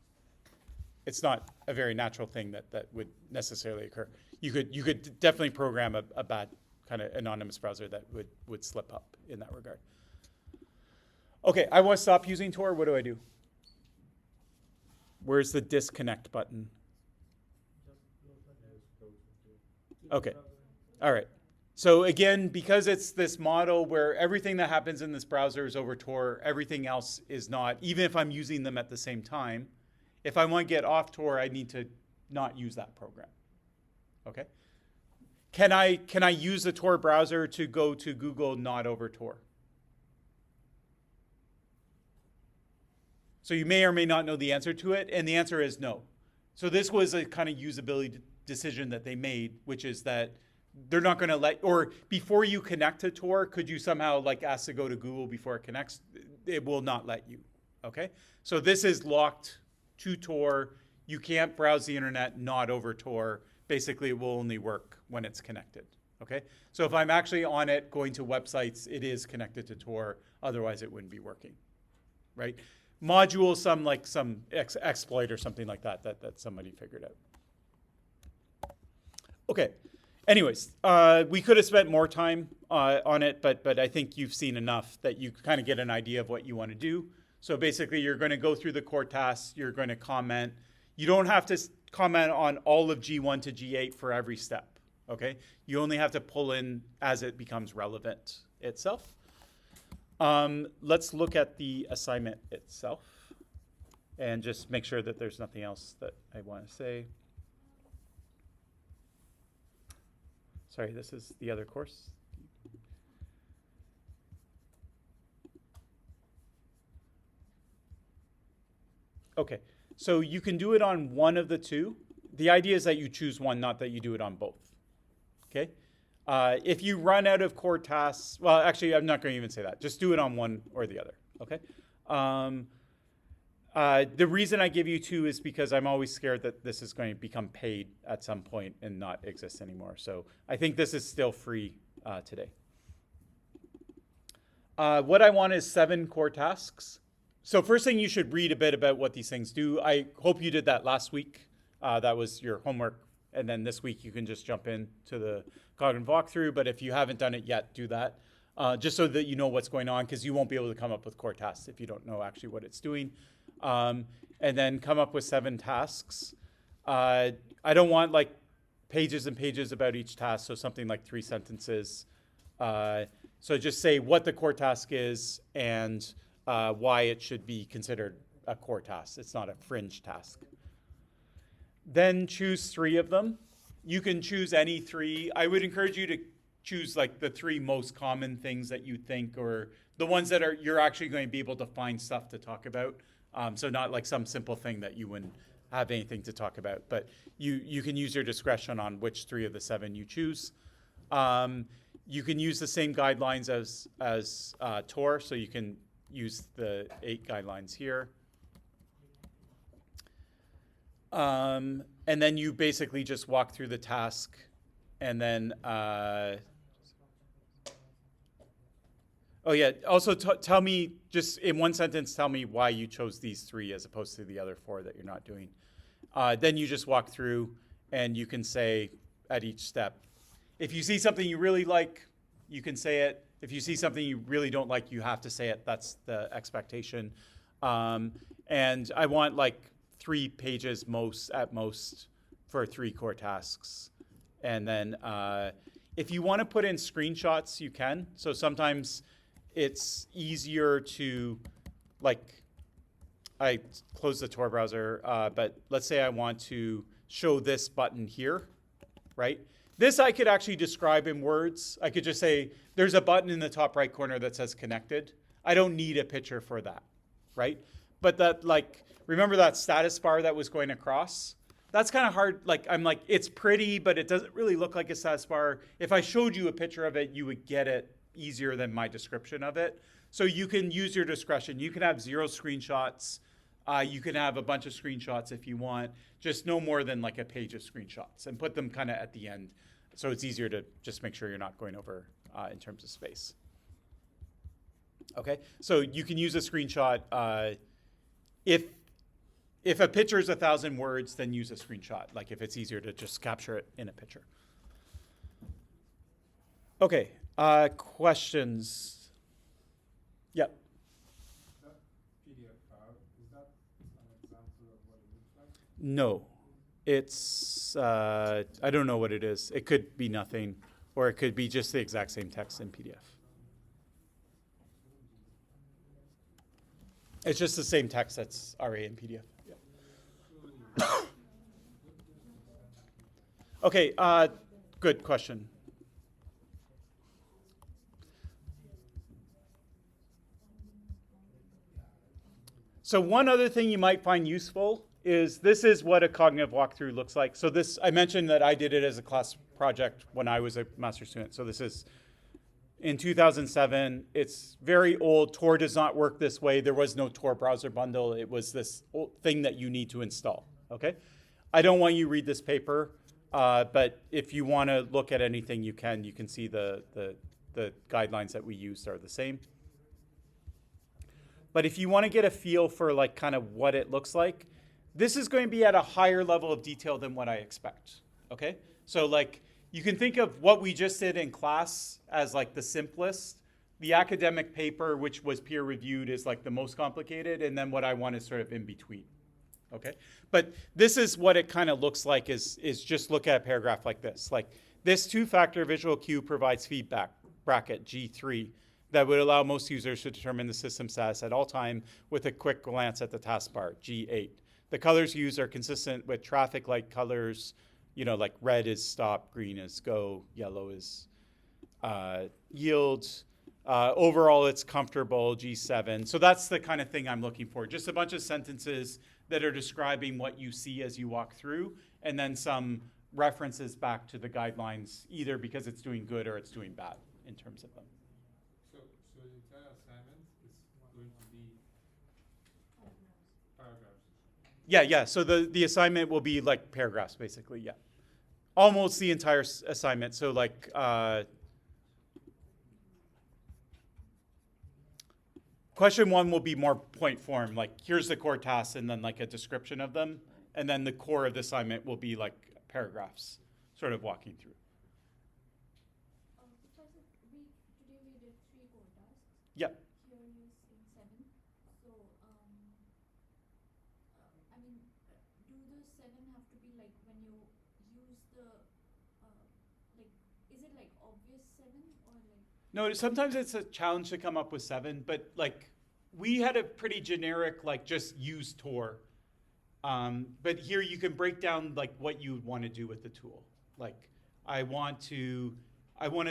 a very natural thing that would necessarily occur. You could definitely program a bad kind of anonymous browser that would slip up in that regard. Okay, I want to stop using Tor, what do I do? Where's the disconnect button? Okay. All right. So again, because it's this model where everything that happens in this browser is over Tor, everything else is not, even if I'm using them at the same time, if I want to get off Tor, I need to not use that program. Okay? Can I use the Tor browser to go to Google not over Tor? So you may or may not know the answer to it, and the answer is no. So this was a kind of usability decision that they made, which is that they're not going to let, or before you connect to Tor, could you somehow like ask to go to Google before it connects? It will not let you, okay? So this is locked to Tor. You can't browse the internet not over Tor. Basically, it will only work when it's connected, okay? So if I'm actually on it, going to websites, it is connected to Tor. Otherwise, it wouldn't be working, right? Module, some exploit or something like that somebody figured out. Okay. Anyways, we could have spent more time on it, but I think you've seen enough that you kind of get an idea of what you want to do. So basically, you're going to go through the core tasks. You're going to comment. You don't have to comment on all of G1 to G8 for every step, okay? You only have to pull in as it becomes relevant itself. Let's look at the assignment itself and just make sure that there's nothing else that I want to say. Sorry, this is the other course. Okay, so you can do it on one of the two. The idea is that you choose one, not that you do it on both. Okay? If you run out of core tasks, well, actually, I'm not going to even say that. Just do it on one or the other. Okay? The reason I give you two is because I'm always scared that this is going to become paid at some point and not exist anymore. So I think this is still free today. What I want is 7 core tasks. So first thing, you should read a bit about what these things do. I hope you did that last week. That was your homework. And then this week you can just jump in to the cognitive walkthrough. But if you haven't done it yet, do that. Just so that you know what's going on, because you won't be able to come up with core tasks if you don't know actually what it's doing. And then come up with 7 tasks. I don't want like pages and pages about each task, so something like 3 sentences. So just say what the core task is and why it should be considered a core task. It's not a fringe task. Then choose 3 of them. You can choose any 3. I would encourage you to choose like the 3 most common things that you think, or the ones that you're actually going to be able to find stuff to talk about. So not like some simple thing that you wouldn't have anything to talk about, but you can use your discretion on which 3 of the 7 you choose. You can use the same guidelines as Tor, so you can use the 8 guidelines here. And then you basically just walk through the task, and then, oh yeah, also tell me, just in one sentence, tell me why you chose these 3 as opposed to the other 4 that you're not doing. Then you just walk through, and you can say at each step, if you see something you really like, you can say it. If you see something you really don't like, you have to say it. That's the expectation. And I want like 3 pages at most for 3 core tasks. And then if you want to put in screenshots, you can. So sometimes it's easier to, like, I close the Tor browser, but let's say I want to show this button here, right? This I could actually describe in words. I could just say, there's a button in the top right corner that says connected. I don't need a picture for that, right? But that, like, remember that status bar that was going across? That's kind of hard. Like, I'm like, it's pretty, but it doesn't really look like a status bar. If I showed you a picture of it, you would get it easier than my description of it. So you can use your discretion. You can have 0 screenshots. You can have a bunch of screenshots if you want, just no more than like a page of screenshots, and put them kind of at the end. So it's easier to just make sure you're not going over in terms of space. Okay, so you can use a screenshot. If a picture is 1,000 words, then use a screenshot, like if it's easier to just capture it in a picture. Okay, questions? Yep. That PDF file, is that an example of what it looks like? No, it's, I don't know what it is. It could be nothing, or it could be just the exact same text in PDF. It's just the same text that's already in PDF. Yeah. Okay, good question. So one other thing you might find useful is this is what a cognitive walkthrough looks like. So this, I mentioned that I did it as a class project when I was a master's student. So this is in 2007. It's very old. Tor does not work this way. There was no Tor browser bundle. It was this old thing that you need to install, okay? I don't want you to read this paper, but if you want to look at anything, you can. You can see the guidelines that we used are the same. But if you want to get a feel for like kind of what it looks like, this is going to be at a higher level of detail than what I expect, okay? So like you can think of what we just did in class as like the simplest. The academic paper, which was peer reviewed, is like the most complicated, and then what I want is sort of in between, okay? But this is what it kind of looks like is just look at a paragraph like this. Like this 2-factor visual cue provides feedback, bracket G3, that would allow most users to determine the system status at all time with a quick glance at the taskbar, G8. The colors used are consistent with traffic light colors, you know, like red is stop, green is go, yellow is yield. Overall, it's comfortable, G7. So that's the kind of thing I'm looking for. Just a bunch of sentences that are describing what you see as you walk through, and then some references back to the guidelines, either because it's doing good or it's doing bad in terms of them. So the entire assignment is going to be paragraphs. Yeah. So the assignment will be like paragraphs, basically, yeah. Almost the entire assignment. So like, question 1 will be more point form, like here's the core tasks and then like a description of them. And then the core of the assignment will be like paragraphs, sort of walking through. Professor, today we did 3 core tasks. Yeah. Here you're saying 7. So, I mean, do the 7 have to be like when you use the, like, is it like obvious 7 or like? No, sometimes it's a challenge to come up with 7, but like we had a pretty generic, like just use Tor. But here you can break down like what you want to do with the tool. Like I want to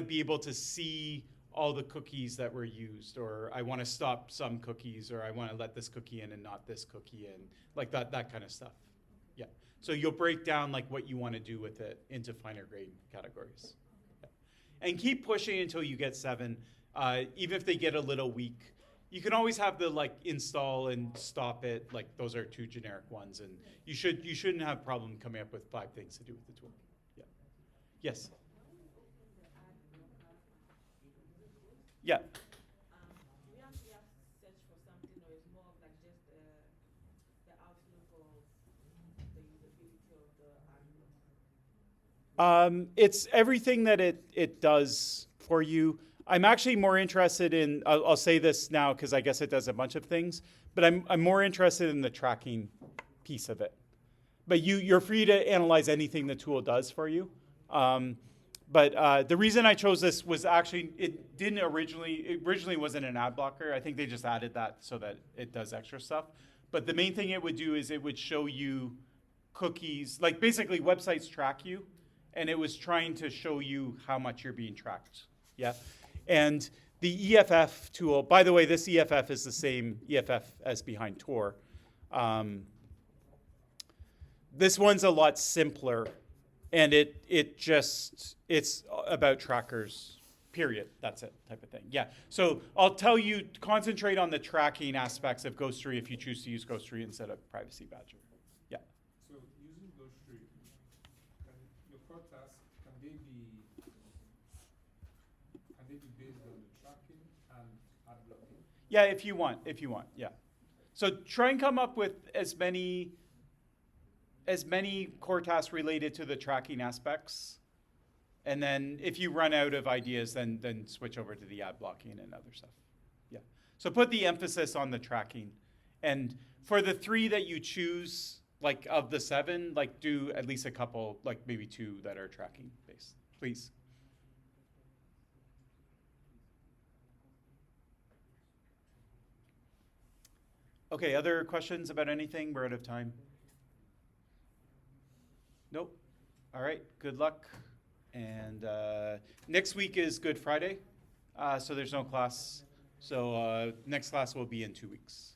be able to see all the cookies that were used, or I want to stop some cookies, or I want to let this cookie in and not this cookie in, like that kind of stuff. Yeah. So you'll break down like what you want to do with it into finer grained categories. Yeah. And keep pushing until you get 7. Even if they get a little weak, You can always have the like install and stop it, like those are two generic ones, and you shouldn't have problem coming up with 5 things to do with the tool. Yeah. Yes. Yeah. Do we actually have to search for something, or is more of like just the outlook of the usability of the adblock? It's everything that it does for you. I'm actually more interested in, I'll say this now because I guess it does a bunch of things, but I'm more interested in the tracking piece of it. But you're free to analyze anything the tool does for you. But the reason I chose this was actually, it originally wasn't an ad blocker. I think they just added that so that it does extra stuff. But the main thing it would do is it would show you cookies, like basically websites track you, and it was trying to show you how much you're being tracked. Yeah. And the EFF tool, by the way, this EFF is the same EFF as behind Tor. This one's a lot simpler, and it's about trackers, period. That's it, type of thing. Yeah. So I'll tell you, concentrate on the tracking aspects of Ghost3 if you choose to use Ghost3 instead of Privacy Badger. Yeah. So using those three, your core tasks, can they be based on the tracking and ad blocking? Yeah, if you want, yeah. So try and come up with as many core tasks related to the tracking aspects. And then if you run out of ideas, then switch over to the ad blocking and other stuff. Yeah. So put the emphasis on the tracking. And for the 3 that you choose, like of the 7, like do at least a couple, like maybe 2 that are tracking based, please. Okay, other questions about anything? We're out of time. Nope. All right, good luck. And next week is Good Friday, so there's no class. So next class will be in 2 weeks.